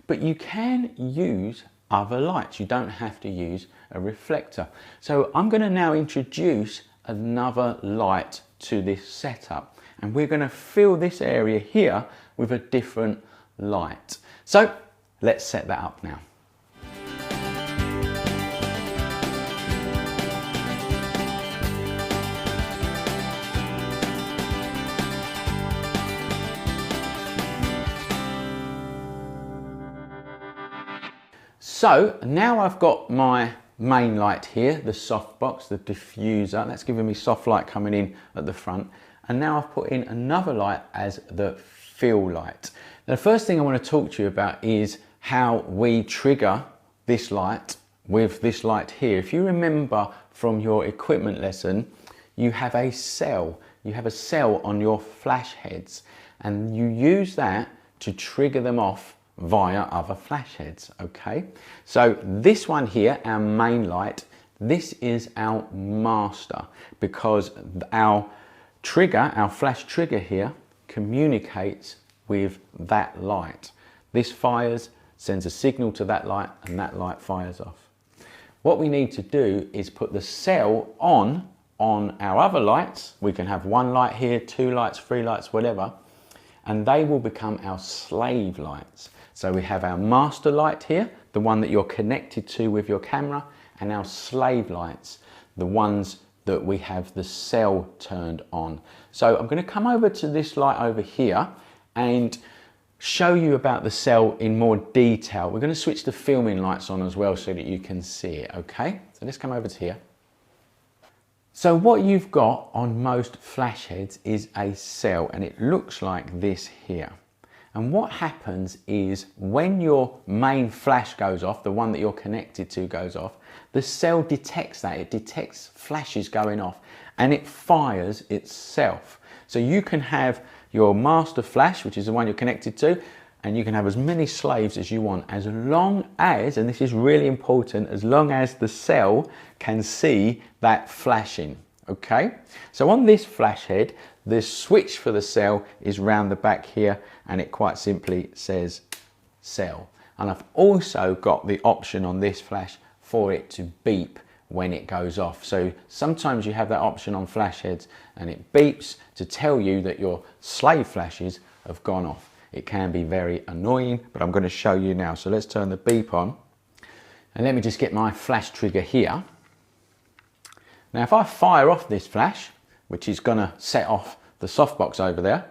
A: But you can use other lights. You don't have to use a reflector. So I'm going to now introduce another light to this setup. And we're going to fill this area here with a different light. So let's set that up now. So now I've got my main light here, the softbox, the diffuser. That's giving me soft light coming in at the front. And now I've put in another light as the fill light. Now, the first thing I want to talk to you about is how we trigger this light with this light here. If you remember from your equipment lesson, you have a cell. You have a cell on your flash heads and you use that to trigger them off via other flash heads. Okay, so this one here, our main light, this is our master because our trigger, our flash trigger here, communicates with that light. This fires, sends a signal to that light, and that light fires off. What we need to do is put the cell on our other lights. We can have one light here, two lights, three lights, whatever, and they will become our slave lights. So we have our master light here, the one that you're connected to with your camera, and our slave lights, the ones that we have the cell turned on. So I'm going to come over to this light over here and show you about the cell in more detail. We're going to switch the filming lights on as well so that you can see it, okay? So let's come over to here. So what you've got on most flash heads is a cell and it looks like this here. And what happens is when your main flash goes off, the one that you're connected to goes off, the cell detects that. It detects flashes going off and it fires itself. So you can have your master flash, which is the one you're connected to, and you can have as many slaves as you want, as long as, and this is really important, as long as the cell can see that flashing. Okay, so on this flash head, the switch for the cell is round the back here and it quite simply says cell. And I've also got the option on this flash for it to beep when it goes off. So sometimes you have that option on flash heads and it beeps to tell you that your slave flashes have gone off. It can be very annoying, but I'm going to show you now. So let's turn the beep on and let me just get my flash trigger here. Now if I fire off this flash, which is going to set off the softbox over there,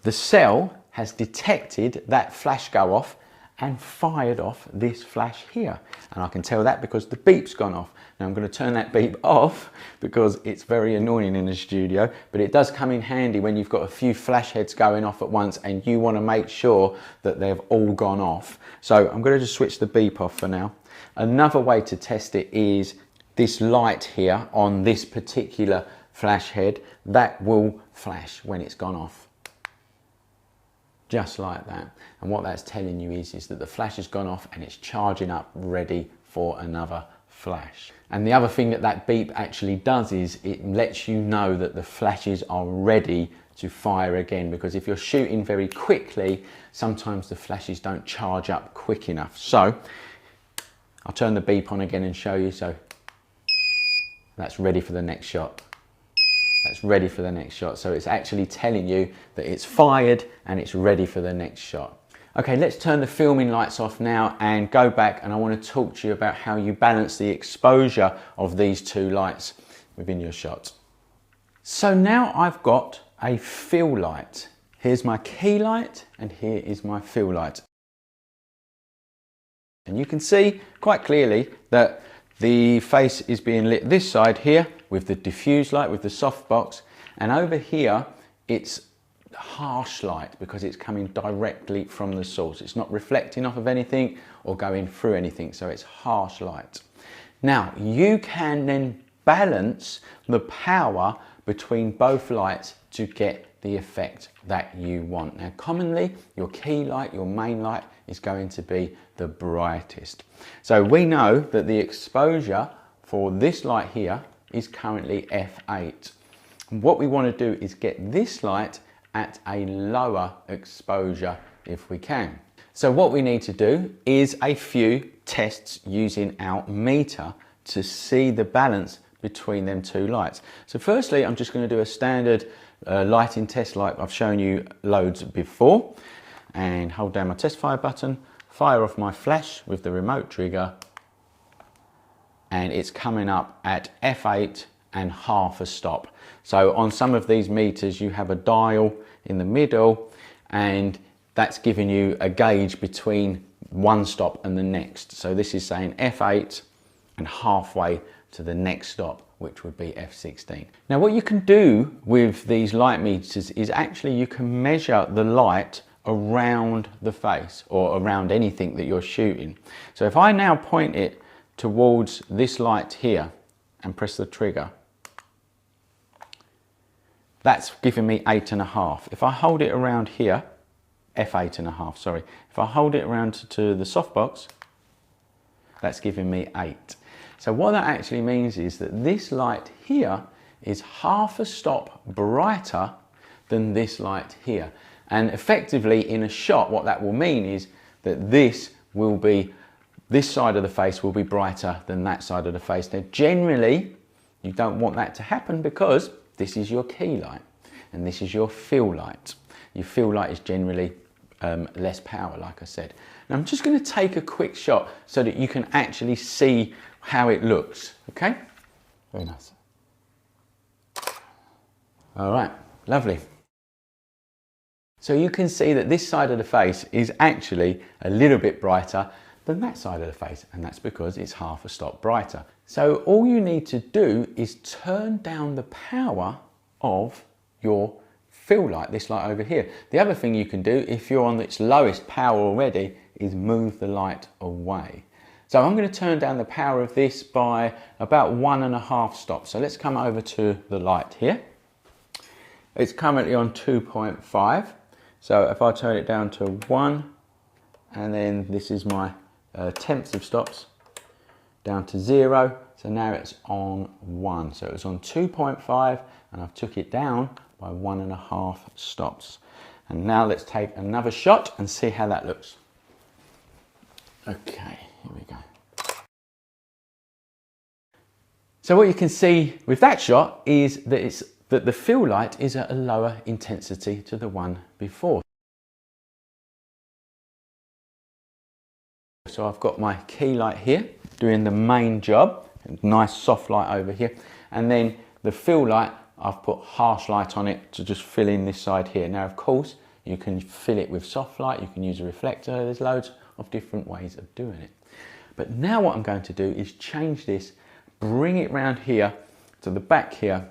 A: the cell has detected that flash go off and fired off this flash here. And I can tell that because the beep's gone off. Now I'm going to turn that beep off because it's very annoying in the studio, but it does come in handy when you've got a few flash heads going off at once and you want to make sure that they've all gone off. So I'm going to just switch the beep off for now. Another way to test it is this light here on this particular flash head, that will flash when it's gone off. Just like that. And what that's telling you is that the flash has gone off and it's charging up ready for another flash. And the other thing that that beep actually does is it lets you know that the flashes are ready to fire again, because if you're shooting very quickly, sometimes the flashes don't charge up quick enough. So I'll turn the beep on again and show you. So that's ready for the next shot. That's ready for the next shot. So it's actually telling you that it's fired and it's ready for the next shot. Okay, let's turn the filming lights off now and go back, and I want to talk to you about how you balance the exposure of these two lights within your shot. So now I've got a fill light. Here's my key light and here is my fill light. And you can see quite clearly that the face is being lit this side here with the diffuse light, with the softbox, and over here it's harsh light because it's coming directly from the source. It's not reflecting off of anything or going through anything, so it's harsh light. Now you can then balance the power between both lights to get the effect that you want. Now commonly your key light, your main light, is going to be the brightest. So we know that the exposure for this light here is currently f8. And what we want to do is get this light at a lower exposure if we can. So what we need to do is a few tests using our meter to see the balance between them two lights. So firstly, I'm just going to do a standard lighting test like I've shown you loads before, and hold down my test fire button, fire off my flash with the remote trigger, and it's coming up at f8 and half a stop. So on some of these meters you have a dial in the middle, and that's giving you a gauge between one stop and the next. So this is saying f8 and halfway to the next stop, which would be f16. Now what you can do with these light meters is actually you can measure the light around the face or around anything that you're shooting. So if I now point it towards this light here and press the trigger, that's giving me 8.5. If I hold it around here, f8.5, sorry. If I hold it around to the softbox, that's giving me 8. So what that actually means is that this light here is half a stop brighter than this light here. And effectively in a shot, what that will mean is that this side of the face will be brighter than that side of the face. Now generally, you don't want that to happen because this is your key light and this is your fill light. Your fill light is generally less power, like I said. Now I'm just going to take a quick shot so that you can actually see how it looks, okay? Very nice. All right, lovely. So you can see that this side of the face is actually a little bit brighter than that side of the face, and that's because it's half a stop brighter. So all you need to do is turn down the power of your fill light, this light over here. The other thing you can do if you're on its lowest power already is move the light away. So I'm going to turn down the power of this by about 1.5 stops. So let's come over to the light here. It's currently on 2.5. So if I turn it down to 1, and then this is my tenths of stops, down to 0. So now it's on 1. So it was on 2.5 and I've took it down by 1.5 stops. And now let's take another shot and see how that looks. Okay, here we go. So what you can see with that shot is that the fill light is at a lower intensity to the one before. So I've got my key light here doing the main job, nice soft light over here, and then the fill light, I've put harsh light on it to just fill in this side here. Now of course you can fill it with soft light, you can use a reflector, there's loads of different ways of doing it. But now what I'm going to do is change this, bring it round here to the back here.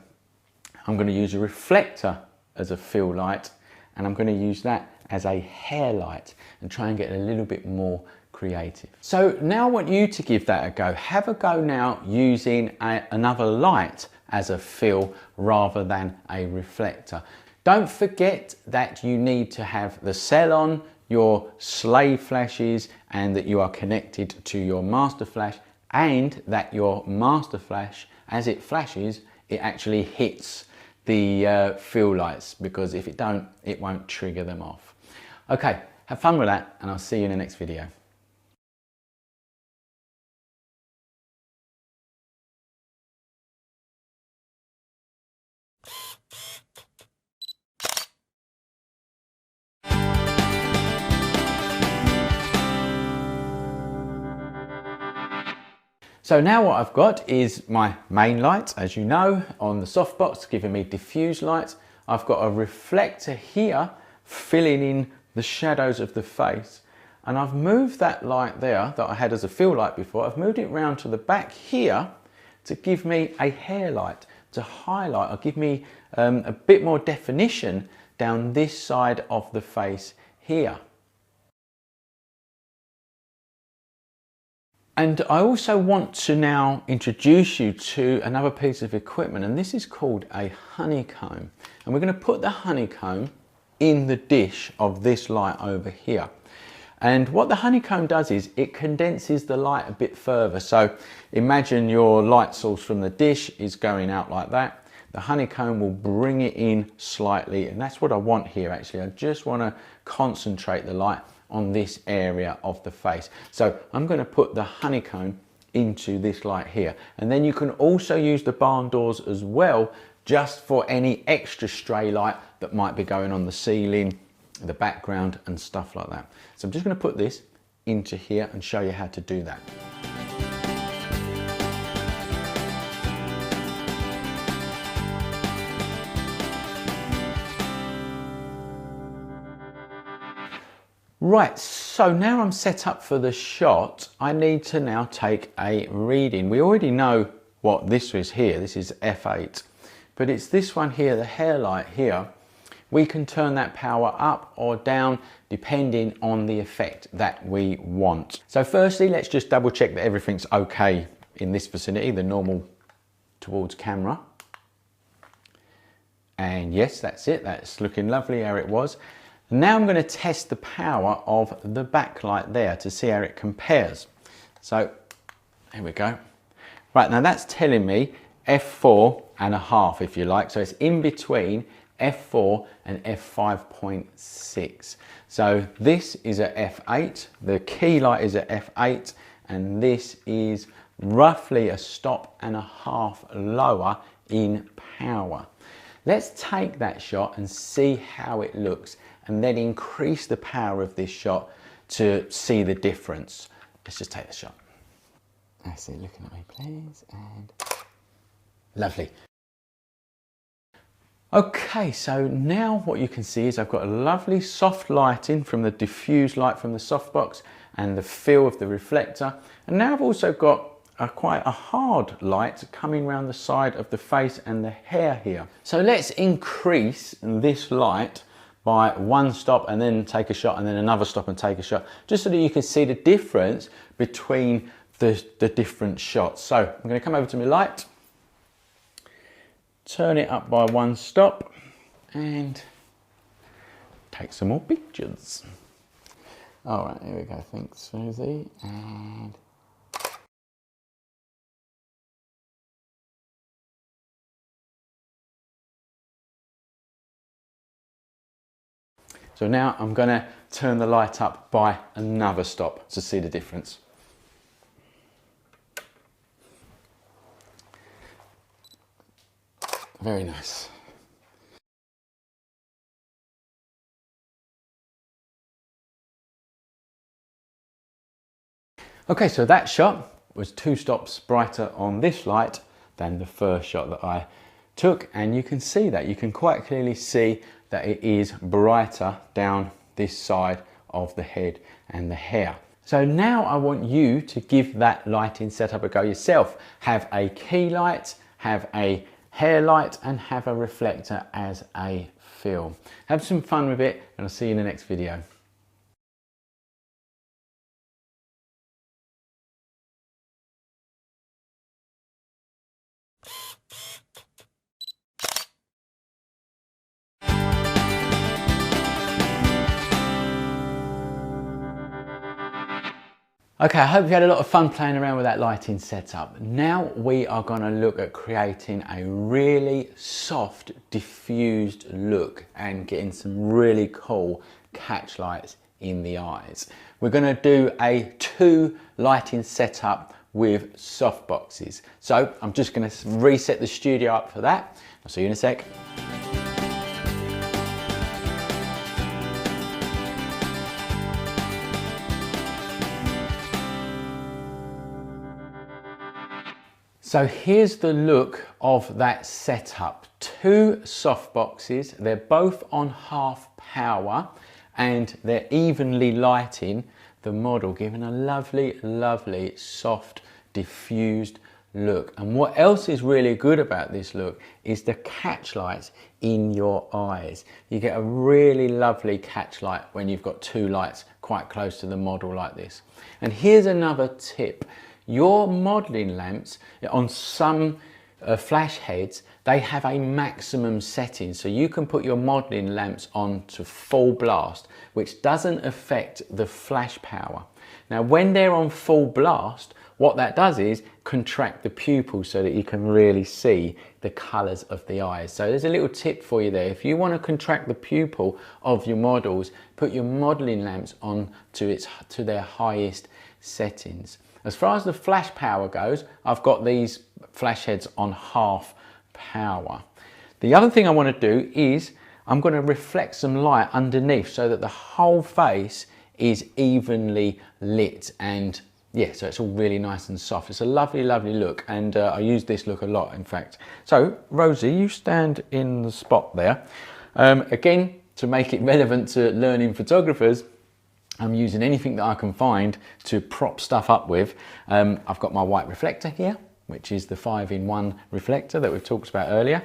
A: I'm going to use a reflector as a fill light, and I'm going to use that as a hair light and try and get a little bit more creative. So now I want you to give that a go. Have a go now using another light as a fill rather than a reflector. Don't forget that you need to have the cell on, your slave flashes, and that you are connected to your master flash, and that your master flash, as it flashes, it actually hits the fill lights, because if it don't, it won't trigger them off. Okay, have fun with that, and I'll see you in the next video. So now what I've got is my main light, as you know, on the softbox, giving me diffuse light. I've got a reflector here filling in the shadows of the face, and I've moved that light there that I had as a fill light before. I've moved it round to the back here to give me a hair light, to highlight or give me a bit more definition down this side of the face here. And I also want to now introduce you to another piece of equipment, and this is called a honeycomb. And we're going to put the honeycomb in the dish of this light over here. And what the honeycomb does is it condenses the light a bit further. So imagine your light source from the dish is going out like that. The honeycomb will bring it in slightly, and that's what I want here actually. I just want to concentrate the light on this area of the face. So I'm going to put the honeycomb into this light here, and then you can also use the barn doors as well, just for any extra stray light that might be going on the ceiling, the background and stuff like that. So I'm just going to put this into here and show you how to do that. Right, so now I'm set up for the shot. I need to now take a reading. We already know what this is here. This is f8, but it's this one here, the hair light here. We can turn that power up or down depending on the effect that we want. So firstly, let's just double check that everything's okay in this vicinity, the normal towards camera. And yes, that's it. That's looking lovely how it was. Now I'm going to test the power of the backlight there to see how it compares. So here we go. Right, now that's telling me f4.5 if you like. So it's in between f4 and f5.6. So this is at f8, the key light is at f8, and this is roughly a stop and a half lower in power. Let's take that shot and see how it looks, and then increase the power of this shot to see the difference. Let's just take the shot. I see, looking at me please, and lovely. Okay, so now what you can see is I've got a lovely soft lighting from the diffuse light from the softbox and the feel of the reflector. And now I've also got quite a hard light coming around the side of the face and the hair here. So let's increase this light by one stop and then take a shot, and then another stop and take a shot, just so that you can see the difference between the different shots. So I'm going to come over to my light, turn it up by one stop, and take some more pictures. All right, here we go. Thanks, Susie. And so now I'm going to turn the light up by another stop to see the difference. Very nice. Okay, so that shot was 2 stops brighter on this light than the first shot that I took, and you can see that. You can quite clearly see that it is brighter down this side of the head and the hair. So now I want you to give that lighting setup a go yourself. Have a key light, have a hair light, and have a reflector as a fill. Have some fun with it, and I'll see you in the next video. Okay, I hope you had a lot of fun playing around with that lighting setup. Now we are going to look at creating a really soft, diffused look and getting some really cool catch lights in the eyes. We're going to do a 2 lighting setup with soft boxes. So I'm just going to reset the studio up for that. I'll see you in a sec. So here's the look of that setup. 2 soft boxes, they're both on half power and they're evenly lighting the model, giving a lovely, lovely, soft, diffused look. And what else is really good about this look is the catch lights in your eyes. You get a really lovely catch light when you've got 2 lights quite close to the model like this. And here's another tip. Your modelling lamps, on some flash heads, they have a maximum setting. So you can put your modelling lamps on to full blast, which doesn't affect the flash power. Now, when they're on full blast, what that does is contract the pupils so that you can really see the colours of the eyes. So there's a little tip for you there. If you want to contract the pupil of your models, put your modelling lamps on to their highest settings. As far as the flash power goes, I've got these flash heads on half power. The other thing I want to do is I'm going to reflect some light underneath so that the whole face is evenly lit, and yeah, so it's all really nice and soft. It's a lovely, lovely look, and I use this look a lot, in fact. So Rosie, you stand in the spot there. Again, to make it relevant to learning photographers, I'm using anything that I can find to prop stuff up with. I've got my white reflector here, which is the 5-in-1 reflector that we've talked about earlier.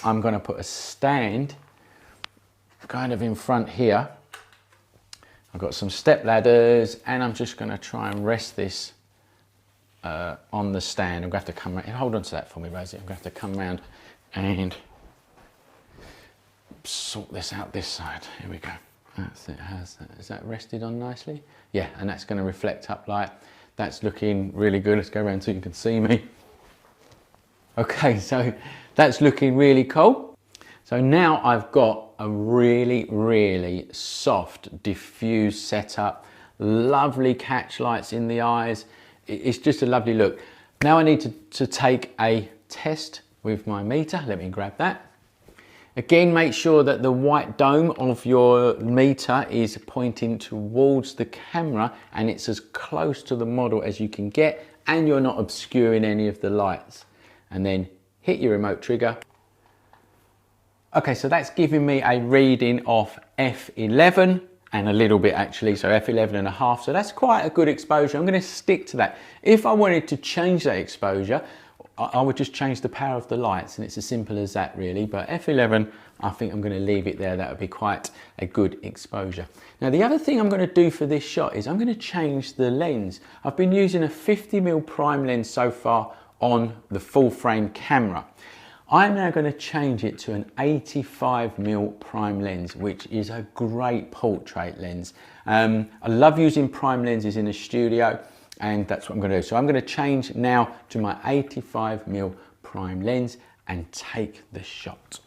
A: I'm going to put a stand kind of in front here. I've got some step ladders, and I'm just going to try and rest this on the stand. I'm going to have to come around. Hold on to that for me, Rosie. I'm going to have to come around and sort this out this side. Here we go. That's it. Is that rested on nicely? Yeah, and that's going to reflect up light. That's looking really good. Let's go around so you can see me. Okay, so that's looking really cool. So now I've got a really, really soft, diffused setup. Lovely catch lights in the eyes. It's just a lovely look. Now I need to take a test with my meter. Let me grab that. Again, make sure that the white dome of your meter is pointing towards the camera and it's as close to the model as you can get, and you're not obscuring any of the lights. And then hit your remote trigger. Okay, so that's giving me a reading of f11 and a little bit actually, so f11 and a half. So that's quite a good exposure. I'm going to stick to that. If I wanted to change that exposure, I would just change the power of the lights, and it's as simple as that really. But f11, I think I'm going to leave it there. That would be quite a good exposure. Now the other thing I'm going to do for this shot is I'm going to change the lens. I've been using a 50mm prime lens so far on the full frame camera. I'm now going to change it to an 85mm prime lens, which is a great portrait lens. I love using prime lenses in the studio, and that's what I'm going to do. So I'm going to change now to my 85mm prime lens and take the shot.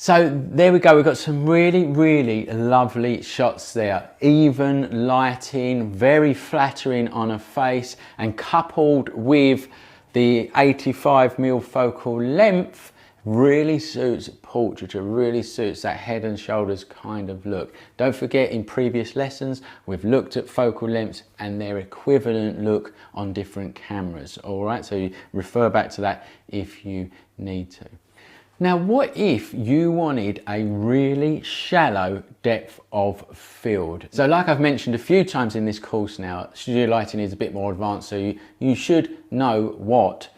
A: So there we go, we've got some really, really lovely shots there. Even lighting, very flattering on a face, and coupled with the 85mm focal length, really suits portraiture, really suits that head and shoulders kind of look. Don't forget, in previous lessons we've looked at focal lengths and their equivalent look on different cameras. All right, so you refer back to that if you need to. Now, what if you wanted a really shallow depth of field? So like I've mentioned a few times in this course now, studio lighting is a bit more advanced, so you should know what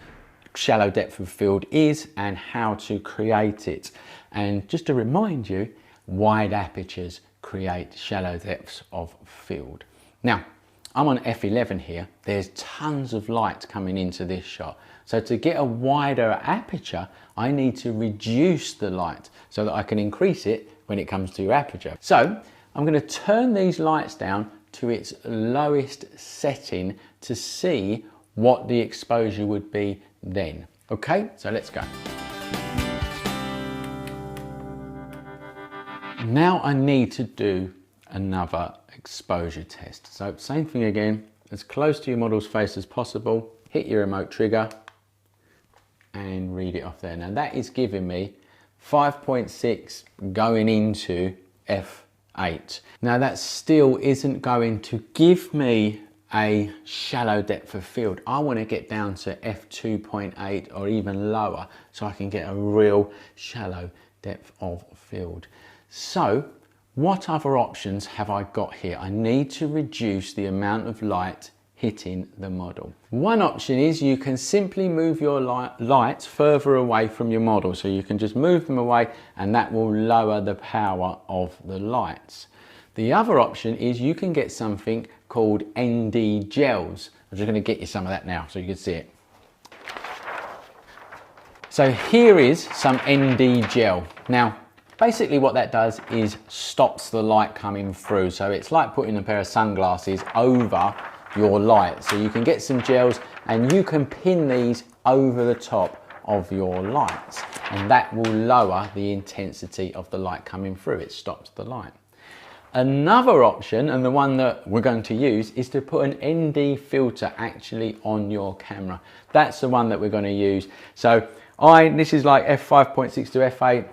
A: shallow depth of field is and how to create it. And just to remind you, wide apertures create shallow depths of field. Now, I'm on f11 here. There's tons of light coming into this shot. So to get a wider aperture, I need to reduce the light so that I can increase it when it comes to aperture. So I'm going to turn these lights down to its lowest setting to see what the exposure would be then. Okay, so let's go. Now I need to do another exposure test. So same thing again, as close to your model's face as possible, hit your remote trigger and read it off there. Now that is giving me 5.6 going into f8. Now that still isn't going to give me a shallow depth of field. I want to get down to f2.8 or even lower so I can get a real shallow depth of field. So what other options have I got here? I need to reduce the amount of light hitting the model. One option is you can simply move your lights further away from your model. So you can just move them away and that will lower the power of the lights. The other option is you can get something called ND gels. I'm just going to get you some of that now so you can see it. So here is some ND gel. Now, basically what that does is stops the light coming through. So it's like putting a pair of sunglasses over your light. So you can get some gels and you can pin these over the top of your lights and that will lower the intensity of the light coming through. It stops the light. Another option, and the one that we're going to use, is to put an ND filter actually on your camera. That's the one that we're going to use. So this is like f5.6 to f8.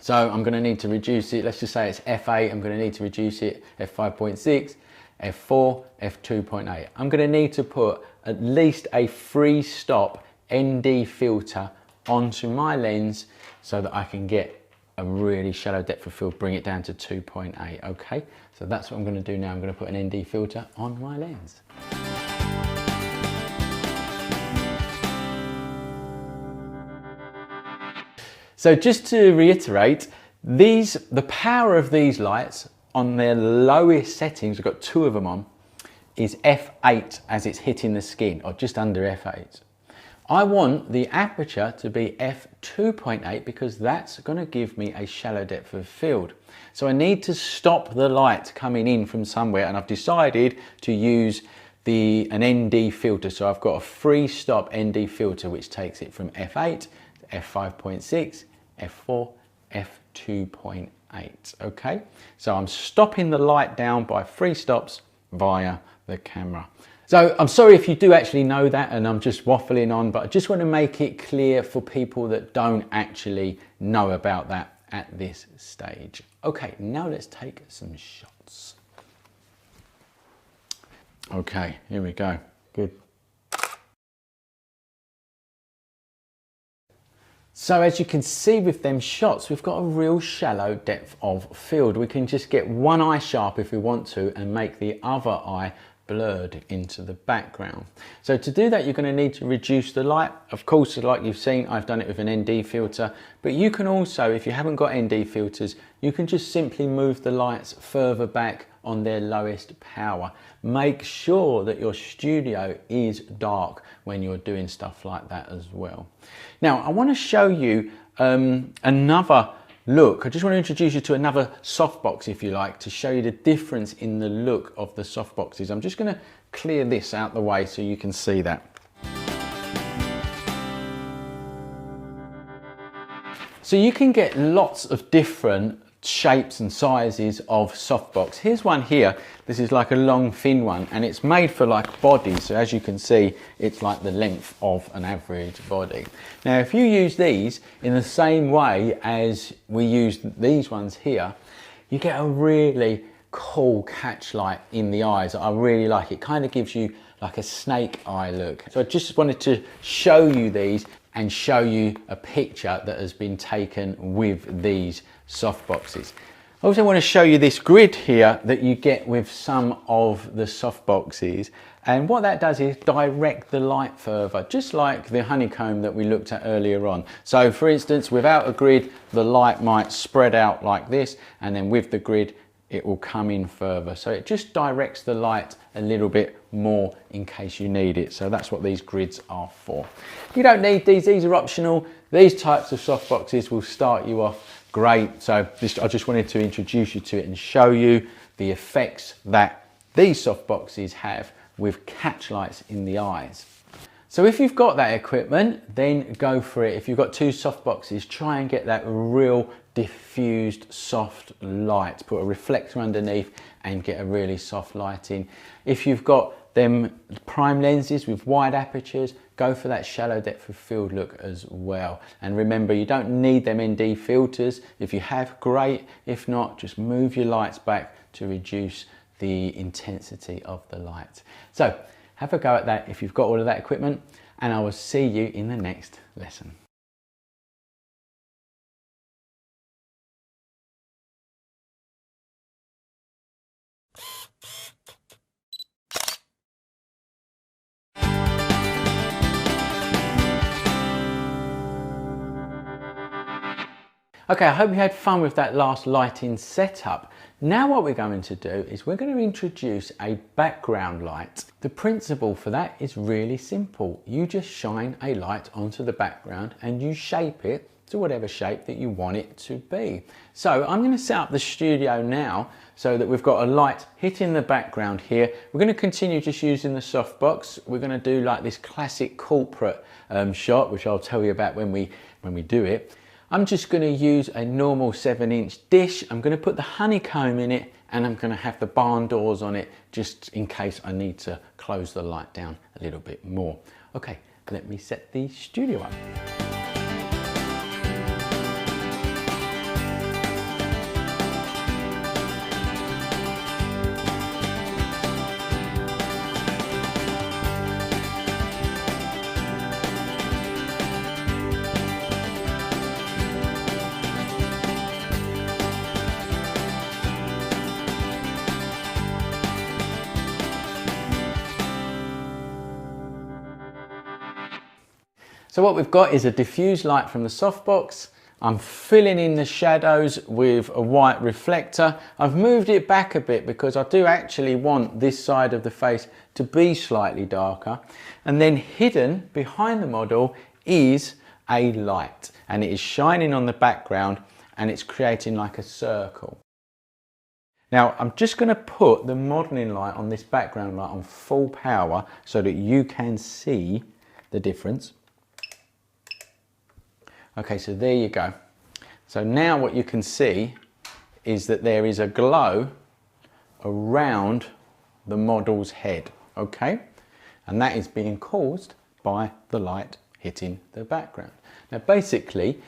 A: So I'm going to need to reduce it. Let's just say it's f8. I'm going to need to reduce it f5.6, f4, f2.8. I'm going to need to put at least a free-stop ND filter onto my lens so that I can get a really shallow depth of field, bring it down to 2.8. Okay, so that's what I'm going to do now. I'm going to put an ND filter on my lens. So just to reiterate, the power of these lights on their lowest settings, I've got two of them on, is f8 as it's hitting the skin, or just under f8. I want the aperture to be f2.8 because that's going to give me a shallow depth of field. So I need to stop the light coming in from somewhere, and I've decided to use an ND filter. So I've got a free stop ND filter which takes it from f8 to f5.6, f4, f2.8. Okay, so I'm stopping the light down by free stops via the camera. So I'm sorry if you do actually know that and I'm just waffling on, but I just want to make it clear for people that don't actually know about that at this stage. Okay, now let's take some shots. Okay, here we go. Good. So as you can see with them shots, we've got a real shallow depth of field. We can just get one eye sharp if we want to and make the other eye blurred into the background. So to do that, you're going to need to reduce the light. Of course, like you've seen, I've done it with an ND filter, but you can also, if you haven't got ND filters, you can just simply move the lights further back on their lowest power. Make sure that your studio is dark when you're doing stuff like that as well. Now, I want to show you another look. I just want to introduce you to another softbox, if you like, to show you the difference in the look of the softboxes. I'm just going to clear this out the way so you can see that. So you can get lots of different shapes and sizes of softbox. Here's one here. This is like a long thin one, and it's made for like bodies. So as you can see, it's like the length of an average body. Now, if you use these in the same way as we use these ones here, you get a really cool catch light in the eyes. I really like it. Kind of gives you like a snake eye look. So I just wanted to show you these and show you a picture that has been taken with these softboxes. I also want to show you this grid here that you get with some of the softboxes, and what that does is direct the light further, just like the honeycomb that we looked at earlier on. So for instance, without a grid, the light might spread out like this, and then with the grid it will come in further. So it just directs the light a little bit more in case you need it. So that's what these grids are for. You don't need these are optional. These types of softboxes will start you off great. So I just wanted to introduce you to it and show you the effects that these softboxes have with catch lights in the eyes. So if you've got that equipment, then go for it. If you've got two softboxes, try and get that real diffused soft light. Put a reflector underneath and get a really soft light in. If you've got them prime lenses with wide apertures, go for that shallow depth of field look as well. And remember, you don't need them ND filters. If you have, great. If not, just move your lights back to reduce the intensity of the light. So have a go at that if you've got all of that equipment, and I will see you in the next lesson. Okay, I hope you had fun with that last lighting setup. Now what we're going to do is we're going to introduce a background light. The principle for that is really simple. You just shine a light onto the background and you shape it to whatever shape that you want it to be. So I'm going to set up the studio now so that we've got a light hitting the background here. We're going to continue just using the softbox. We're going to do like this classic corporate shot, which I'll tell you about when we do it. I'm just going to use a normal 7-inch dish. I'm going to put the honeycomb in it, and I'm going to have the barn doors on it just in case I need to close the light down a little bit more. Okay, let me set the studio up. So what we've got is a diffuse light from the softbox. I'm filling in the shadows with a white reflector. I've moved it back a bit because I do actually want this side of the face to be slightly darker. And then hidden behind the model is a light, and it is shining on the background and it's creating like a circle. Now I'm just going to put the modeling light on this background light on full power so that you can see the difference. Okay, so there you go. So now what you can see is that there is a glow around the model's head, okay? And that is being caused by the light hitting the background. Now basically,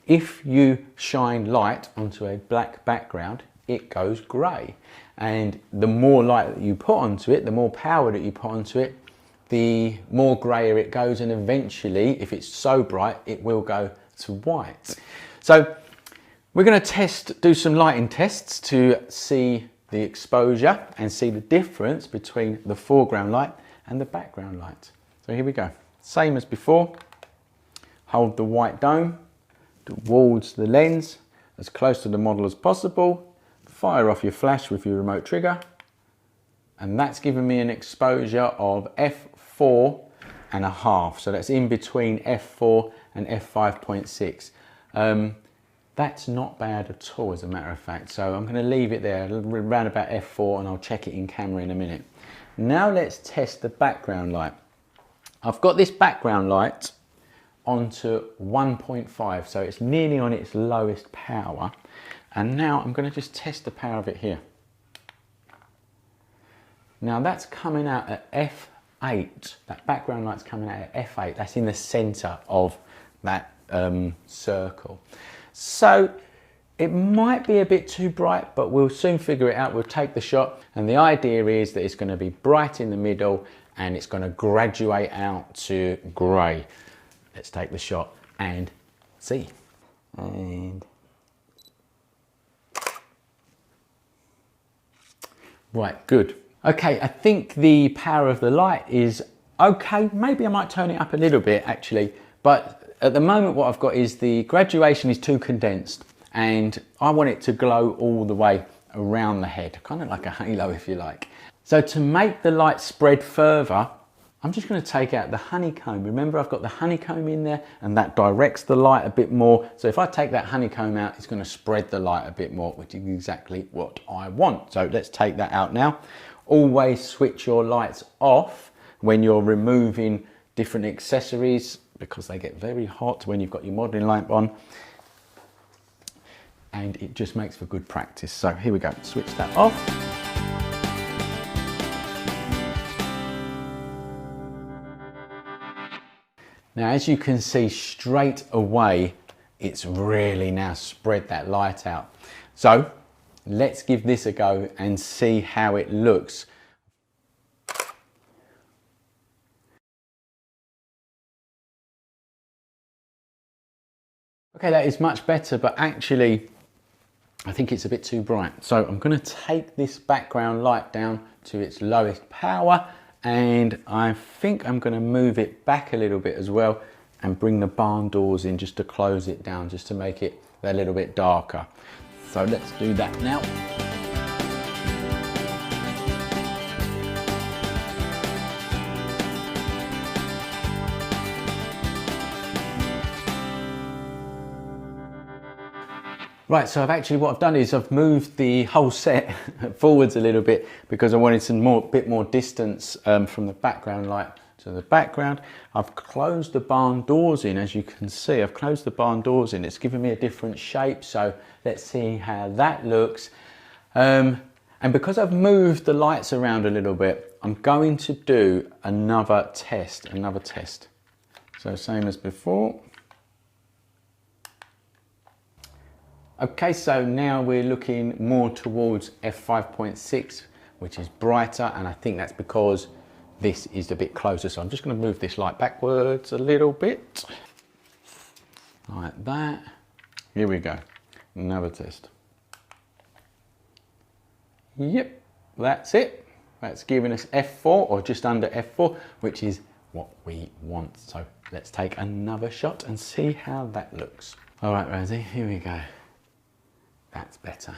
A: if you shine light onto a black background, it goes grey. And the more light that you put onto it, the more power that you put onto it, the more greyer it goes, and eventually, if it's so bright, it will go to white. So we're going to do some lighting tests to see the exposure and see the difference between the foreground light and the background light. So here we go. Same as before. Hold the white dome towards the lens as close to the model as possible. Fire off your flash with your remote trigger. And that's given me an exposure of f4.5. So that's in between f4 and f5.6. That's not bad at all, as a matter of fact. So I'm going to leave it there around about f4, and I'll check it in camera in a minute. Now let's test the background light. I've got this background light onto 1.5, so it's nearly on its lowest power. And now I'm going to just test the power of it here. Now that's coming out at f8. That background light's coming out at f8. That's in the center of that circle. So it might be a bit too bright, but we'll soon figure it out. We'll take the shot, and the idea is that it's going to be bright in the middle and it's going to graduate out to grey. Let's take the shot and see. And right, good. Okay, I think the power of the light is okay. Maybe I might turn it up a little bit actually, but at the moment what I've got is the graduation is too condensed, and I want it to glow all the way around the head, kind of like a halo if you like. So to make the light spread further, I'm just going to take out the honeycomb. Remember, I've got the honeycomb in there and that directs the light a bit more. So if I take that honeycomb out, it's going to spread the light a bit more, which is exactly what I want. So let's take that out now. Always switch your lights off when you're removing different accessories, because they get very hot when you've got your modeling lamp on. And it just makes for good practice. So here we go, switch that off. Now, as you can see straight away, it's really now spread that light out. So let's give this a go and see how it looks. Okay, that is much better, but actually I think it's a bit too bright. So I'm going to take this background light down to its lowest power, and I think I'm going to move it back a little bit as well and bring the barn doors in just to close it down, just to make it a little bit darker. So let's do that now. Right, so what I've done is I've moved the whole set forwards a little bit because I wanted some bit more distance from the background light to the background. I've closed the barn doors in, as you can see. I've closed the barn doors in. It's given me a different shape, so let's see how that looks. And because I've moved the lights around a little bit, I'm going to do another test. So same as before. Okay, so now we're looking more towards f5.6, which is brighter, and I think that's because this is a bit closer. So I'm just going to move this light backwards a little bit, like that. Here we go, another test. Yep, that's it. That's giving us f4 or just under f4, which is what we want. So let's take another shot and see how that looks. All right, Rosie, here we go. That's better.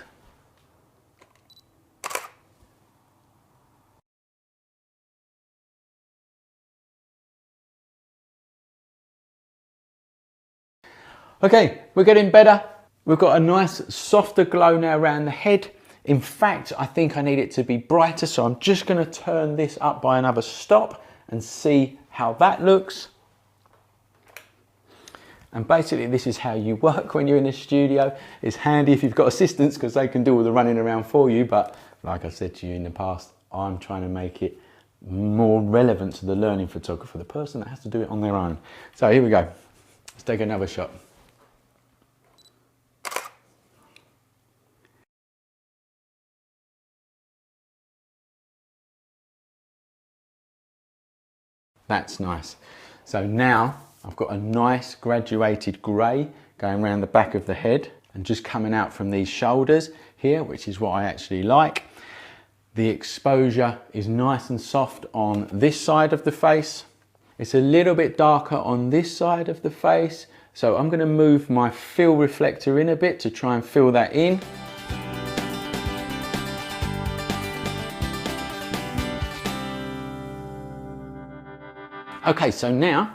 A: Okay, we're getting better. We've got a nice softer glow now around the head. In fact, I think I need it to be brighter, so I'm just going to turn this up by another stop and see how that looks. And basically this is how you work when you're in the studio. It's handy if you've got assistants because they can do all the running around for you, but like I said to you in the past, I'm trying to make it more relevant to the learning photographer, the person that has to do it on their own. So here we go. Let's take another shot. That's nice. So now I've got a nice graduated grey going around the back of the head and just coming out from these shoulders here, which is what I actually like. The exposure is nice and soft on this side of the face. It's a little bit darker on this side of the face. So I'm going to move my fill reflector in a bit to try and fill that in. Okay, so now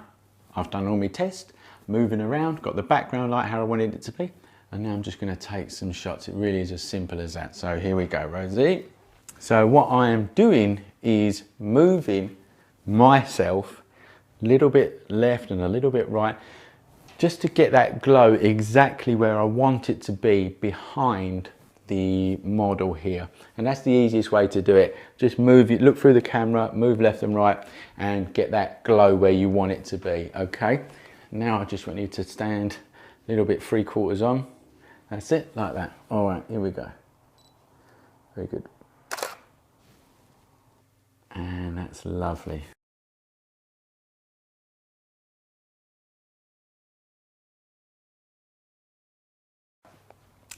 A: I've done all my tests, moving around, got the background light how I wanted it to be, and now I'm just going to take some shots. It really is as simple as that. So here we go, Rosie. So what I am doing is moving myself a little bit left and a little bit right just to get that glow exactly where I want it to be behind the model here. And that's the easiest way to do it. Just move it, look through the camera, move left and right, and get that glow where you want it to be. Okay, now I just want you to stand a little bit 3/4 on. That's it, like that. All right, here we go. Very good. And that's lovely.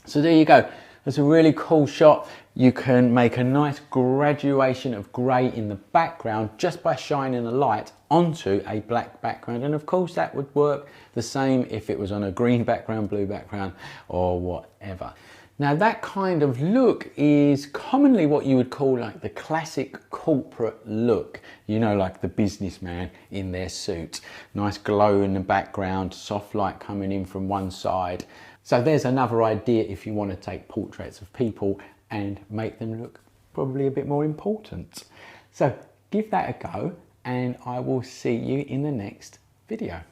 A: So there you go. That's a really cool shot. You can make a nice graduation of grey in the background just by shining a light onto a black background. And of course that would work the same if it was on a green background, blue background, or whatever. Now that kind of look is commonly what you would call like the classic corporate look. You know, like the businessman in their suit. Nice glow in the background, soft light coming in from one side. So there's another idea if you want to take portraits of people and make them look probably a bit more important. So give that a go and I will see you in the next video.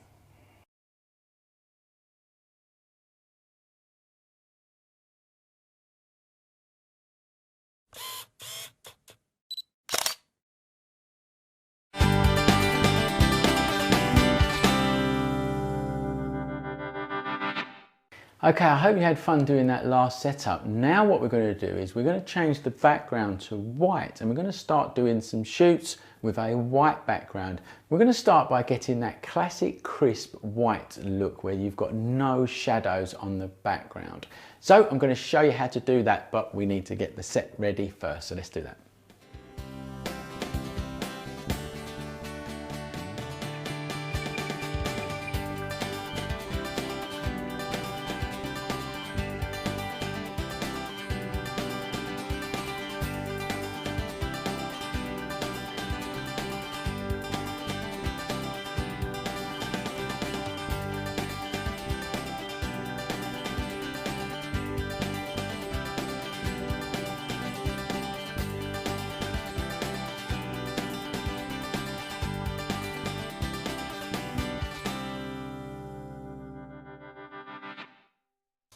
A: Okay, I hope you had fun doing that last setup. Now what we're going to do is we're going to change the background to white and we're going to start doing some shoots with a white background. We're going to start by getting that classic crisp white look where you've got no shadows on the background. So I'm going to show you how to do that, but we need to get the set ready first. So let's do that.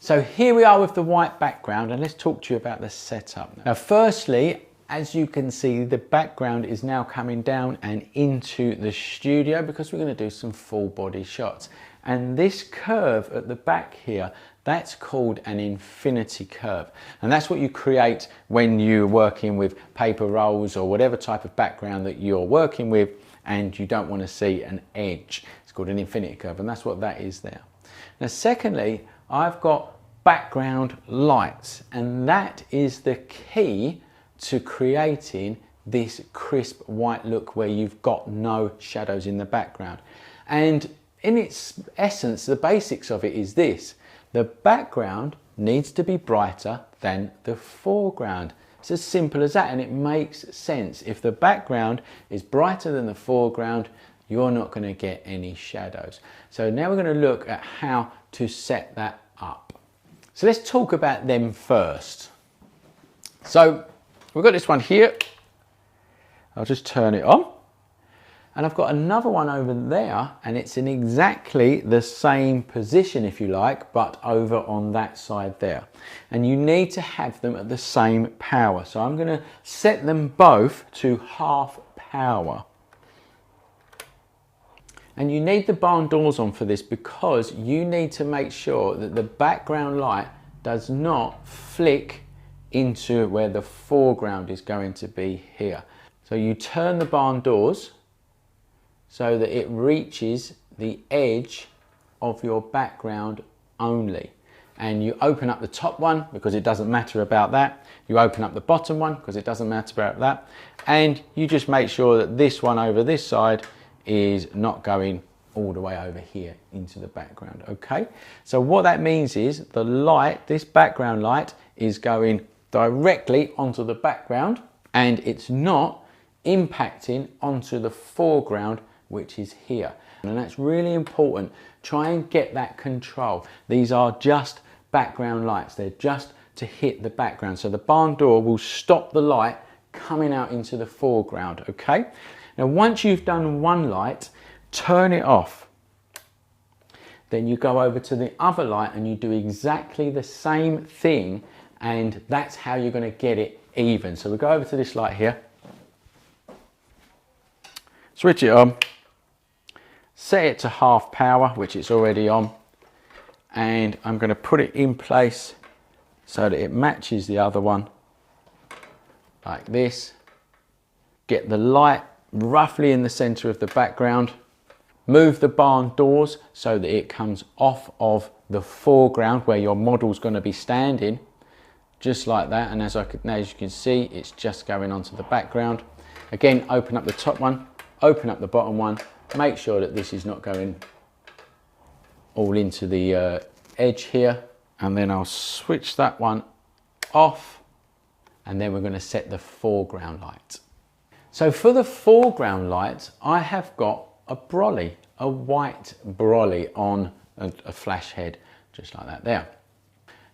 A: So here we are with the white background and let's talk to you about the setup. Now firstly, as you can see, the background is now coming down and into the studio because we're going to do some full body shots. And this curve at the back here, that's called an infinity curve. And that's what you create when you're working with paper rolls or whatever type of background that you're working with and you don't want to see an edge. It's called an infinity curve and that's what that is there. Now secondly, I've got background lights and that is the key to creating this crisp white look where you've got no shadows in the background. And in its essence, the basics of it is this: the background needs to be brighter than the foreground. It's as simple as that, and it makes sense. If the background is brighter than the foreground, you're not going to get any shadows. So now we're going to look at how to set that up. So let's talk about them first. So we've got this one here. I'll just turn it on. And I've got another one over there and it's in exactly the same position, if you like, but over on that side there. And you need to have them at the same power. So I'm going to set them both to half power. And you need the barn doors on for this because you need to make sure that the background light does not flick into where the foreground is going to be here. So you turn the barn doors so that it reaches the edge of your background only. And you open up the top one because it doesn't matter about that. You open up the bottom one because it doesn't matter about that. And you just make sure that this one over this side is not going all the way over here into the background. Okay, so what that means is the light, this background light, is going directly onto the background and it's not impacting onto the foreground, which is here. And that's really important. Try and get that control. These are just background lights, they're just to hit the background. So the barn door will stop the light coming out into the foreground. Okay, now once you've done one light, turn it off. then you go over to the other light and you do exactly the same thing, and that's how you're going to get it even. So we go over to this light here, switch it on, set it to half power, which it's already on, and I'm going to put it in place so that it matches the other one like this. Get the light roughly in the center of the background. Move the barn doors so that it comes off of the foreground where your model's going to be standing, just like that. And as you can see, it's just going onto the background. Again, open up the top one, open up the bottom one, make sure that this is not going all into the edge here, and then I'll switch that one off, and then we're going to set the foreground light. So for the foreground light, I have got a brolly, a white brolly on a flash head, just like that there.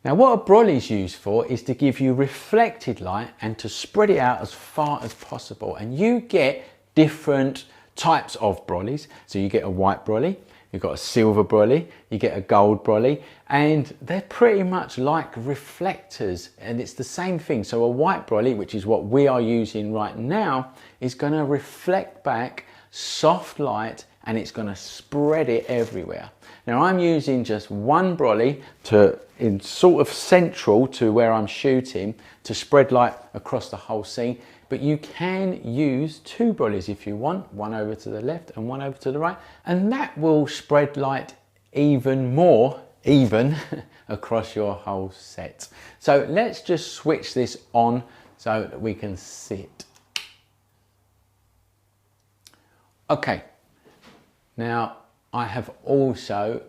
A: Now what a brolly is used for is to give you reflected light and to spread it out as far as possible, and you get different types of brollies. So you get a white brolly, you've got a silver brolly, you get a gold brolly, and they're pretty much like reflectors, and it's the same thing. So a white brolly, which is what we are using right now, is going to reflect back soft light, and it's going to spread it everywhere. Now I'm using just one brolly in sort of central to where I'm shooting to spread light across the whole scene, but you can use two brollies if you want, one over to the left and one over to the right, and that will spread light even more across your whole set. So let's just switch this on so that we can see it. Okay, now I'm also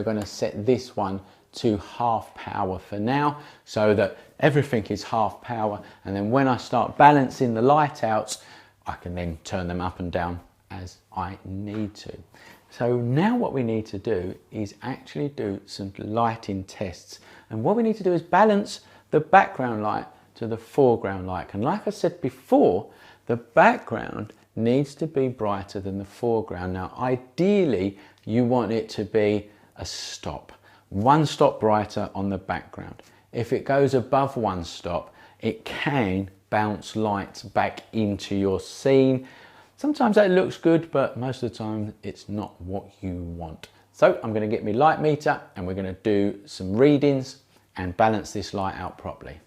A: going to set this one to half power for now, so that everything is half power, and then when I start balancing the light outs, I can then turn them up and down as I need to. So now what we need to do is actually do some lighting tests, and what we need to do is balance the background light to the foreground light. And like I said before, the background needs to be brighter than the foreground. Now ideally you want it to be a stop, one stop brighter on the background. If it goes above one stop, it can bounce light back into your scene. Sometimes that looks good, but most of the time it's not what you want. So I'm going to get my light meter and we're going to do some readings and balance this light out properly.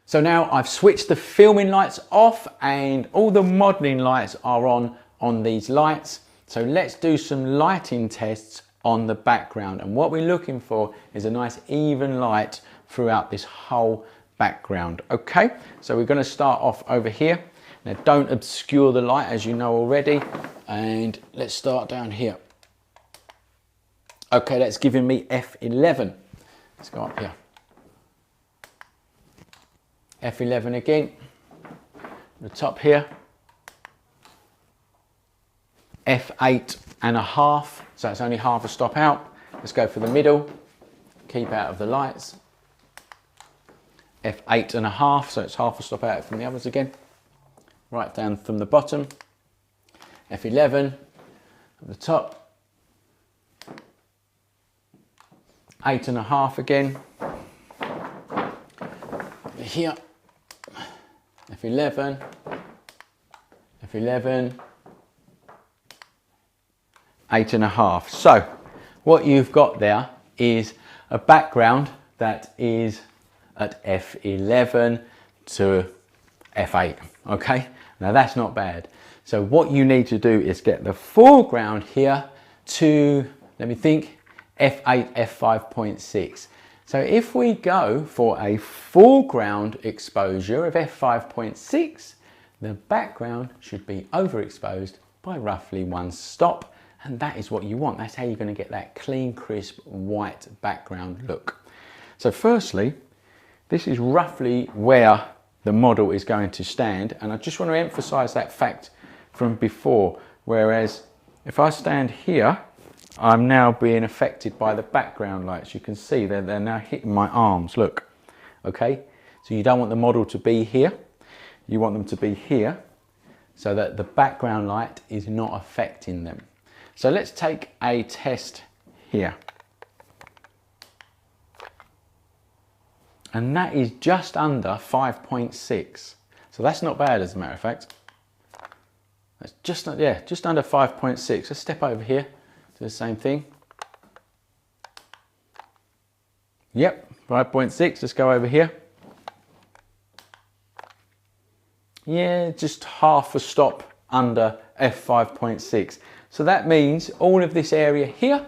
A: So now I've switched the filming lights off and all the modeling lights are on these lights. So let's do some lighting tests on the background, and what we're looking for is a nice even light throughout this whole background. Okay, so we're going to start off over here. Now don't obscure the light, as you know already, and let's start down here. Okay, that's giving me F11. Let's go up here. F11 again, the top here, F8.5, so it's only half a stop out. Let's go for the middle, keep out of the lights, F8.5, so it's half a stop out from the others again, right down from the bottom, F11 at the top, 8.5 again, over here, F11, F11, 8.5. So what you've got there is a background that is at F11 to F8, okay? Now that's not bad. So what you need to do is get the foreground here to, let me think, F8, F5.6. So if we go for a foreground exposure of F5.6, the background should be overexposed by roughly one stop, and that is what you want. That's how you're going to get that clean, crisp, white background look. So firstly, this is roughly where the model is going to stand, and I just want to emphasize that fact from before, whereas if I stand here, I'm now being affected by the background lights. You can see they're now hitting my arms, look. Okay, so you don't want the model to be here. You want them to be here so that the background light is not affecting them. So let's take a test here. And that is just under 5.6. So that's not bad, as a matter of fact. That's just under 5.6. Let's step over here, do the same thing. Yep, 5.6, let's go over here. Yeah, just half a stop under f5.6. So that means all of this area here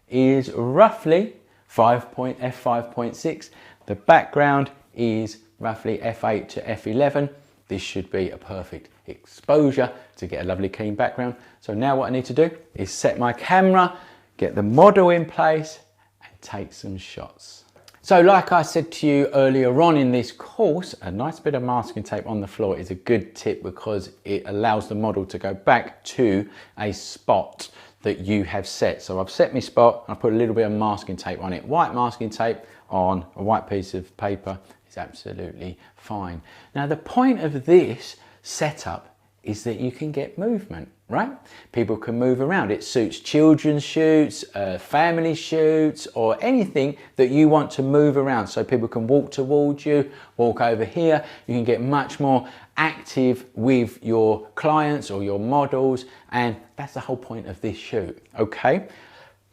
A: is roughly f5.6. The background is roughly f8 to f11. This should be a perfect exposure to get a lovely clean background. So now what I need to do is set my camera, get the model in place and take some shots. So like I said to you earlier on in this course, a nice bit of masking tape on the floor is a good tip because it allows the model to go back to a spot that you have set. So I've set my spot, I put a little bit of masking tape on it. White masking tape on a white piece of paper is absolutely fine. Now the point of this setup is that you can get movement, right? People can move around. It suits children's shoots, family shoots, or anything that you want to move around. So people can walk towards you, walk over here. You can get much more active with your clients or your models. And that's the whole point of this shoot, okay?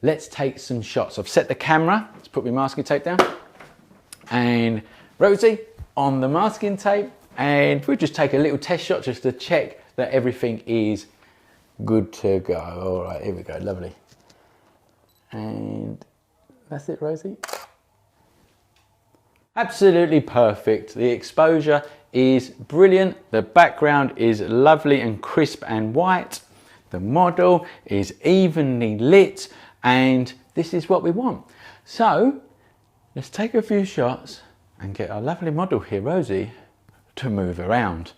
A: Let's take some shots. I've set the camera. Let's put my masking tape down. And Rosie on the masking tape. And we'll just take a little test shot just to check that everything is good to go. All right, here we go, lovely. And that's it, Rosie. Absolutely perfect. The exposure is brilliant. The background is lovely and crisp and white. The model is evenly lit, and this is what we want. So let's take a few shots and get our lovely model here, Rosie, to move around.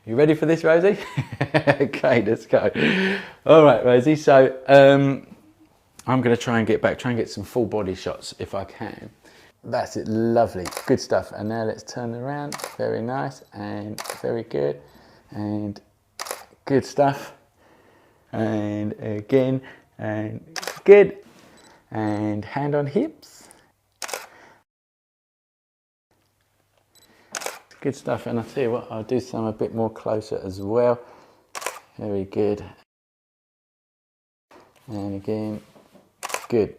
A: You ready for this, Rosie? Okay, let's go. All right, Rosie, so I'm gonna try and get some full body shots if I can. That's it, lovely, good stuff. And now let's turn around, very nice and very good and good stuff. And again, and good. And hand on hips. Good stuff, and I'll tell you what, I'll do some a bit more closer as well. Very good. And again, good.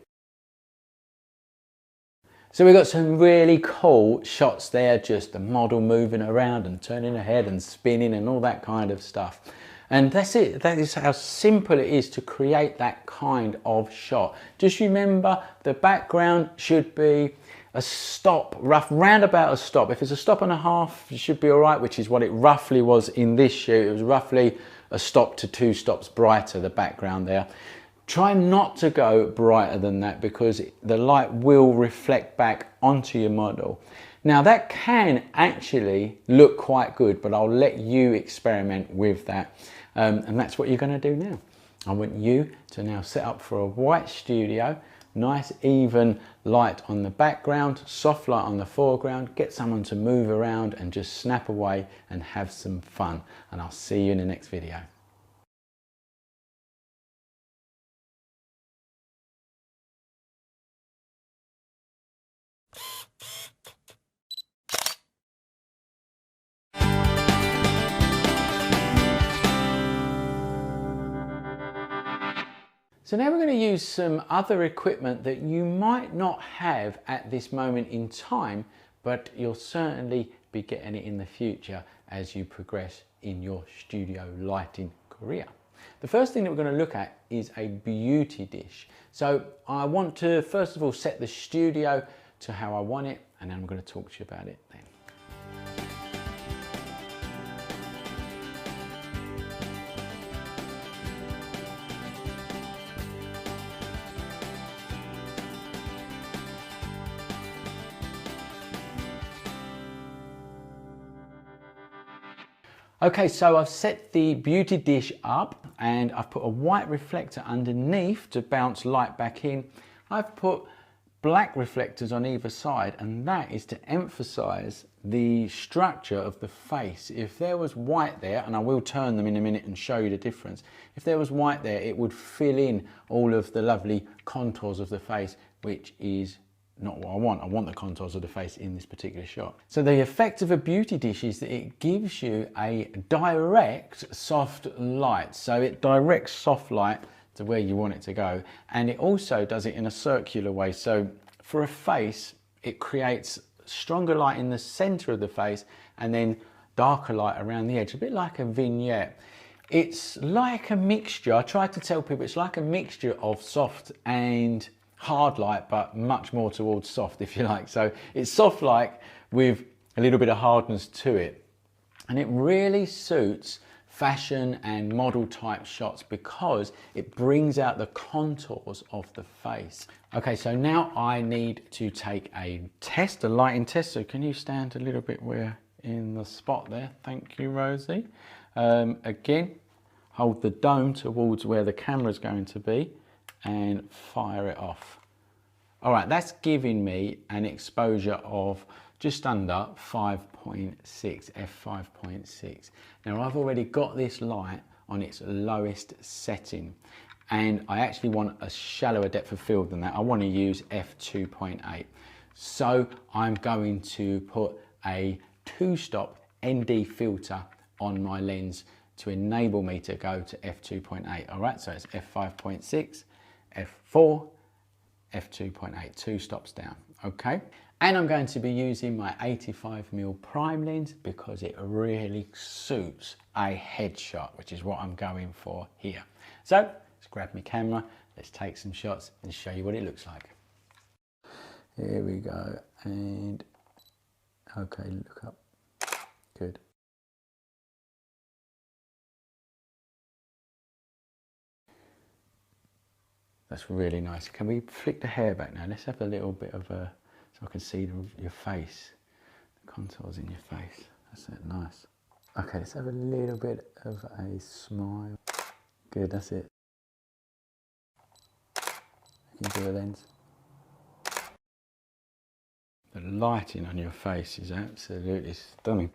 A: So we've got some really cool shots there, just the model moving around and turning her head and spinning and all that kind of stuff. And that's it, that is how simple it is to create that kind of shot. Just remember, the background should be a stop, round about a stop. If it's a stop and a half, it should be all right, which is what it roughly was in this shoot. It was roughly a stop to 2 stops brighter, the background there. Try not to go brighter than that because the light will reflect back onto your model. Now that can actually look quite good, but I'll let you experiment with that. And that's what you're gonna do now. I want you to now set up for a white studio. Nice even light on the background, soft light on the foreground, get someone to move around and just snap away and have some fun. And I'll see you in the next video. So now we're going to use some other equipment that you might not have at this moment in time, but you'll certainly be getting it in the future as you progress in your studio lighting career. The first thing that we're going to look at is a beauty dish. So I want to first of all set the studio to how I want it, and then I'm going to talk to you about it then. Okay, so I've set the beauty dish up and I've put a white reflector underneath to bounce light back in. I've put black reflectors on either side, and that is to emphasize the structure of the face. If there was white there, and I will turn them in a minute and show you the difference, if there was white there, it would fill in all of the lovely contours of the face, which is not what I want. I want the contours of the face in this particular shot. So the effect of a beauty dish is that it gives you a direct soft light. So it directs soft light to where you want it to go, and it also does it in a circular way. So for a face, it creates stronger light in the center of the face and then darker light around the edge, a bit like a vignette. It's like a mixture. I try to tell people it's like a mixture of soft and hard light, but much more towards soft, if you like. So it's soft light with a little bit of hardness to it, and it really suits fashion and model type shots because it brings out the contours of the face. Okay, so now I need to take a test, a lighting test. So can you stand a little bit where in the spot there? Thank you, Rosie. Again, hold the dome towards where the camera is going to be and fire it off. All right, that's giving me an exposure of just under 5.6, f5.6. Now I've already got this light on its lowest setting, and I actually want a shallower depth of field than that. I want to use f2.8. So I'm going to put a 2-stop ND filter on my lens to enable me to go to f2.8. All right, so it's f5.6, f4, f2.8, 2 stops down, okay? And I'm going to be using my 85mm prime lens because it really suits a headshot, which is what I'm going for here. So let's grab my camera, let's take some shots and show you what it looks like. Here we go, and okay, look up, good. That's really nice. Can we flick the hair back now? Let's have a little bit of a, so I can see your face, the contours in your face. That's it, nice. Okay, let's have a little bit of a smile. Good, that's it. You can do a lens. The lighting on your face is absolutely stunning.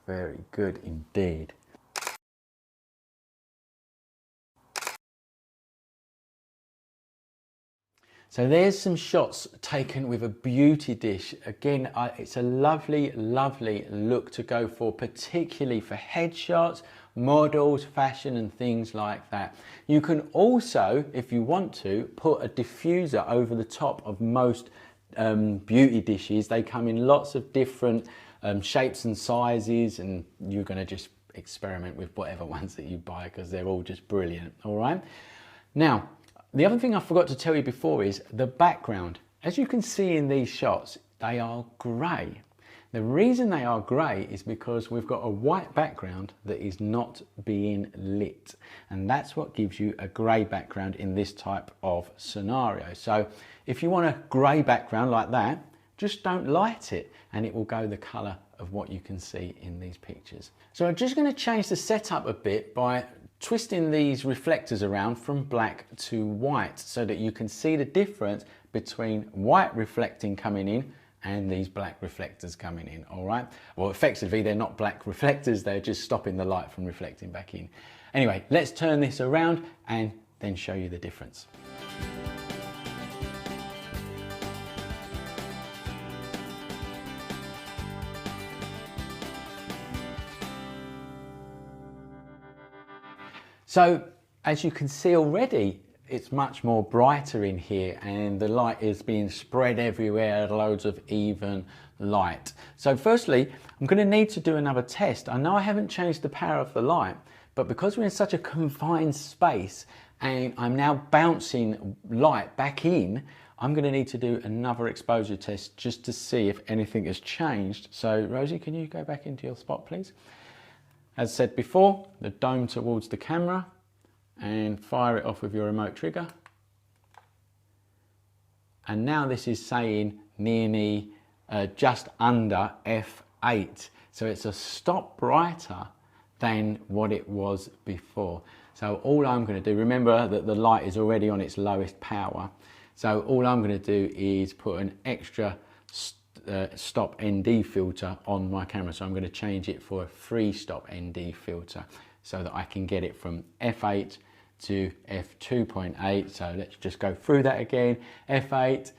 A: Very good indeed. So there's some shots taken with a beauty dish. Again, it's a lovely, lovely look to go for, particularly for headshots, models, fashion and things like that. You can also, if you want to, put a diffuser over the top of most beauty dishes. They come in lots of different shapes and sizes, and you're going to just experiment with whatever ones that you buy because they're all just brilliant. All right. Now, the other thing I forgot to tell you before is the background. As you can see in these shots, they are grey. The reason they are grey is because we've got a white background that is not being lit. And that's what gives you a grey background in this type of scenario. So if you want a grey background like that, just don't light it and it will go the colour of what you can see in these pictures. So I'm just going to change the setup a bit by twisting these reflectors around from black to white so that you can see the difference between white reflecting coming in and these black reflectors coming in. All right, well, effectively they're not black reflectors, they're just stopping the light from reflecting back in. Anyway, let's turn this around and then show you the difference. So as you can see already, it's much more brighter in here and the light is being spread everywhere, loads of even light. So firstly, I'm going to need to do another test. I know I haven't changed the power of the light, but because we're in such a confined space and I'm now bouncing light back in, I'm going to need to do another exposure test just to see if anything has changed. So Rosie, can you go back into your spot, please? As said before, the dome towards the camera and fire it off with your remote trigger. And now this is saying nearly just under f8. So it's a stop brighter than what it was before. So all I'm going to do, remember that the light is already on its lowest power. So all I'm going to do is put an extra stop ND filter on my camera. So I'm going to change it for a 3-stop ND filter so that I can get it from f8 to f2.8. So let's just go through that again. f8,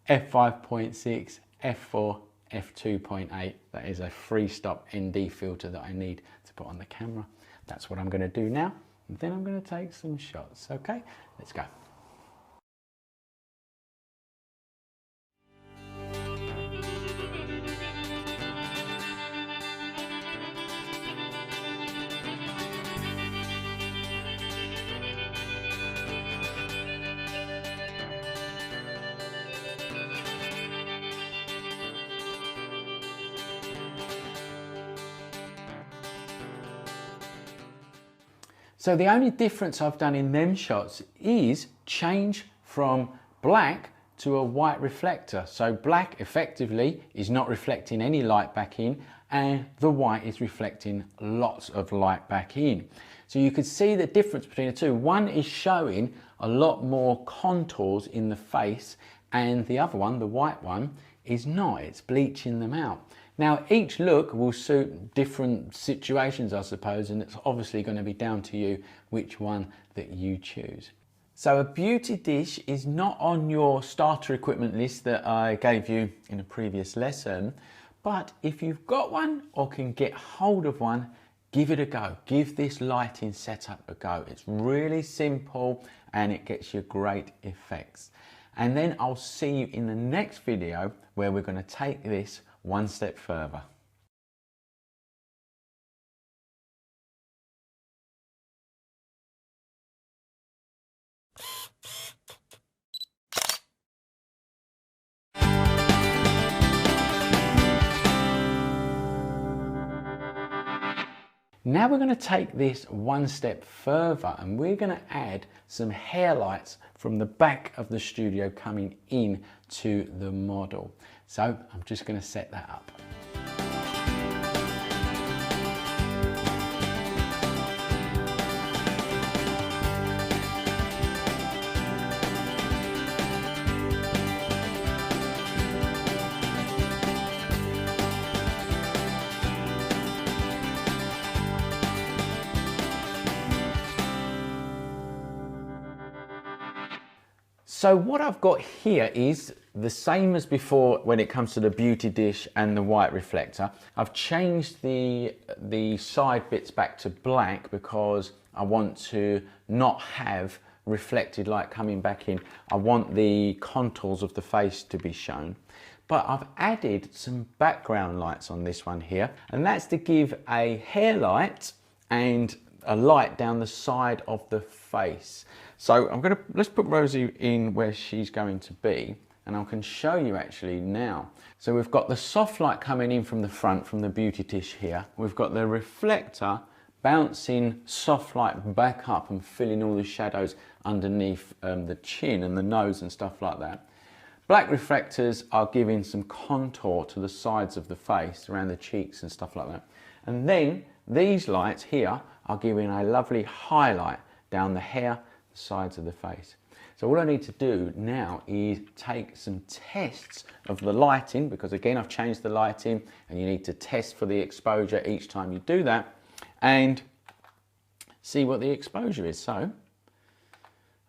A: f5.6, f4, f2.8. That is a 3-stop ND filter that I need to put on the camera. That's what I'm going to do now. And then I'm going to take some shots. Okay, let's go. So the only difference I've done in them shots is change from black to a white reflector. So black effectively is not reflecting any light back in, and the white is reflecting lots of light back in. So you could see the difference between the two. One is showing a lot more contours in the face, and the other one, the white one, is not. It's bleaching them out. Now, each look will suit different situations, I suppose, and it's obviously going to be down to you which one that you choose. So a beauty dish is not on your starter equipment list that I gave you in a previous lesson, but if you've got one or can get hold of one, give it a go. Give this lighting setup a go. It's really simple and it gets you great effects. And then I'll see you in the next video where we're going to take this one step further. Now we're going to take this one step further and we're going to add some hair lights from the back of the studio coming in to the model. So I'm just going to set that up. So what I've got here is the same as before when it comes to the beauty dish and the white reflector. I've changed the side bits back to black because I want to not have reflected light coming back in. I want the contours of the face to be shown. But I've added some background lights on this one here, and that's to give a hair light and a light down the side of the face. So let's put Rosie in where she's going to be, and I can show you actually now. So we've got the soft light coming in from the front, from the beauty dish here. We've got the reflector bouncing soft light back up and filling all the shadows underneath the chin and the nose and stuff like that. Black reflectors are giving some contour to the sides of the face, around the cheeks and stuff like that. And then these lights here are giving a lovely highlight down the hair, the sides of the face. So all I need to do now is take some tests of the lighting, because again I've changed the lighting and you need to test for the exposure each time you do that and see what the exposure is. So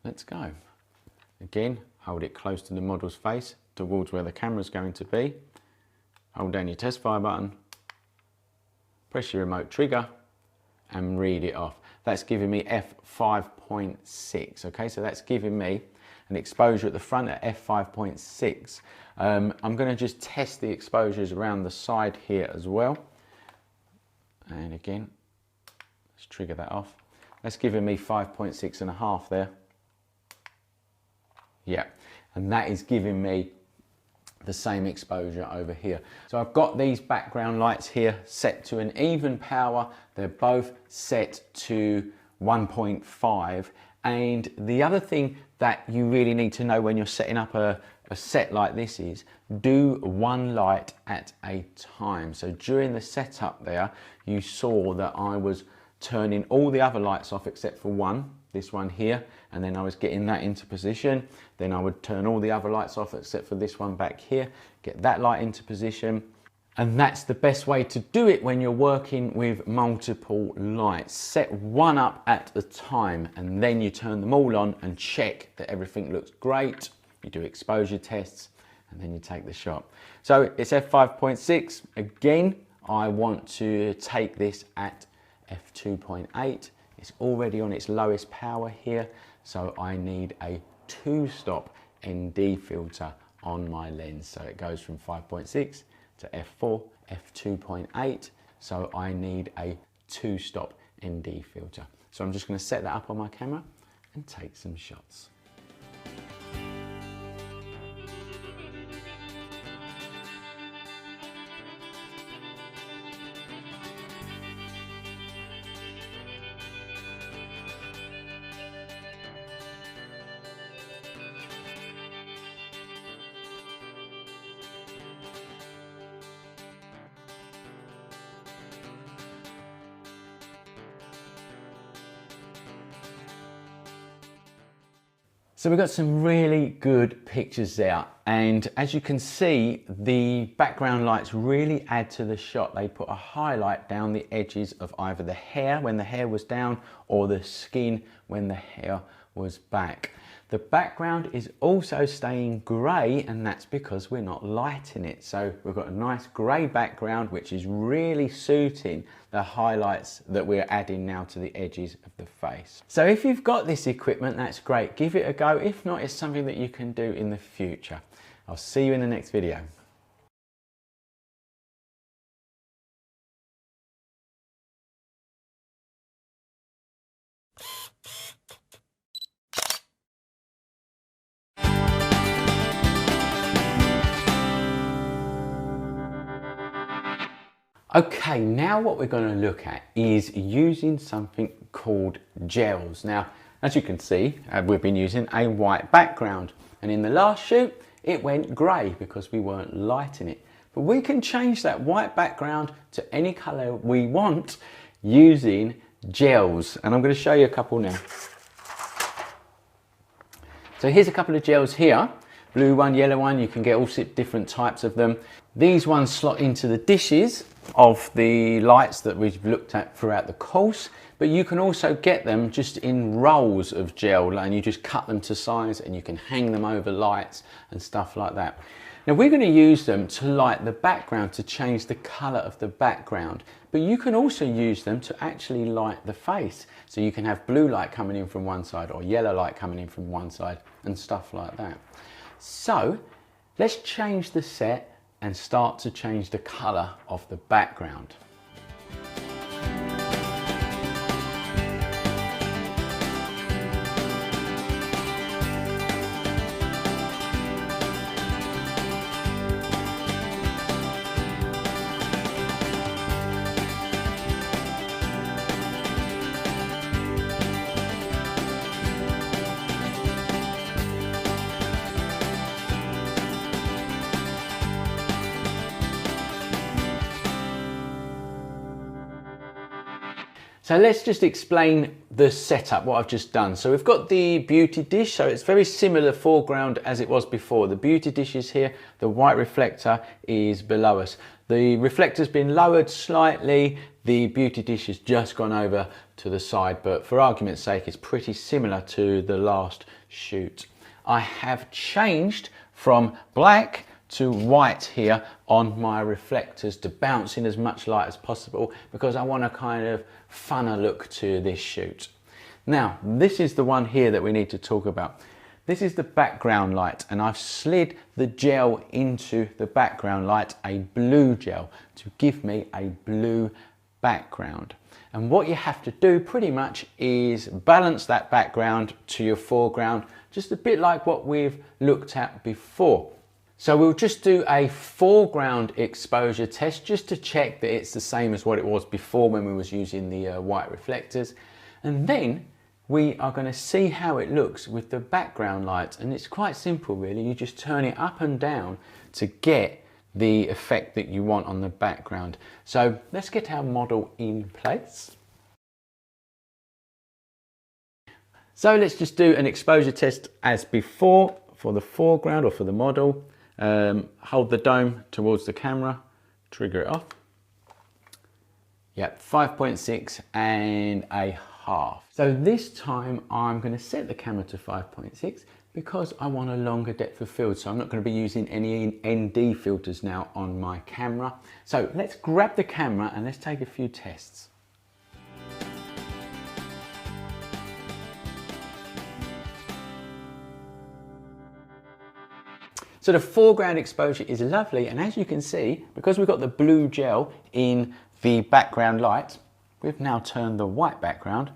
A: let's go. Again, hold it close to the model's face towards where the camera's going to be. Hold down your test fire button, press your remote trigger and read it off. That's giving me f5.6, okay? So that's giving me an exposure at the front at f5.6. I'm gonna just test the exposures around the side here as well. And again, let's trigger that off. That's giving me 5.6 and a half there. Yeah, and that is giving me the same exposure over here. So I've got these background lights here set to an even power. They're both set to 1.5. And the other thing that you really need to know when you're setting up a set like this is do one light at a time. So during the setup there, you saw that I was turning all the other lights off except for one, this one here, and then I was getting that into position. Then I would turn all the other lights off except for this one back here, get that light into position. And that's the best way to do it when you're working with multiple lights. Set one up at a time and then you turn them all on and check that everything looks great. You do exposure tests and then you take the shot. So it's f5.6. Again, I want to take this at f2.8. It's already on its lowest power here, so I need a 2-stop ND filter on my lens. So it goes from 5.6 to f4, f2.8, so I need a 2-stop ND filter. So I'm just going to set that up on my camera and take some shots. So we've got some really good pictures there, and as you can see, the background lights really add to the shot. They put a highlight down the edges of either the hair when the hair was down or the skin when the hair was back. The background is also staying grey, and that's because we're not lighting it. So we've got a nice grey background which is really suiting the highlights that we're adding now to the edges of the face. So if you've got this equipment, that's great. Give it a go. If not, it's something that you can do in the future. I'll see you in the next video. Okay, now what we're going to look at is using something called gels. Now, as you can see, we've been using a white background, and in the last shoot, it went grey because we weren't lighting it. But we can change that white background to any colour we want using gels, and I'm going to show you a couple now. So here's a couple of gels here. Blue one, yellow one, you can get all different types of them. These ones slot into the dishes of the lights that we've looked at throughout the course, but you can also get them just in rolls of gel, and you just cut them to size and you can hang them over lights and stuff like that. Now we're going to use them to light the background, to change the colour of the background, but you can also use them to actually light the face. So you can have blue light coming in from one side or yellow light coming in from one side and stuff like that. So let's change the set and start to change the colour of the background. So let's just explain the setup, what I've just done. So we've got the beauty dish, so it's very similar foreground as it was before. The beauty dish is here, the white reflector is below us. The reflector's been lowered slightly, the beauty dish has just gone over to the side, but for argument's sake, it's pretty similar to the last shoot. I have changed from black to white here on my reflectors to bounce in as much light as possible because I want a kind of funner look to this shoot. Now, this is the one here that we need to talk about. This is the background light, and I've slid the gel into the background light, a blue gel, to give me a blue background. And what you have to do pretty much is balance that background to your foreground, just a bit like what we've looked at before. So we'll just do a foreground exposure test just to check that it's the same as what it was before when we was using the white reflectors. And then we are going to see how it looks with the background light. And it's quite simple really, you just turn it up and down to get the effect that you want on the background. So let's get our model in place. So let's just do an exposure test as before for the foreground or for the model. Hold the dome towards the camera, trigger it off. Yep, 5.6 and a half. So this time I'm going to set the camera to 5.6 because I want a longer depth of field. So I'm not going to be using any ND filters now on my camera. So let's grab the camera and let's take a few tests. So the foreground exposure is lovely, and as you can see, because we've got the blue gel in the background light, we've now turned the white background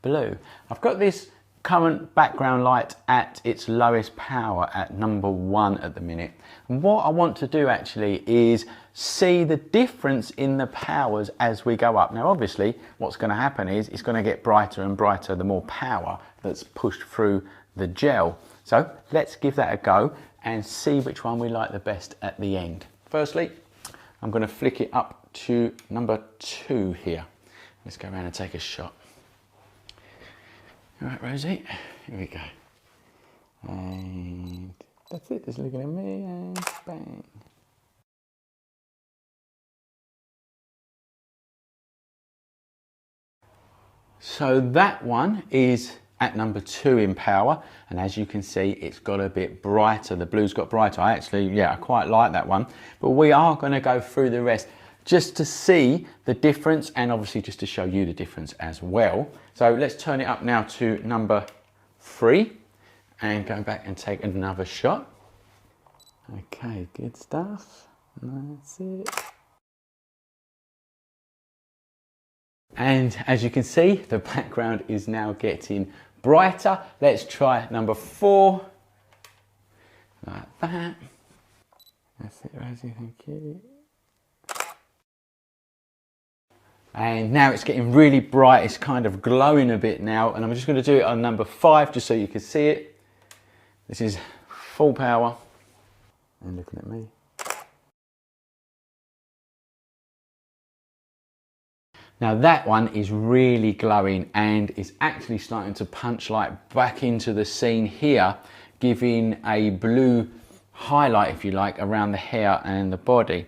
A: blue. I've got this current background light at its lowest power at number 1 at the minute. And what I want to do actually is see the difference in the powers as we go up. Now obviously what's going to happen is it's going to get brighter and brighter the more power that's pushed through the gel. So let's give that a go and see which one we like the best at the end. Firstly, I'm going to flick it up to number 2 here. Let's go around and take a shot. All right, Rosie, here we go. And that's it, just looking at me and bang. So that one is at number 2 in power, and as you can see it's got a bit brighter. The blue's got brighter. I quite like that one, but we are going to go through the rest just to see the difference and obviously just to show you the difference as well. So let's turn it up now to number 3 and go back and take another shot. Okay, good stuff. That's it. And as you can see, the background is now getting brighter. Let's try number 4. Like that. That's it, Rosie, thank you. And now it's getting really bright. It's kind of glowing a bit now. And I'm just going to do it on number 5 just so you can see it. This is full power. And looking at me. Now that one is really glowing and is actually starting to punch light back into the scene here, giving a blue highlight, if you like, around the hair and the body.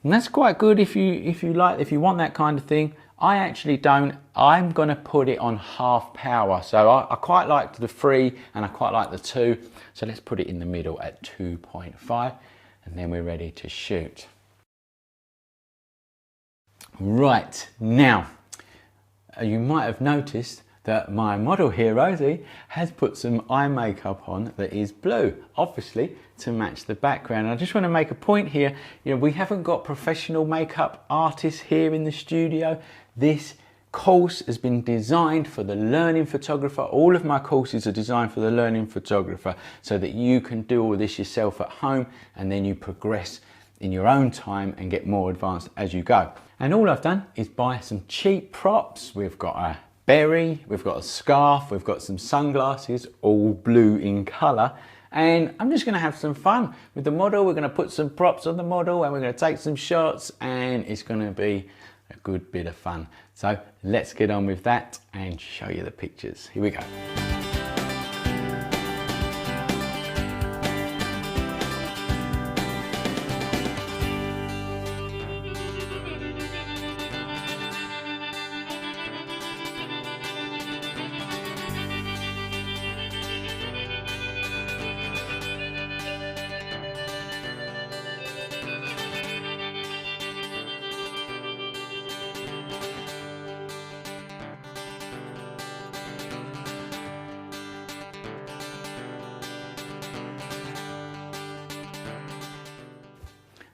A: And that's quite good if you want that kind of thing. I actually don't. I'm going to put it on half power. So I quite like the 3 and I quite like the 2. So let's put it in the middle at 2.5 and then we're ready to shoot. Right, now, you might have noticed that my model here, Rosie, has put some eye makeup on that is blue, obviously to match the background. And I just want to make a point here, we haven't got professional makeup artists here in the studio. This course has been designed for the learning photographer. All of my courses are designed for the learning photographer so that you can do all this yourself at home and then you progress in your own time and get more advanced as you go. And all I've done is buy some cheap props. We've got a berry, we've got a scarf, we've got some sunglasses, all blue in colour. And I'm just gonna have some fun with the model. We're gonna put some props on the model and we're gonna take some shots and it's gonna be a good bit of fun. So let's get on with that and show you the pictures. Here we go.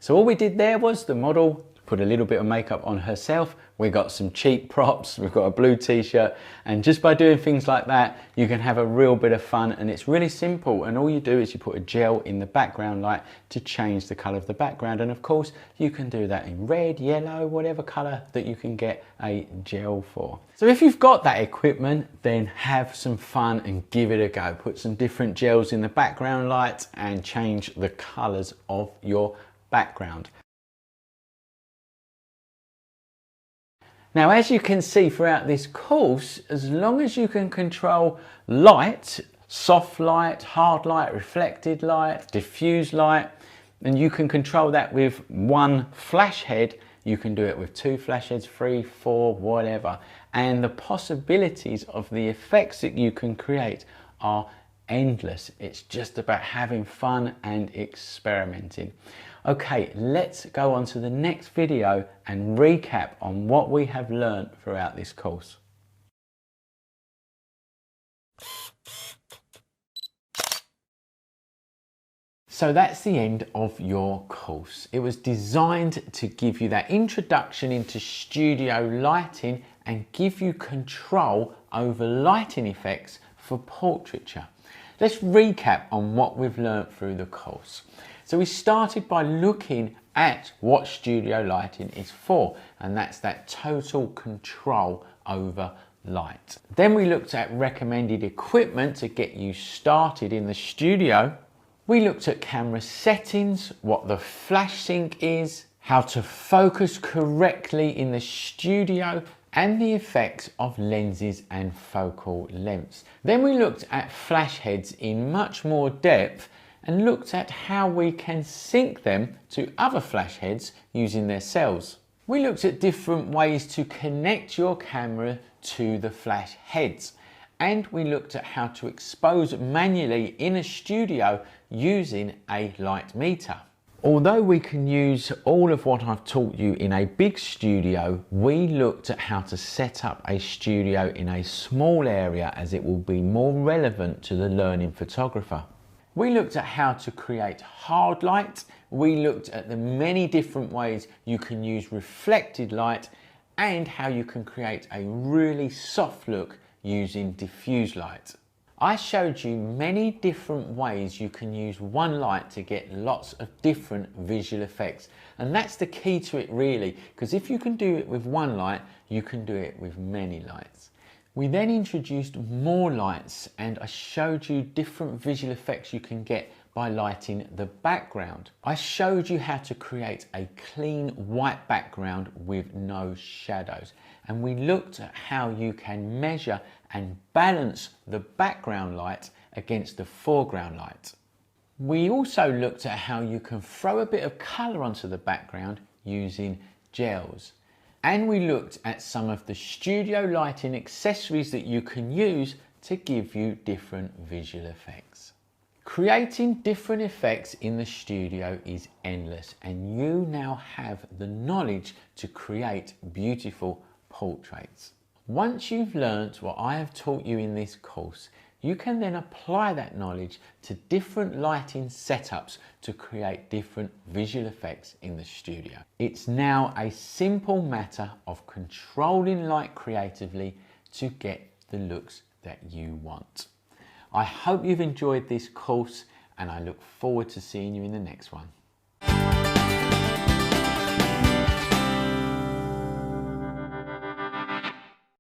A: So all we did there was the model put a little bit of makeup on herself. We got some cheap props, we've got a blue t-shirt, and just by doing things like that, you can have a real bit of fun. And it's really simple. And all you do is you put a gel in the background light to change the color of the background. And of course, you can do that in red, yellow, whatever color that you can get a gel for. So if you've got that equipment, then have some fun and give it a go. Put some different gels in the background light and change the colors of your background. Now, as you can see throughout this course, as long as you can control light, soft light, hard light, reflected light, diffuse light, and you can control that with one flash head, you can do it with 2 flash heads, 3, 4, whatever. And the possibilities of the effects that you can create are endless. It's just about having fun and experimenting. Okay, let's go on to the next video and recap on what we have learned throughout this course. So that's the end of your course. It was designed to give you that introduction into studio lighting and give you control over lighting effects for portraiture. Let's recap on what we've learned through the course. So we started by looking at what studio lighting is for, and that's that total control over light. Then we looked at recommended equipment to get you started in the studio. We looked at camera settings, what the flash sync is, how to focus correctly in the studio, and the effects of lenses and focal lengths. Then we looked at flash heads in much more depth and looked at how we can sync them to other flash heads using their cells. We looked at different ways to connect your camera to the flash heads, and we looked at how to expose manually in a studio using a light meter. Although we can use all of what I've taught you in a big studio, we looked at how to set up a studio in a small area as it will be more relevant to the learning photographer. We looked at how to create hard light. We looked at the many different ways you can use reflected light and how you can create a really soft look using diffuse light. I showed you many different ways you can use one light to get lots of different visual effects. And that's the key to it really, because if you can do it with one light, you can do it with many lights. We then introduced more lights and I showed you different visual effects you can get by lighting the background. I showed you how to create a clean white background with no shadows. And we looked at how you can measure and balance the background light against the foreground light. We also looked at how you can throw a bit of colour onto the background using gels. And we looked at some of the studio lighting accessories that you can use to give you different visual effects. Creating different effects in the studio is endless, and you now have the knowledge to create beautiful portraits. Once you've learnt what I have taught you in this course, you can then apply that knowledge to different lighting setups to create different visual effects in the studio. It's now a simple matter of controlling light creatively to get the looks that you want. I hope you've enjoyed this course and I look forward to seeing you in the next one.